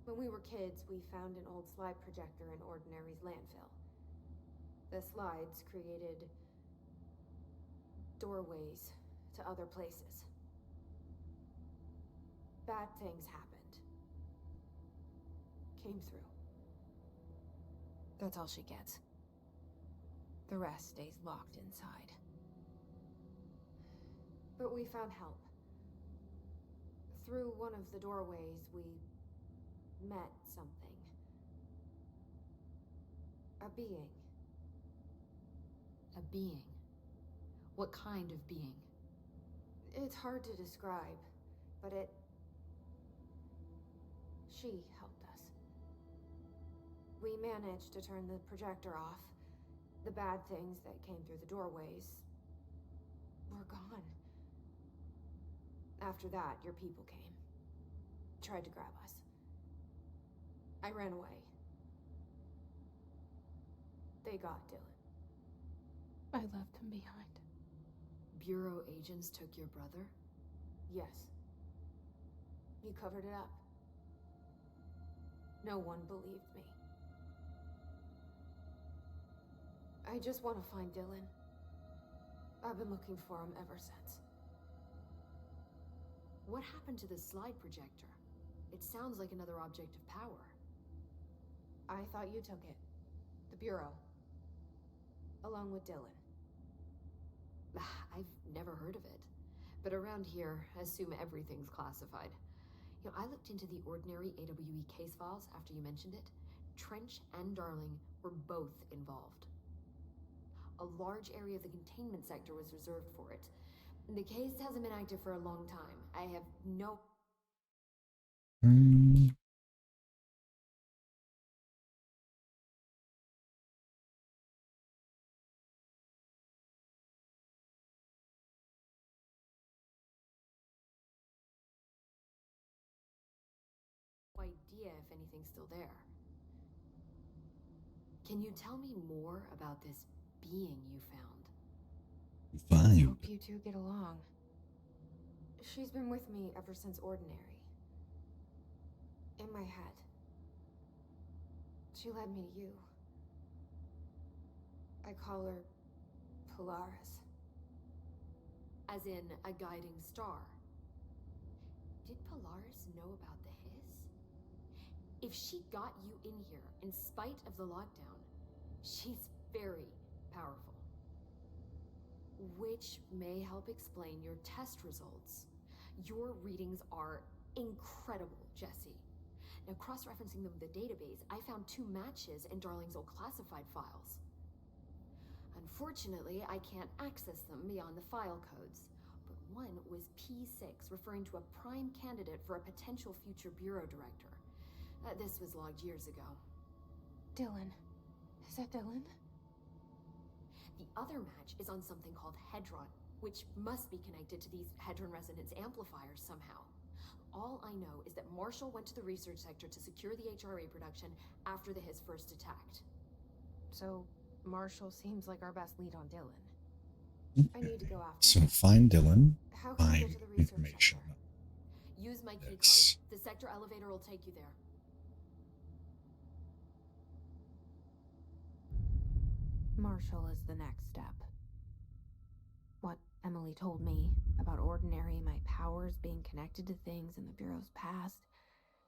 When we were kids, we found an old slide projector in Ordinary's landfill. The slides created doorways to other places. Bad things happened. Came through. That's all she gets. The rest stays locked inside. But we found help. Through one of the doorways, we met something. A being. A being? What kind of being? It's hard to describe, but she helped us. We managed to turn the projector off. The bad things that came through the doorways were gone. After that, your people came. Tried to grab us. I ran away. They got Dylan. I left him behind. Bureau agents took your brother? Yes. You covered it up. No one believed me. I just want to find Dylan. I've been looking for him ever since. What happened to the slide projector? It sounds like another object of power. I thought you took it. The Bureau. Along with Dylan. I've never heard of it. But around here, assume everything's classified. You know, I looked into the ordinary AWE case files after you mentioned it. Trench and Darling were both involved. A large area of the containment sector was reserved for it. The case hasn't been active for a long time. I have no... idea if anything's still there. Can you tell me more about this being you found? Fine. Hope you two get along. She's been with me ever since Ordinary. In my head. She led me to you. I call her Polaris. As in a guiding star. Did Polaris know about the hiss? If she got you in here in spite of the lockdown, she's very powerful. Which may help explain your test results. Your readings are incredible, Jesse. Now, cross-referencing them with the database, I found 2 matches in Darling's old classified files. Unfortunately, I can't access them beyond the file codes, but one was P6, referring to a prime candidate for a potential future bureau director. This was logged years ago. Dylan. Is that Dylan? The other match is on something called Hedron, which must be connected to these Hedron resonance amplifiers somehow. All I know is that Marshall went to the research sector to secure the HRA production after the Hiss first attacked. So, Marshall seems like our best lead on Dylan. Okay. I need to go after So him. find Dylan, How can I get find to the research information. sector? Use my key Yes. card. The sector elevator will take you there. Marshall is the next step. What Emily told me about Ordinary, my powers being connected to things in the Bureau's past,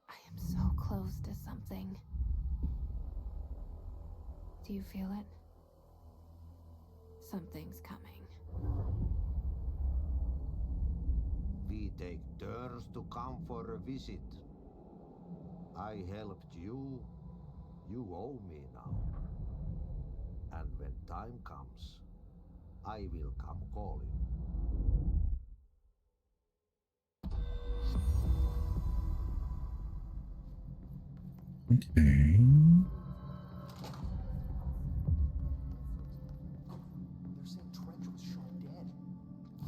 I am so close to something. Do you feel it? Something's coming. We take turns to come for a visit. I helped you. You owe me now. And when time comes, I will come calling. Okay. They're saying Trench was shot dead.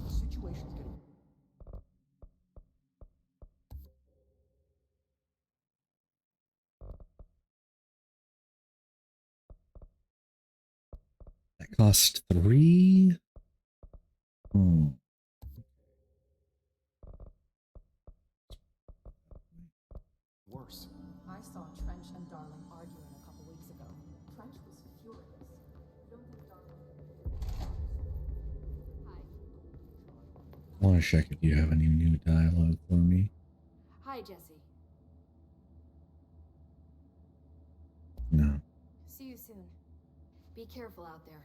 The situation's getting... That cost 3. Worse. I saw Trench and Darling arguing a couple weeks ago. Trench was furious. Don't think Darling... I want to check if you have any new dialogue for me. Hi, Jesse. No. See you soon. Be careful out there.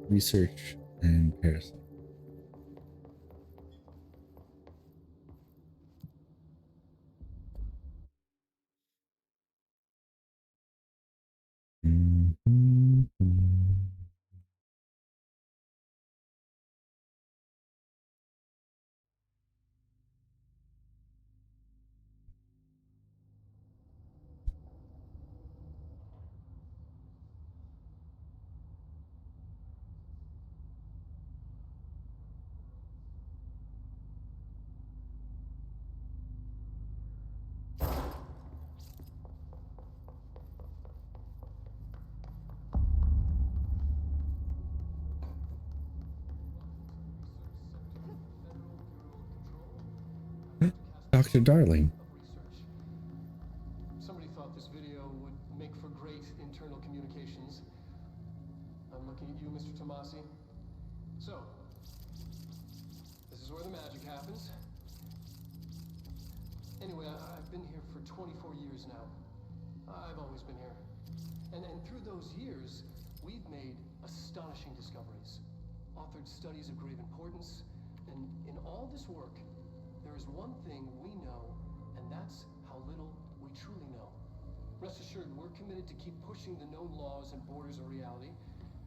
Research and Parasite. Dr. Darling. Somebody thought this video would make for great internal communications. I'm looking at you, Mr. Tomasi. So, this is where the magic happens. Anyway, I've been here for 24 years now. I've always been here. And through those years, we've made astonishing discoveries, authored studies of grave importance, and in all this work, there is one thing we know, and that's how little we truly know. Rest assured, we're committed to keep pushing the known laws and borders of reality,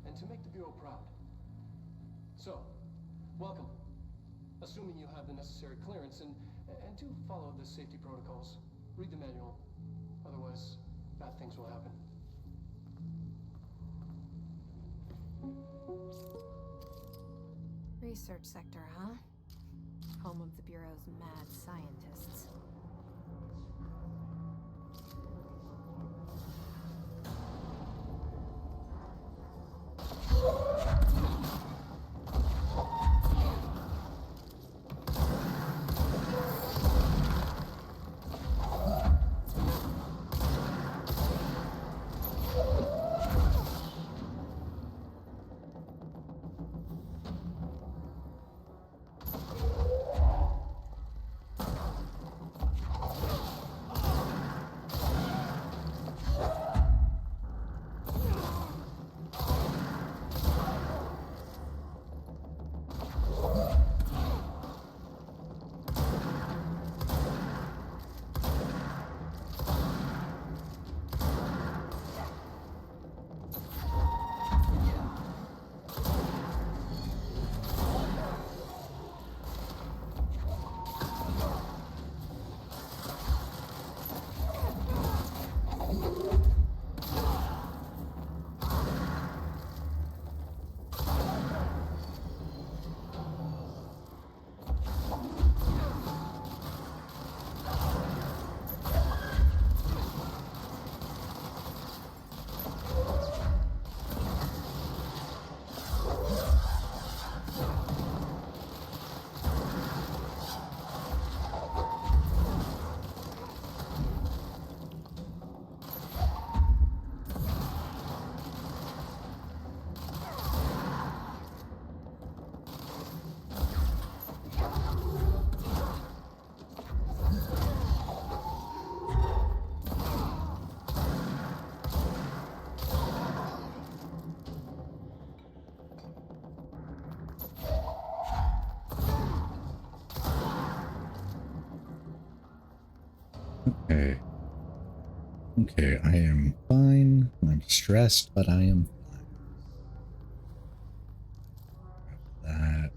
and to make the Bureau proud. So, welcome. Assuming you have the necessary clearance, and do follow the safety protocols. Read the manual. Otherwise, bad things will happen. Research sector, huh? Home of the Bureau's mad scientists. Okay. Okay, I am fine. I'm stressed, but I am fine. That.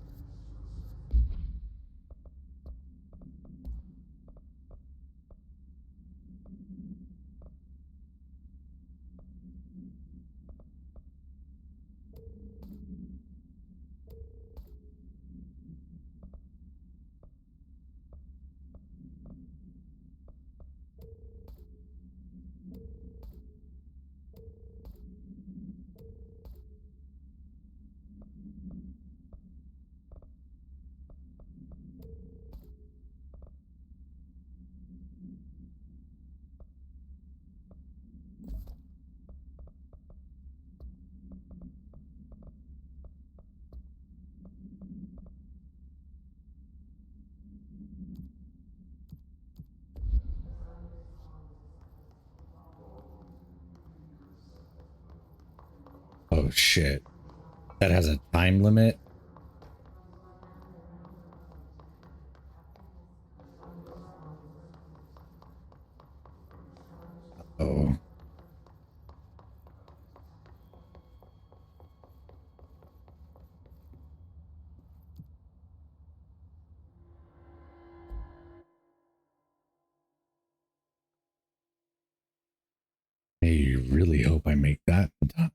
Oh shit. That has a time limit? Oh. I really hope I make that in time.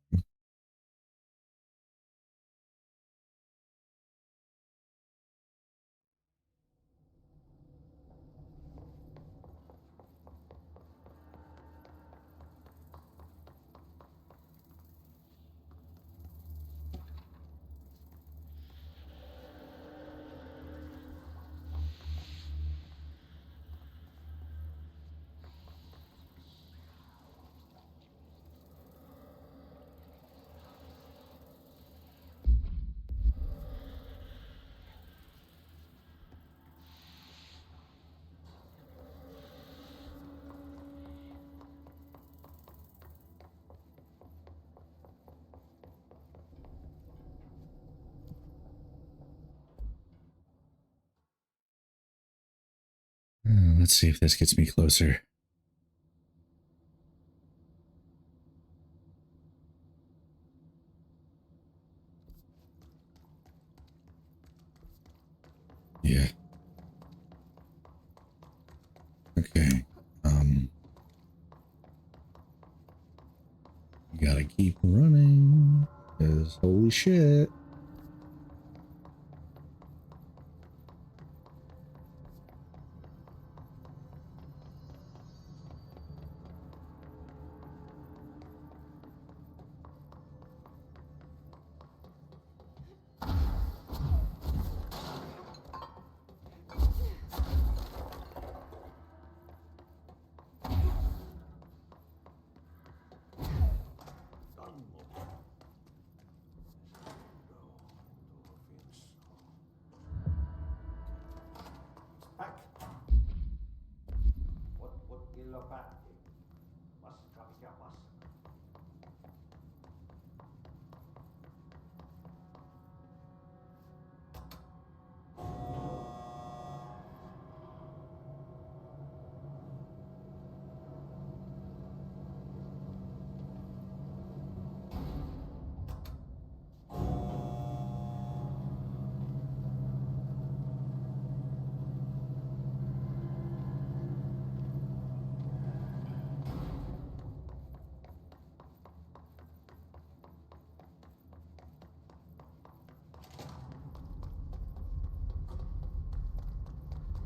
Let's see if this gets me closer. Yeah. Okay. You gotta keep running. Because holy shit.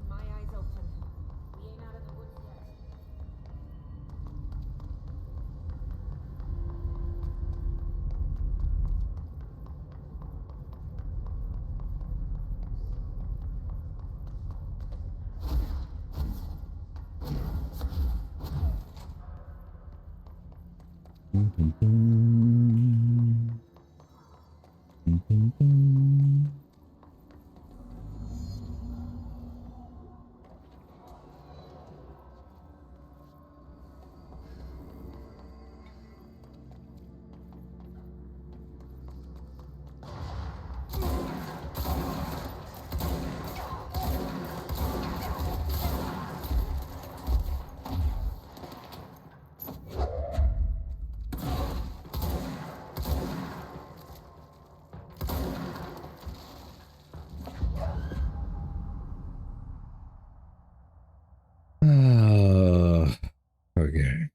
My eyes open. We ain't out of the woods yet. Okay.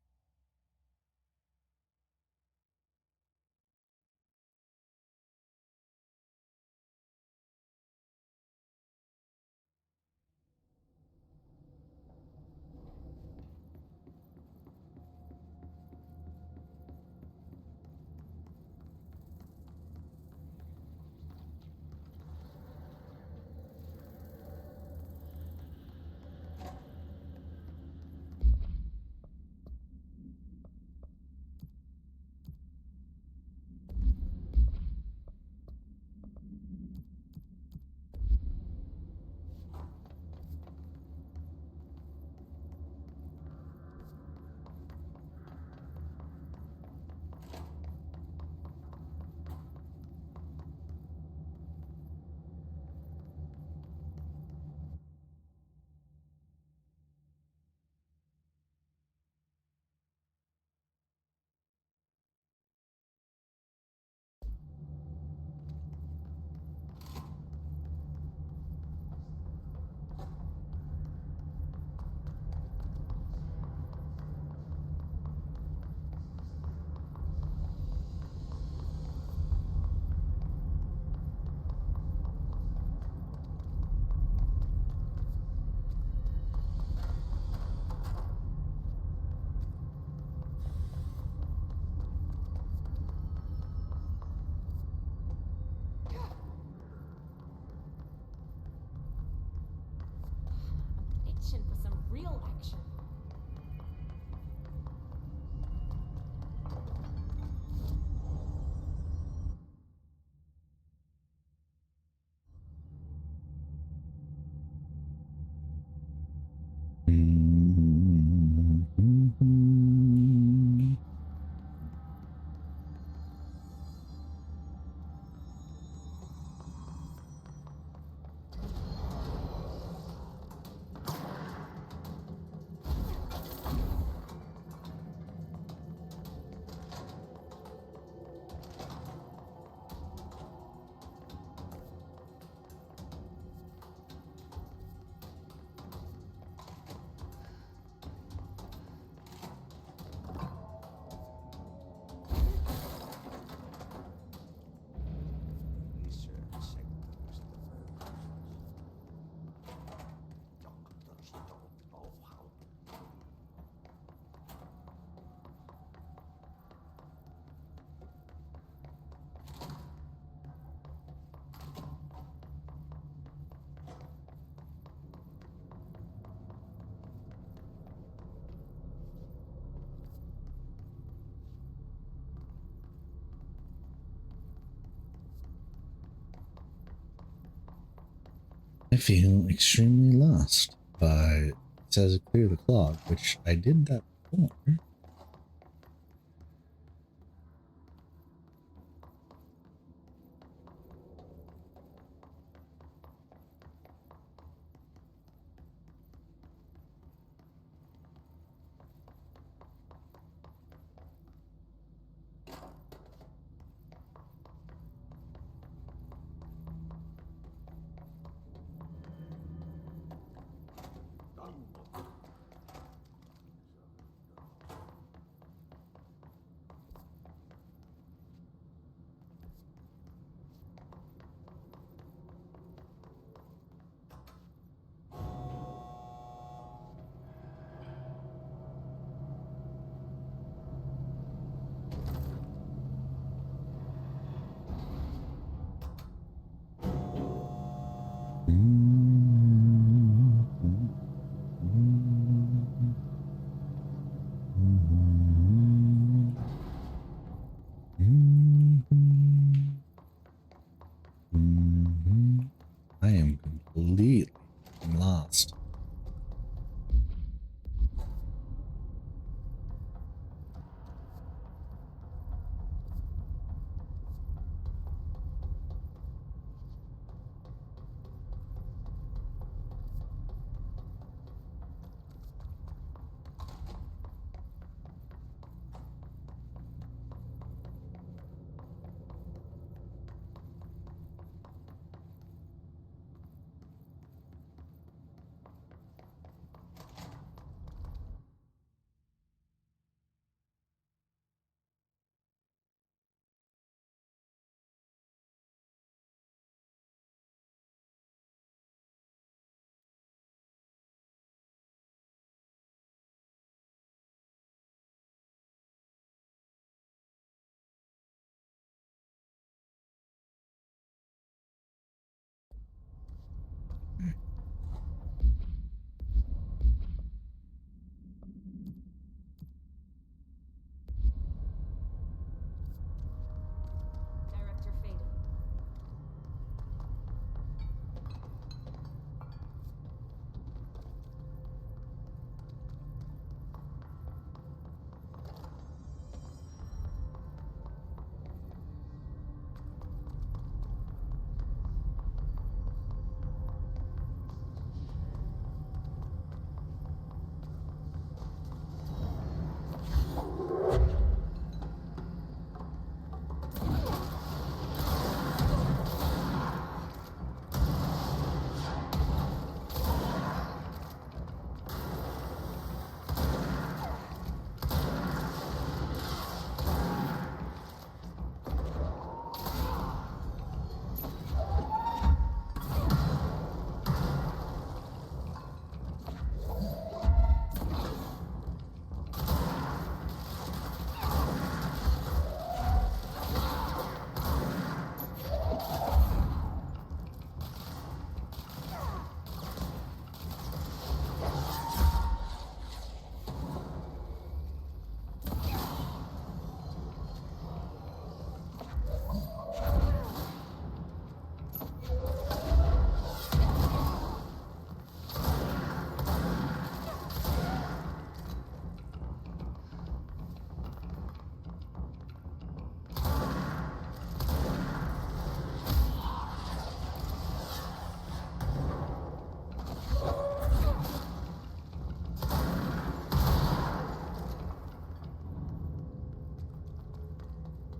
Itching for some real action. feel extremely lost, but it says clear the clog, which I did that before. I am completely lost. Director Faden.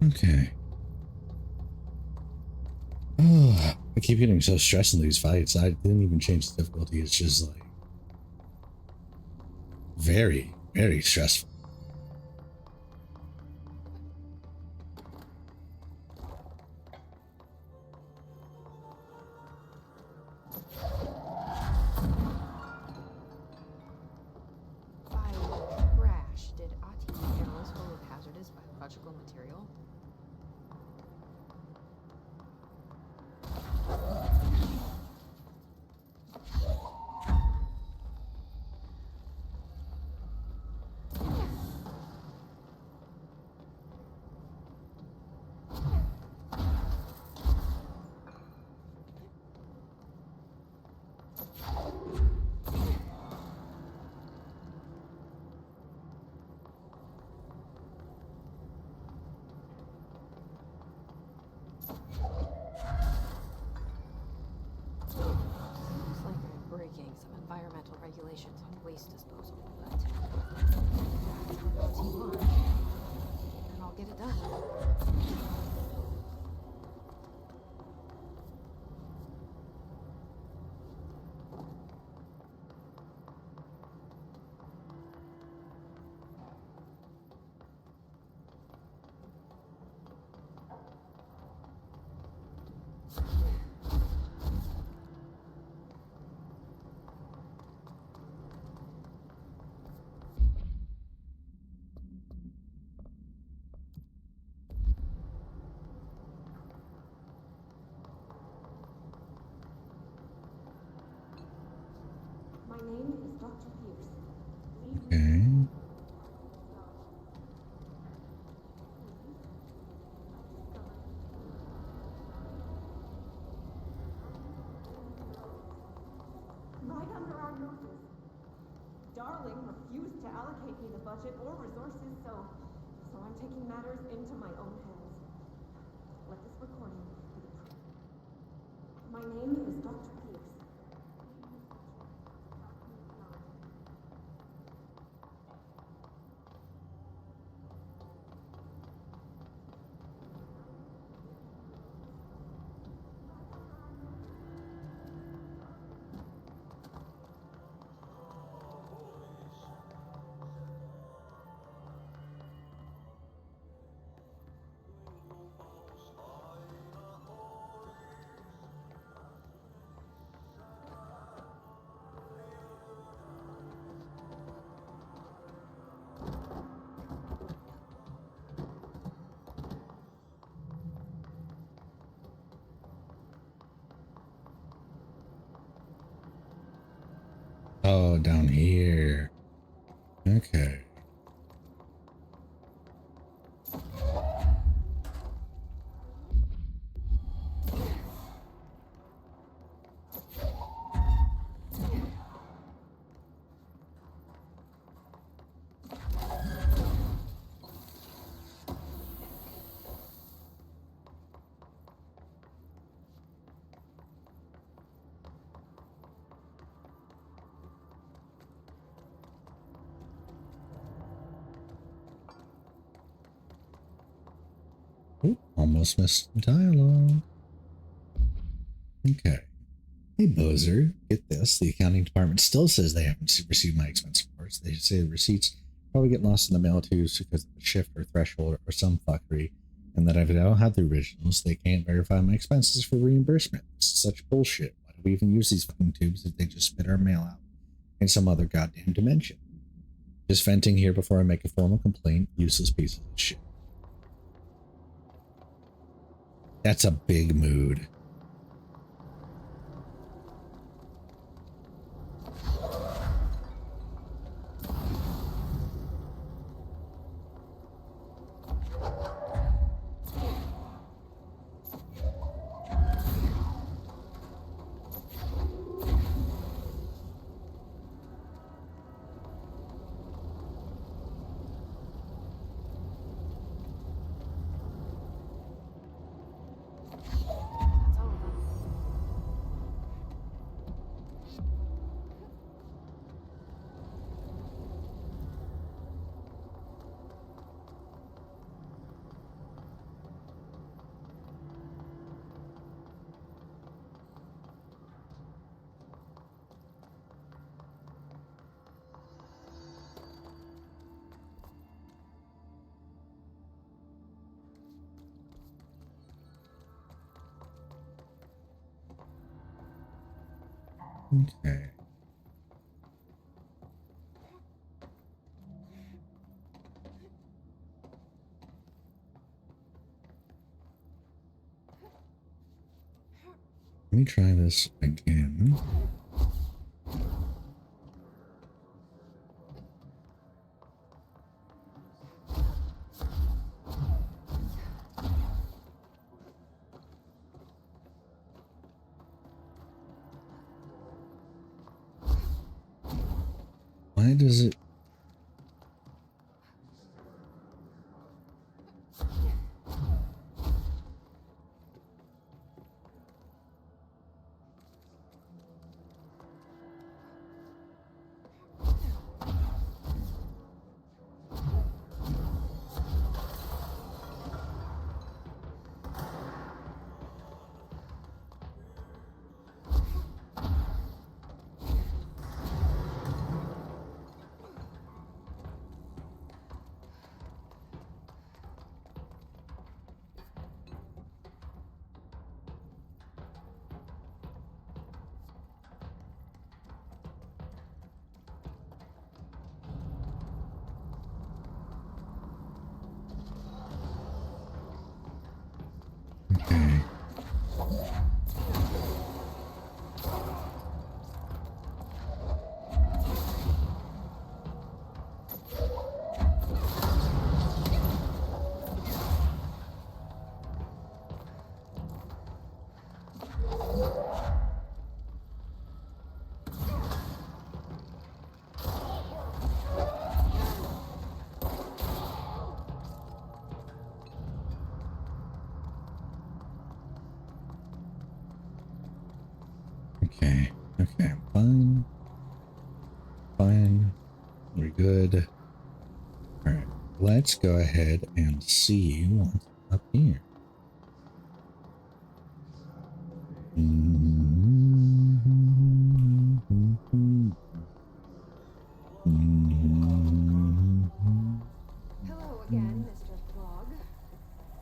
Okay. Oh, I keep getting so stressed in these fights. I didn't even change the difficulty. It's just like very, very stressful. By crash, did Ati use arrows full of hazardous biological material? environmental regulations on waste disposal, but that's what you want, and I'll get it done. My name is Dr. Pierce. Okay. Right under our noses. Darling refused to allocate me the budget or resources, so I'm taking matters into my own hands. Let this recording be the proof. My name is Dr. Pierce. Oh, down here. Okay. Ooh, almost missed some dialogue. Okay. Hey, Bozer, get this. The accounting department still says they haven't received my expense reports. They say the receipts probably get lost in the mail too because of the shift or threshold or some fuckery, and that if I don't have the originals, they can't verify my expenses for reimbursement. This is such bullshit. Why do we even use these fucking tubes if they just spit our mail out in some other goddamn dimension? Just venting here before I make a formal complaint. Useless pieces of shit. That's a big mood. Okay. Let me try this again. Why does it? fine. We're good. Alright, let's go ahead and see what's up here. Hello again, Mr. Flog.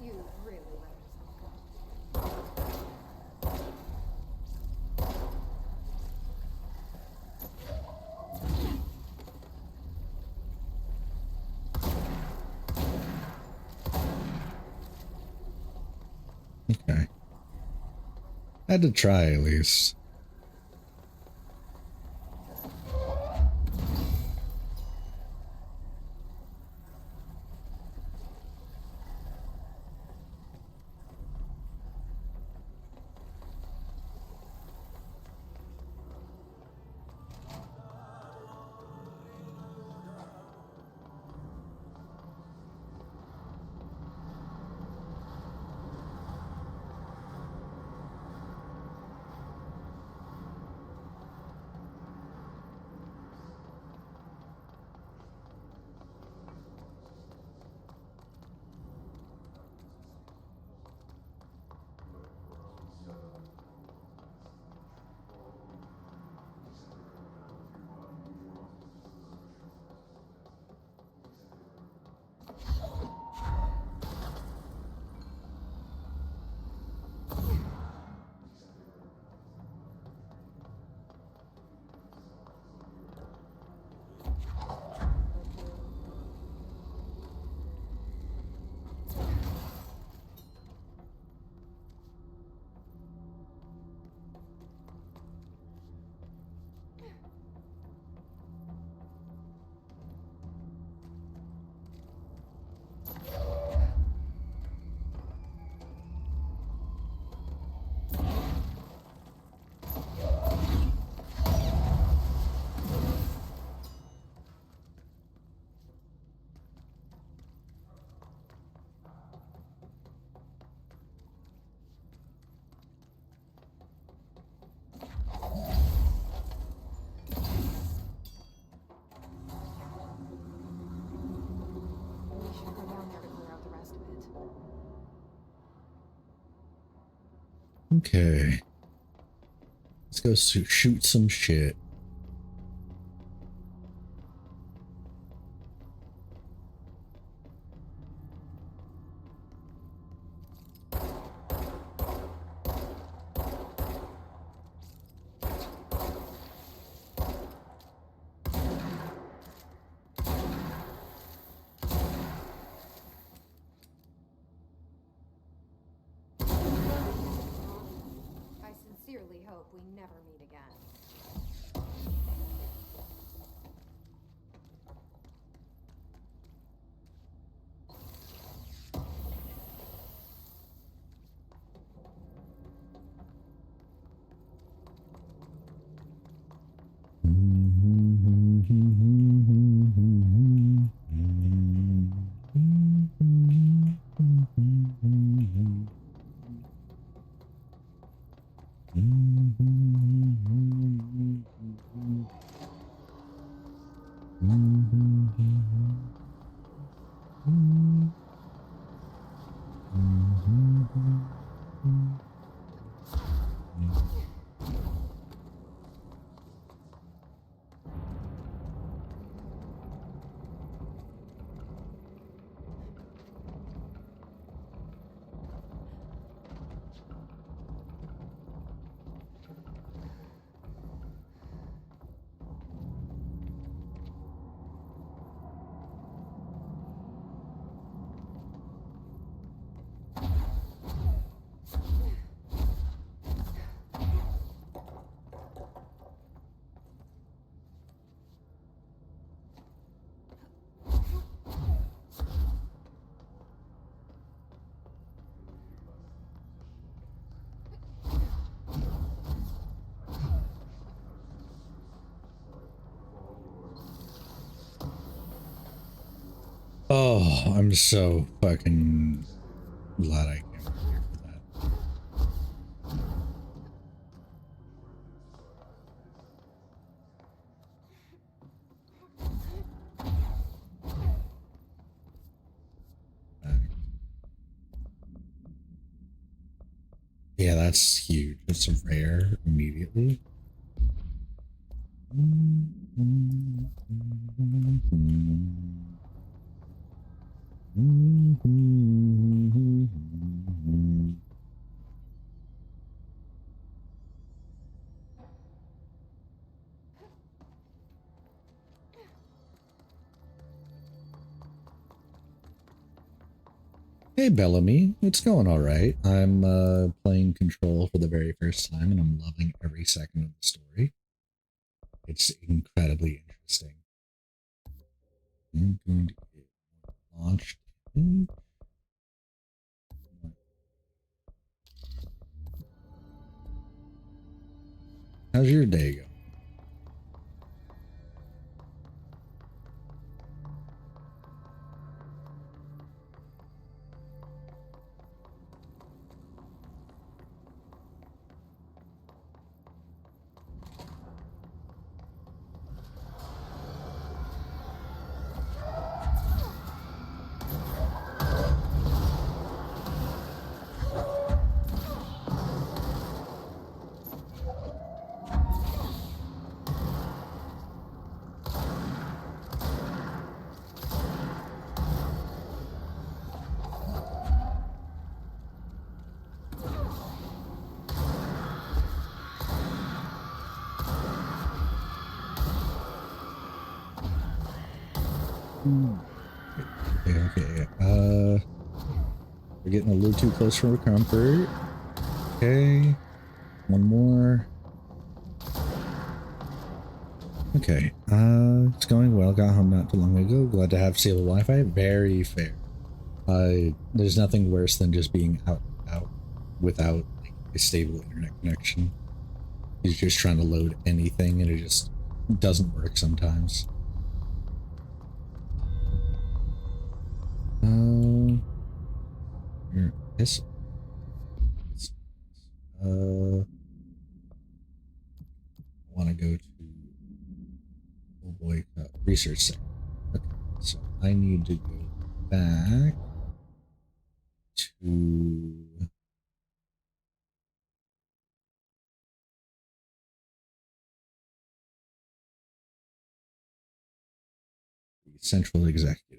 You really let yourself go. Okay. Had to try at least. Okay. Let's go shoot some shit. I sincerely hope we never meet again. Oh, I'm so fucking glad I came here for that. Yeah, that's huge. It's rare immediately. Hey Bellamy, it's going all right. I'm playing Control for the very first time, and I'm loving every second of the story. It's incredibly interesting. I'm going to get launched. How's your day going? Okay. We're getting a little too close for comfort. Okay. One more. Okay. It's going well. Got home not too long ago. Glad to have stable Wi-Fi. Very fair. There's nothing worse than just being out without like, a stable internet connection. You're just trying to load anything and it just doesn't work sometimes. Yes. I want to go to oh boy, research center. Okay, so I need to go back to the central executive.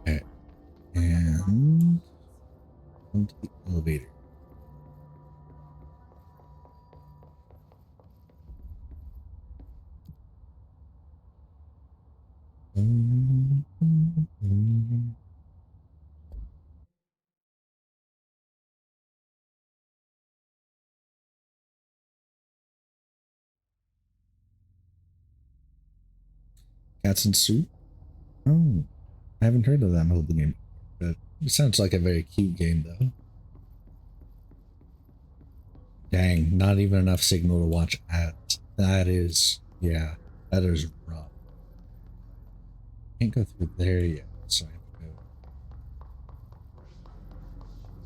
Okay, and onto the elevator. Cats and Soup? Oh, I haven't heard of that mobile game, but it sounds like a very cute game, though. Dang, not even enough signal to watch ads. That is, yeah, that is rough. Can't go through there yet, so I have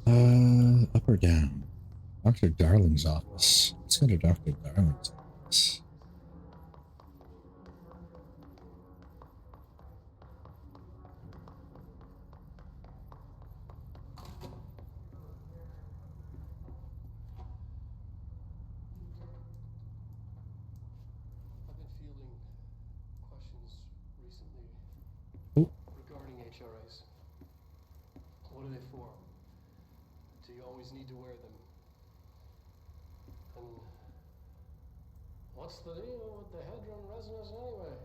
to go. Up or down? Dr. Darling's office. Let's go to Dr. Darling's office. Regarding HRAs. What are they for? Do you always need to wear them? And what's the deal with the Hedron resonance anyway?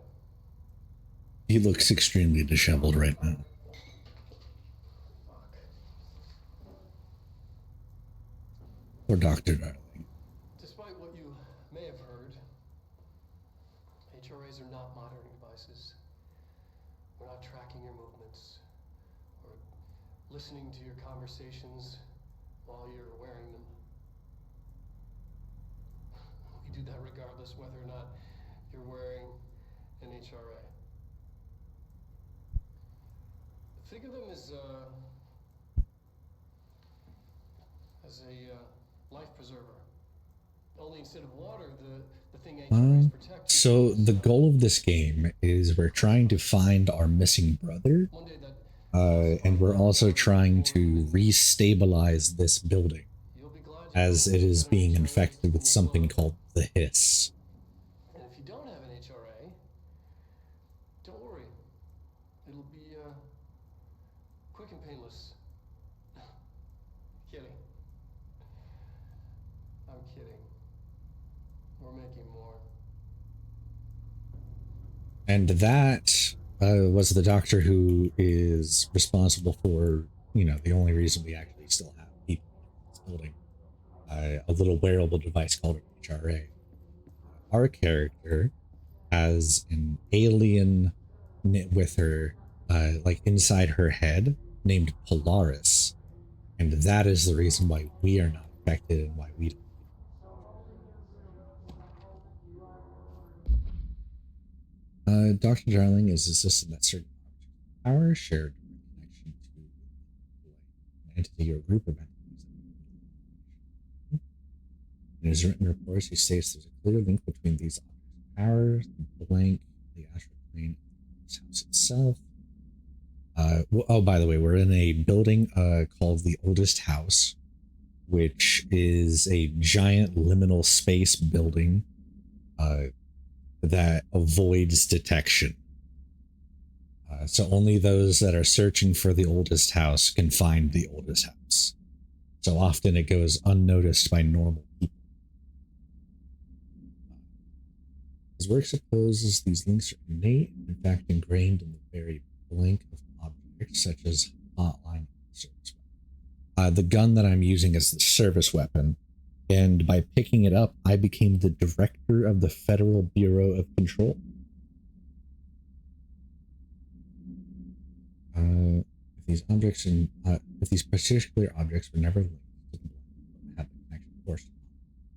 He looks extremely disheveled right now. Or Dr. Darling. Despite what you may have heard, HRAs are not monitoring devices. We're not tracking your movements or listening to your conversations while you're wearing them. We do that regardless whether or not you're wearing an HRA. Think of them as a life preserver. Only instead of water, the thing HRAs protect. So the goal of this game is we're trying to find our missing brother, and we're also trying to restabilize this building as it is being infected with something called the Hiss. And if you don't have an HRA, don't worry. It'll be quick and painless. Kidding. I'm kidding. We're making more. And that was the doctor who is responsible for, you know, the only reason we actually still have people in this building. A little wearable device called an HRA. Our character has an alien knit with her, like inside her head, named Polaris. And that is the reason why we are not affected and why we don't. Dr. Darling is a system that certain power shared connection to an entity or group of entities. In his written reports, he states there's a clear link between these objects' powers, the blank, the astral plane, and this house itself. Oh, by the way, we're in a building called the Oldest House, which is a giant liminal space building that avoids detection. So only those that are searching for the oldest house can find the oldest house. So often it goes unnoticed by normal people. His work supposes these links are innate, in fact ingrained in the very blank of objects such as hotline and service weapon. The gun that I'm using is the service weapon, and by picking it up, I became the director of the Federal Bureau of Control. If these particular objects were never linked to the blank, but had the connection forced upon them,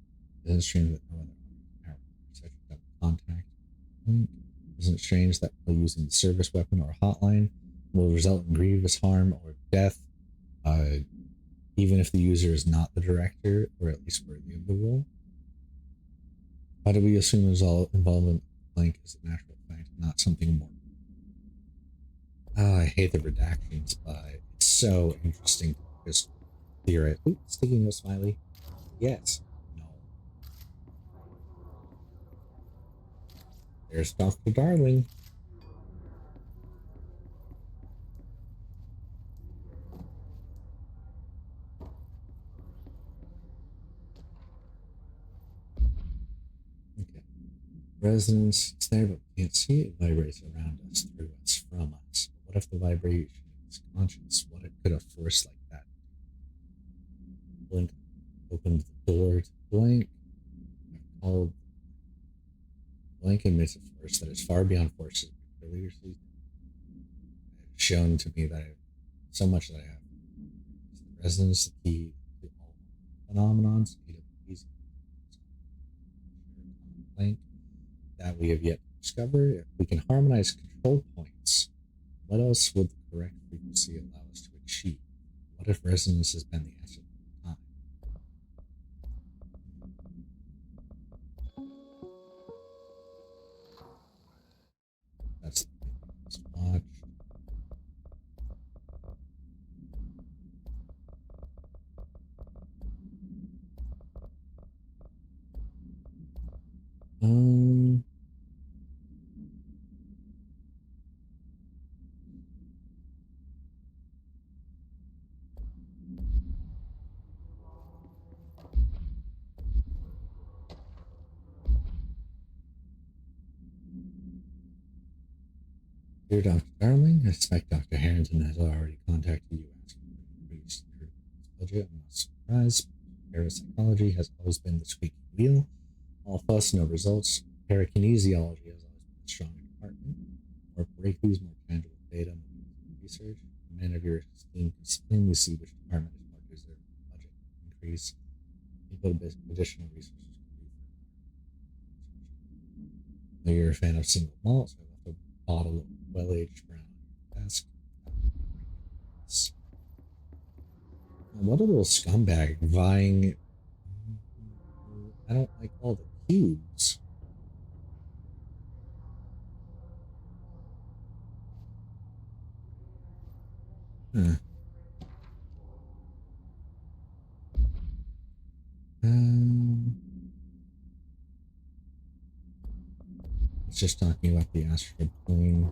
isn't it strange that no other object such as double contact link? Isn't it strange that by using the service weapon or hotline will result in grievous harm or death, even if the user is not the director or at least worthy of the role? Why do we assume involvement with blank is a natural fact, not something more? I hate the redactions, but it's so interesting to just theorize. Ooh, sticky no smiley. Yes. No. There's Dr. Darling. Okay. Resonance, it's there, but we can't see it. It vibrates around us, through us, from us. What if the vibration is conscious? What it could a force like that? Blink opened the door to blank. I've called blank emits a force that is far beyond forces previously shown to me that I have so much that I have. Is the resonance the key to all phenomenons? Blank that we have yet to discover. If we can harmonize control points, what else would the correct frequency allow us to achieve? What if resonance has been the answer of time? That's the thing. Let's watch. Dear Dr. Darling, I suspect Dr. Harrington has already contacted you asking for increased budget. I'm not surprised. Parapsychology has always been the squeaky wheel. All fuss, no results. Parakinesiology has always been a strong department. More breakthroughs, more tangible data, more research. A man of your esteem can plainly see which department is more deserving of budget increase. People additional resources. I know you're a fan of single malt, so I left a bottle of well-aged brown on your desk. What a little scumbag vying. I don't like all the cubes. It's just talking about the asteroid plane.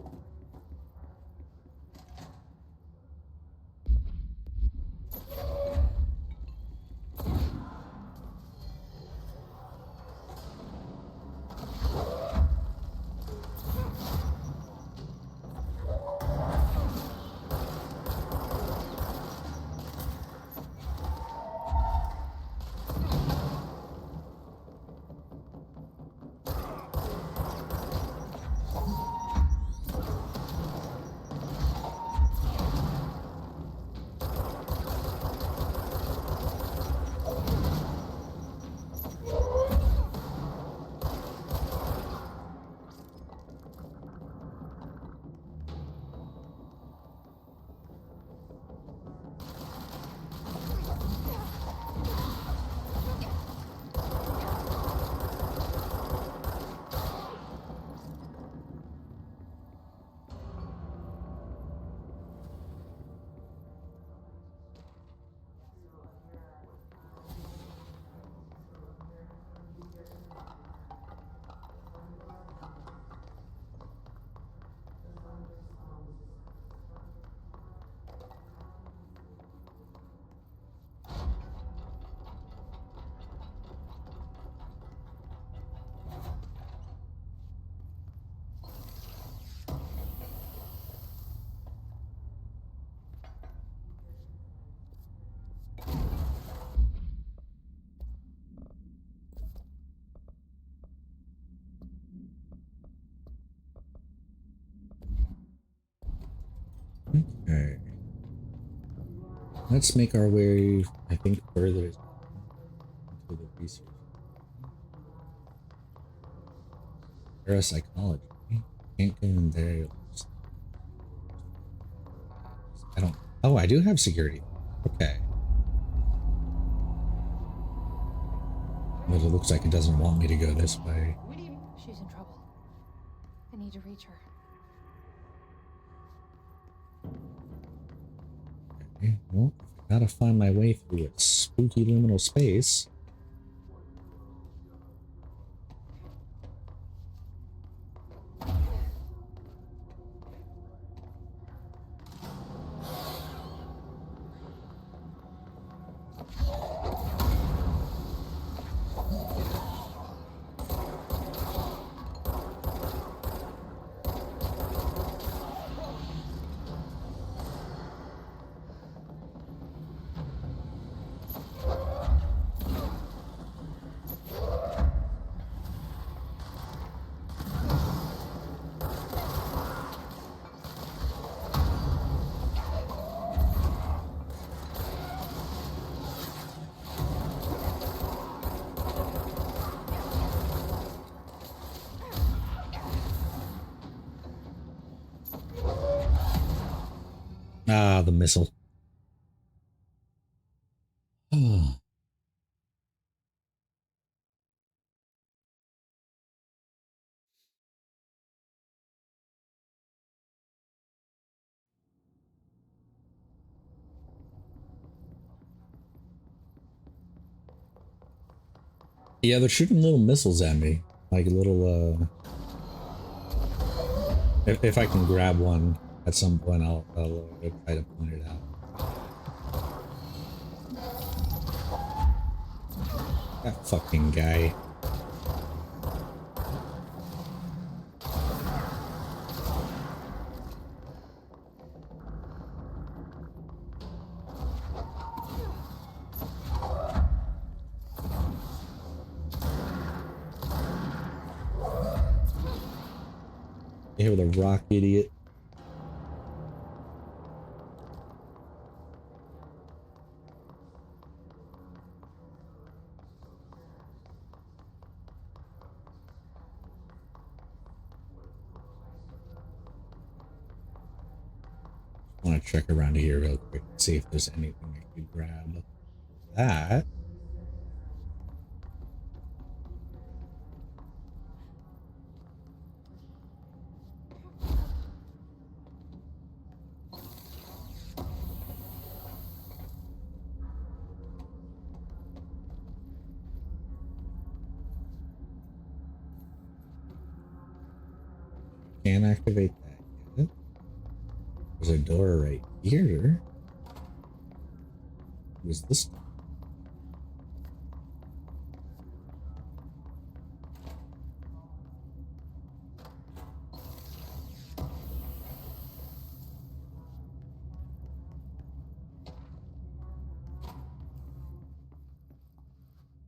Okay. Let's make our way, I think, further into the research. Parapsychology. Can't go in there. I don't. Oh, I do have security. Okay. But it looks like it doesn't want me to go this way. She's in trouble. I need to reach her. Okay, well, gotta find my way through a spooky liminal space. Ah, the missile. Oh. Yeah, they're shooting little missiles at me. Like little, if I can grab one at some point, I'll try to point it out. That fucking guy. You hear the rock, idiot? I want to check around here real quick, see if there's anything I could grab. That. can't activate that yet. There's a door right here. What is this?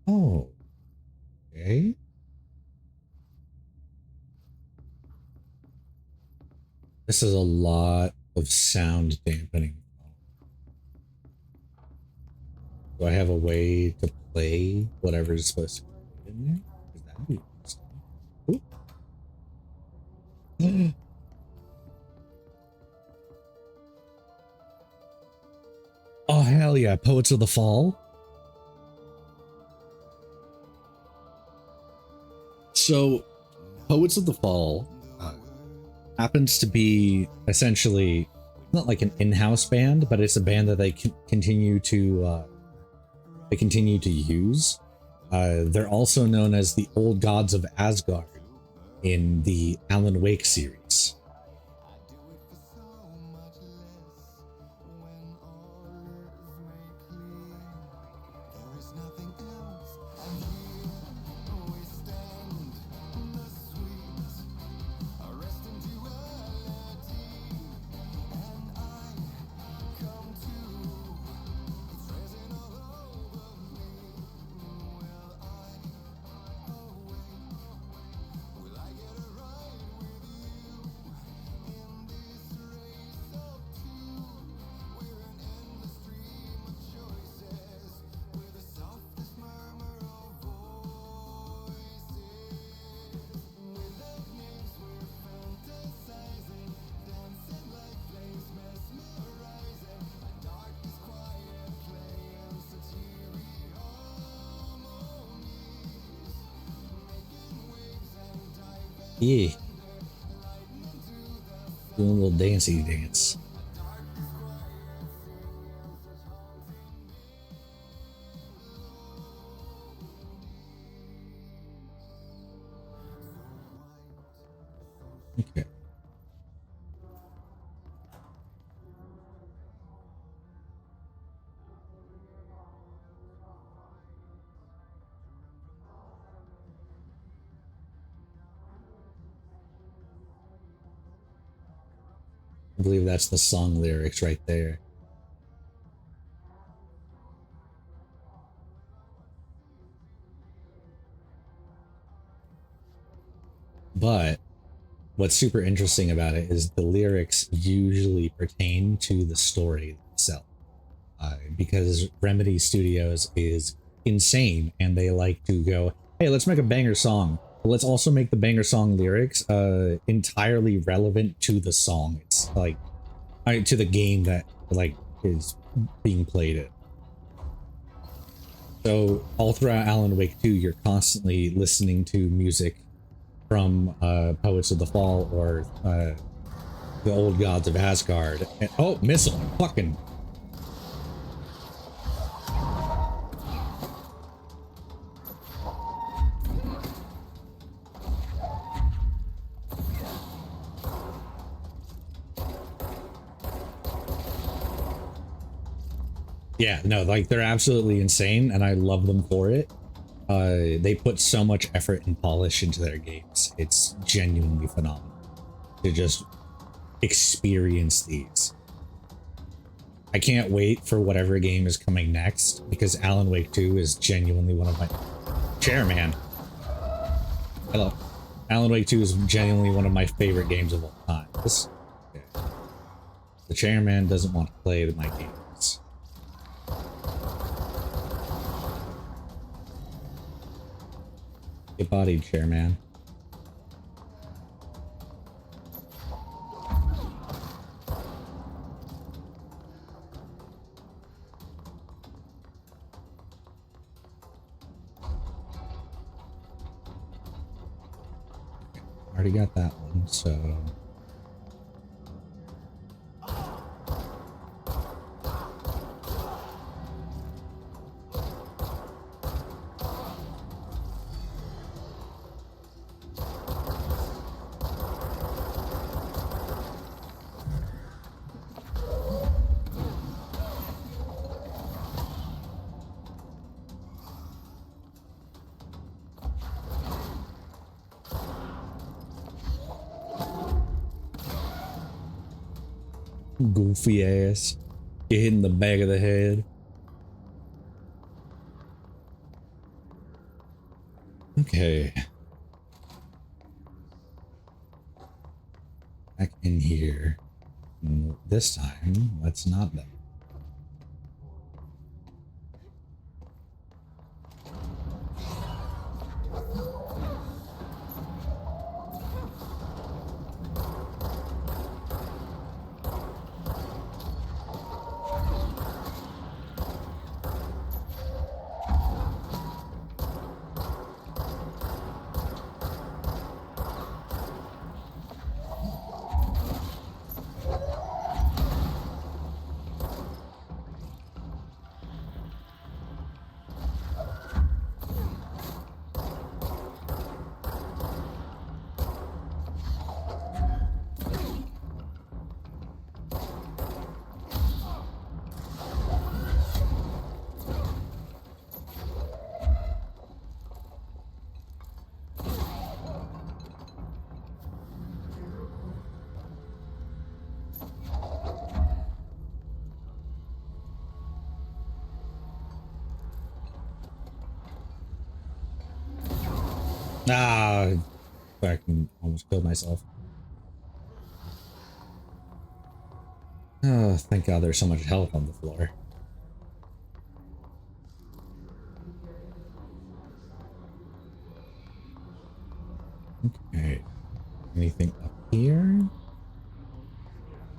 Oh, okay. This is a lot of sound dampening. Do I have a way to play whatever is supposed to be in there? Because that'd be interesting. Oh, hell yeah. Poets of the Fall. So, Poets of the Fall happens to be essentially not like an in-house band, but it's a band that they continue to use. They're also known as the Old Gods of Asgard in the Alan Wake series. Yeah. Doing a little dancey dance. Okay. I believe that's the song lyrics right there. But what's super interesting about it is the lyrics usually pertain to the story itself. Because Remedy Studios is insane and they like to go, hey, let's make a banger song. But let's also make the banger song lyrics entirely relevant to the song. It's like to the game that like is being played in. So all throughout Alan Wake 2, you're constantly listening to music from Poets of the Fall or the Old Gods of Asgard. And, oh, missile! Fucking. Yeah, no, like they're absolutely insane and I love them for it. They put so much effort and polish into their games. It's genuinely phenomenal to just experience these. I can't wait for whatever game is coming next because Alan Wake 2 is genuinely one of my... Chairman. Hello. Alan Wake 2 is genuinely one of my favorite games of all time. This... Okay. The chairman doesn't want to play my games. Get bodied, chairman. Already got that one, so... Goofy ass. Get hit in the back of the head. Okay. Back in here. This time, that's not that. Ah, fucking almost killed myself. Oh, thank God there's so much health on the floor. Okay. Anything up here?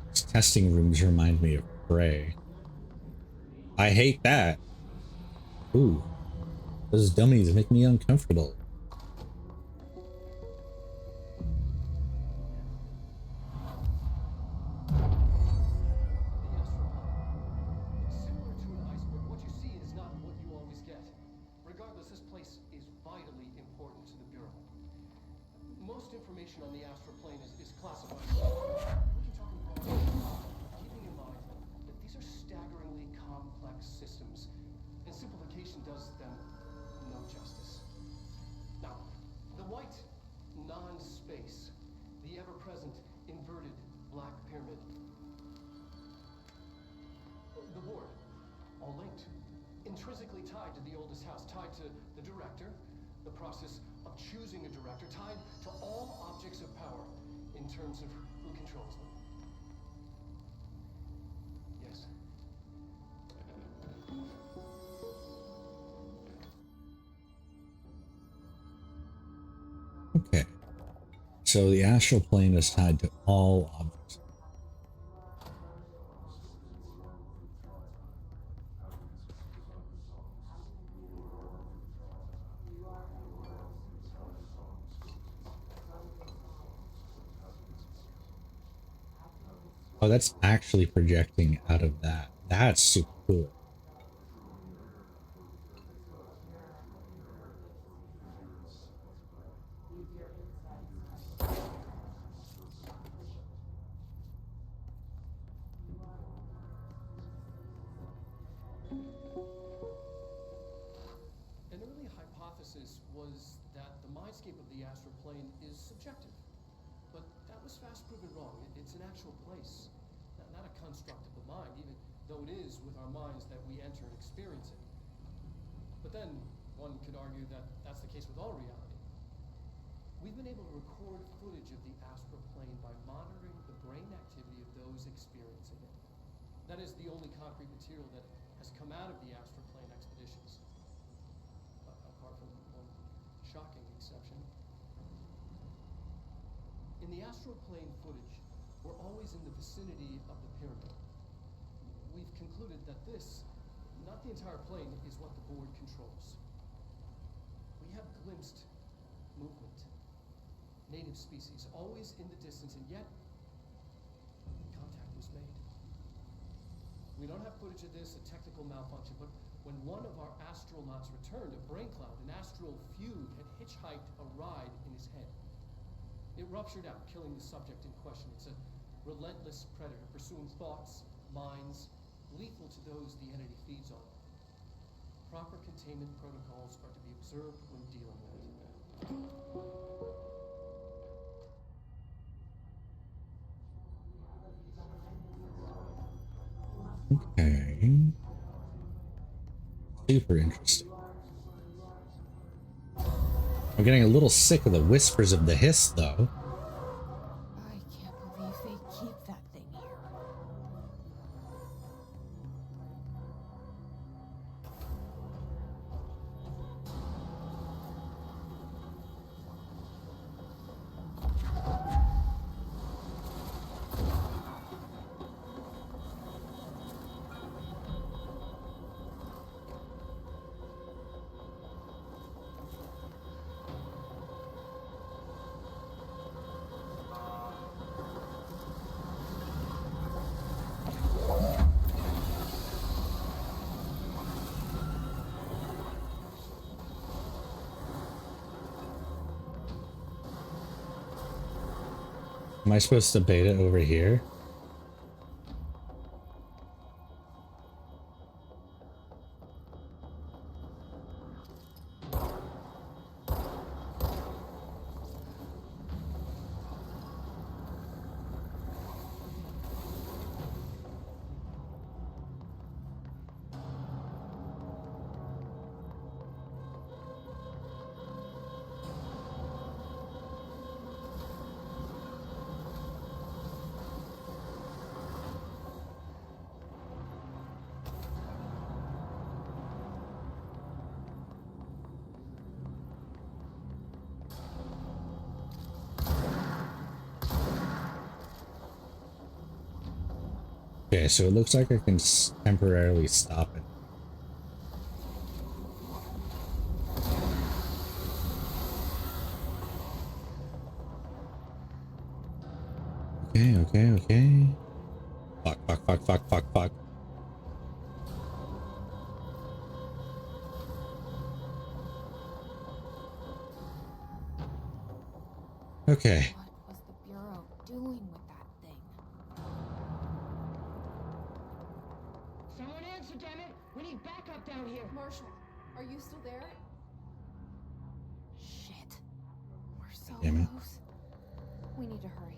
These testing rooms remind me of Prey. I hate that. Ooh. Those dummies make me uncomfortable. On the astral plane is classified. We can talk in broad terms, keeping in mind that these are staggeringly complex systems, and simplification does them no justice. Now, the white non-space, the ever-present inverted black pyramid, the board, all linked, intrinsically tied to the oldest house, tied to the director, the process of choosing a director, tied to all objects of power in terms of who controls them. Yes. Okay. So the astral plane is tied to all objects. Oh, that's actually projecting out of that. That's super cool. An early hypothesis was that the mindscape of the astral plane is subjective. But that was fast proven wrong. It's an actual place, not a construct of the mind, even though it is with our minds that we enter and experience it. But then one could argue that that's the case with all reality. We've been able to record footage of the astral plane by monitoring the brain activity of those experiencing it. That is the only concrete material that has come out of the astral plane expeditions. Apart from one shocking exception. In the astral plane footage, we're always in the vicinity of the pyramid. We've concluded that this, not the entire plane, is what the board controls. We have glimpsed movement, native species, always in the distance, and yet contact was made. We don't have footage of this, a technical malfunction, but when one of our astronauts returned, a brain cloud, an astral fugue, had hitchhiked a ride in his head. It ruptured out, killing the subject in question. It's a relentless predator, pursuing thoughts, minds, lethal to those the entity feeds on. Proper containment protocols are to be observed when dealing with it. Okay. Super interesting. I'm getting a little sick of the whispers of the hiss, though. I can't believe they keep that thing here. Am I supposed to bait it over here? Okay, so it looks like I can temporarily stop it. Okay. Fuck. Okay. What was the Bureau doing with that thing? Someone answer, damn it! We need backup down here. Marshall, are you still there? Shit. We're so Damn it. close. We need to hurry.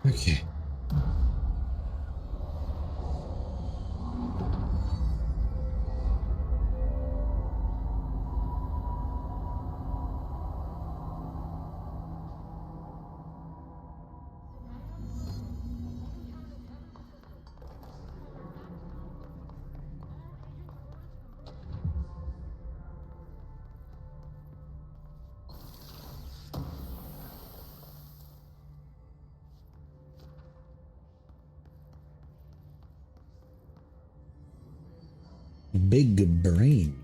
Okay. Big brain.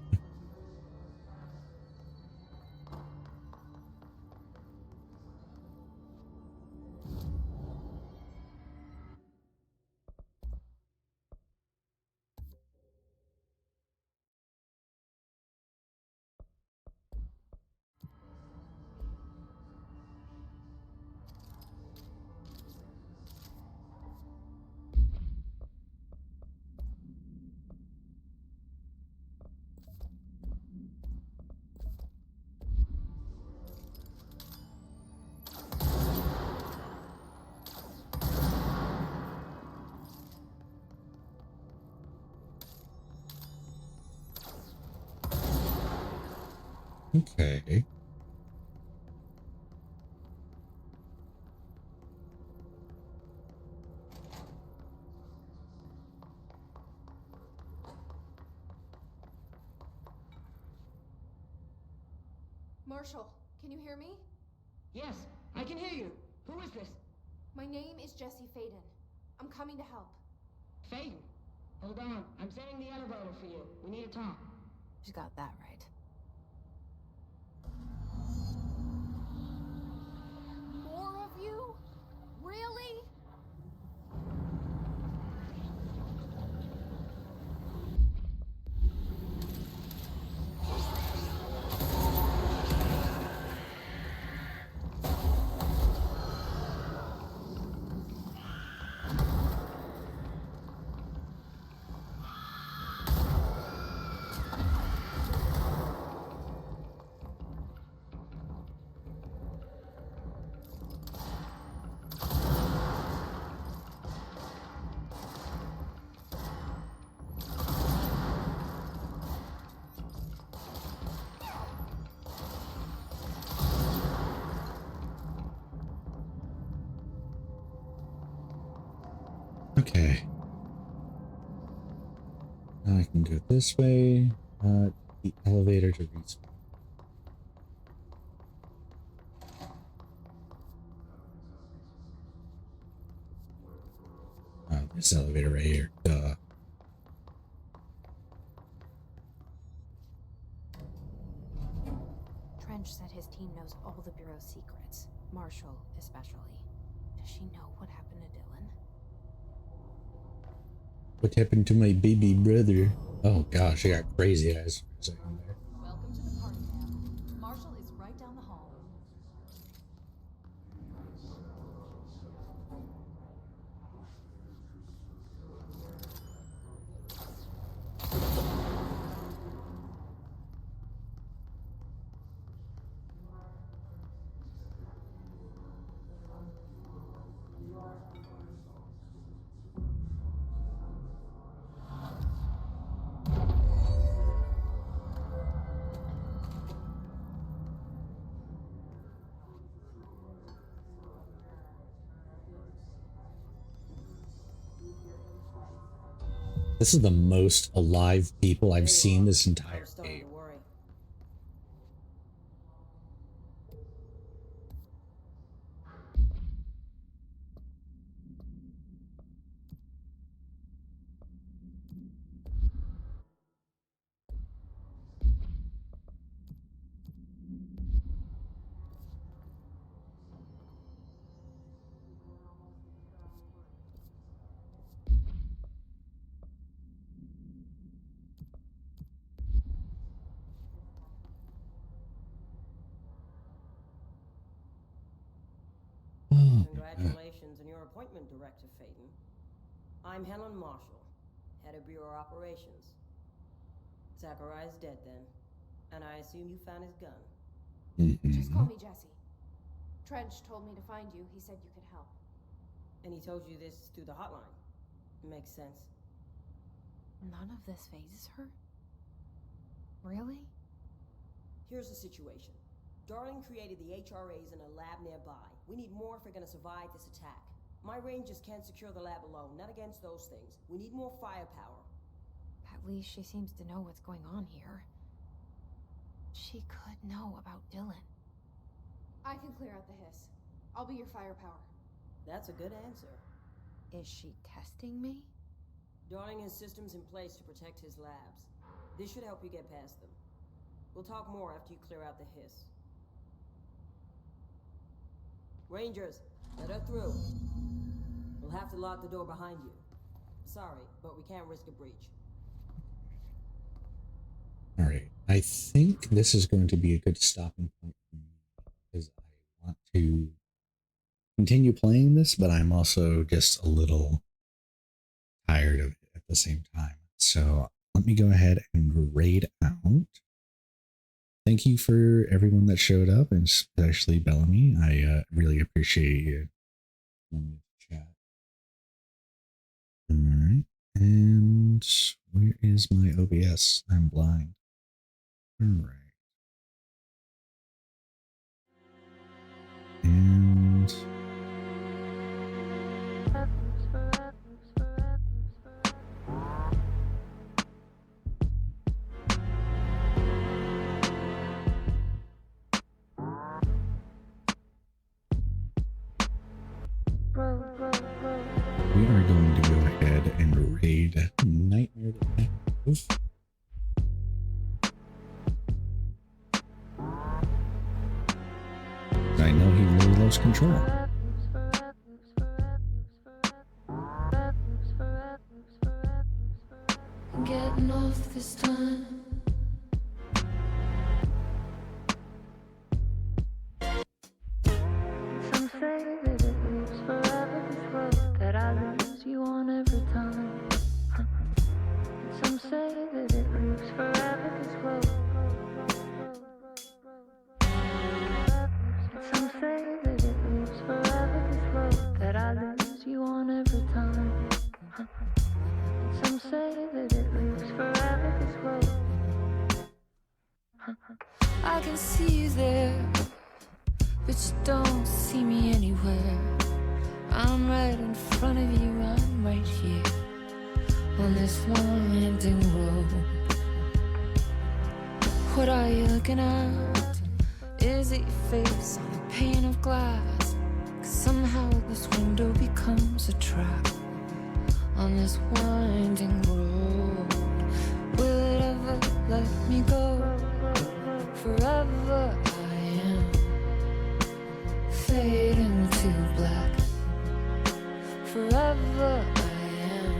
Okay. Marshall, can you hear me? Yes, I can hear you. Who is this? My name is Jesse Faden. I'm coming to help. Faden? Hold on. I'm setting the elevator for you. We need to talk. She got that right. More of you? Really? Okay. Now I can go this way. The elevator to respawn. Oh, this elevator right here. Duh. Trench said his team knows all the Bureau's secrets. Marshall, especially. Does she know what happened to Dylan? What happened to my baby brother? Oh gosh, I got crazy eyes for a second there. Welcome to the party, ma'am. Marshall is right down the hall. This is the most alive people I've seen this entire game. Congratulations on your appointment, Director Faden. I'm Helen Marshall, head of Bureau Operations. Zachariah's dead then, and I assume you found his gun. Just call me Jesse. Trench told me to find you. He said you could help. And he told you this through the hotline. Makes sense. None of this phases her? Really? Here's the situation. Darling created the HRAs in a lab nearby. We need more if we're gonna survive this attack. My rangers can't secure the lab alone, not against those things. We need more firepower. At least she seems to know what's going on here. She could know about Dylan. I can clear out the hiss. I'll be your firepower. That's a good answer. Is she testing me? Darling has systems in place to protect his labs. This should help you get past them. We'll talk more after you clear out the hiss. Rangers, let her through. We'll have to lock the door behind you. Sorry, but we can't risk a breach. All right. I think this is going to be a good stopping point for me because I want to continue playing this, but I'm also just a little tired of it at the same time. So let me go ahead and raid out. Thank you for everyone that showed up, and especially Bellamy. I really appreciate you. Let me chat. All right. And where is my OBS? I'm blind. All right. And we are going to go ahead and raid Nightmare Detective. I know he really loves Control. Getting off this time. Some say that it moves forever, this road that I lose you on every time. Some say that it moves forever, this road. Some say that it moves forever, this road that I lose you on every time. Some say that it moves forever, this road. I can see you there, but you don't see me anywhere. I'm right in front of you, I'm right here on this winding road. What are you looking at? Is it your face on a pane of glass? 'Cause somehow this window becomes a trap on this winding road. Will it ever let me go? Forever I am fading to black. Forever I am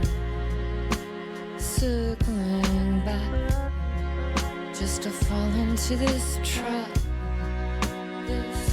circling back just to fall into this trap. This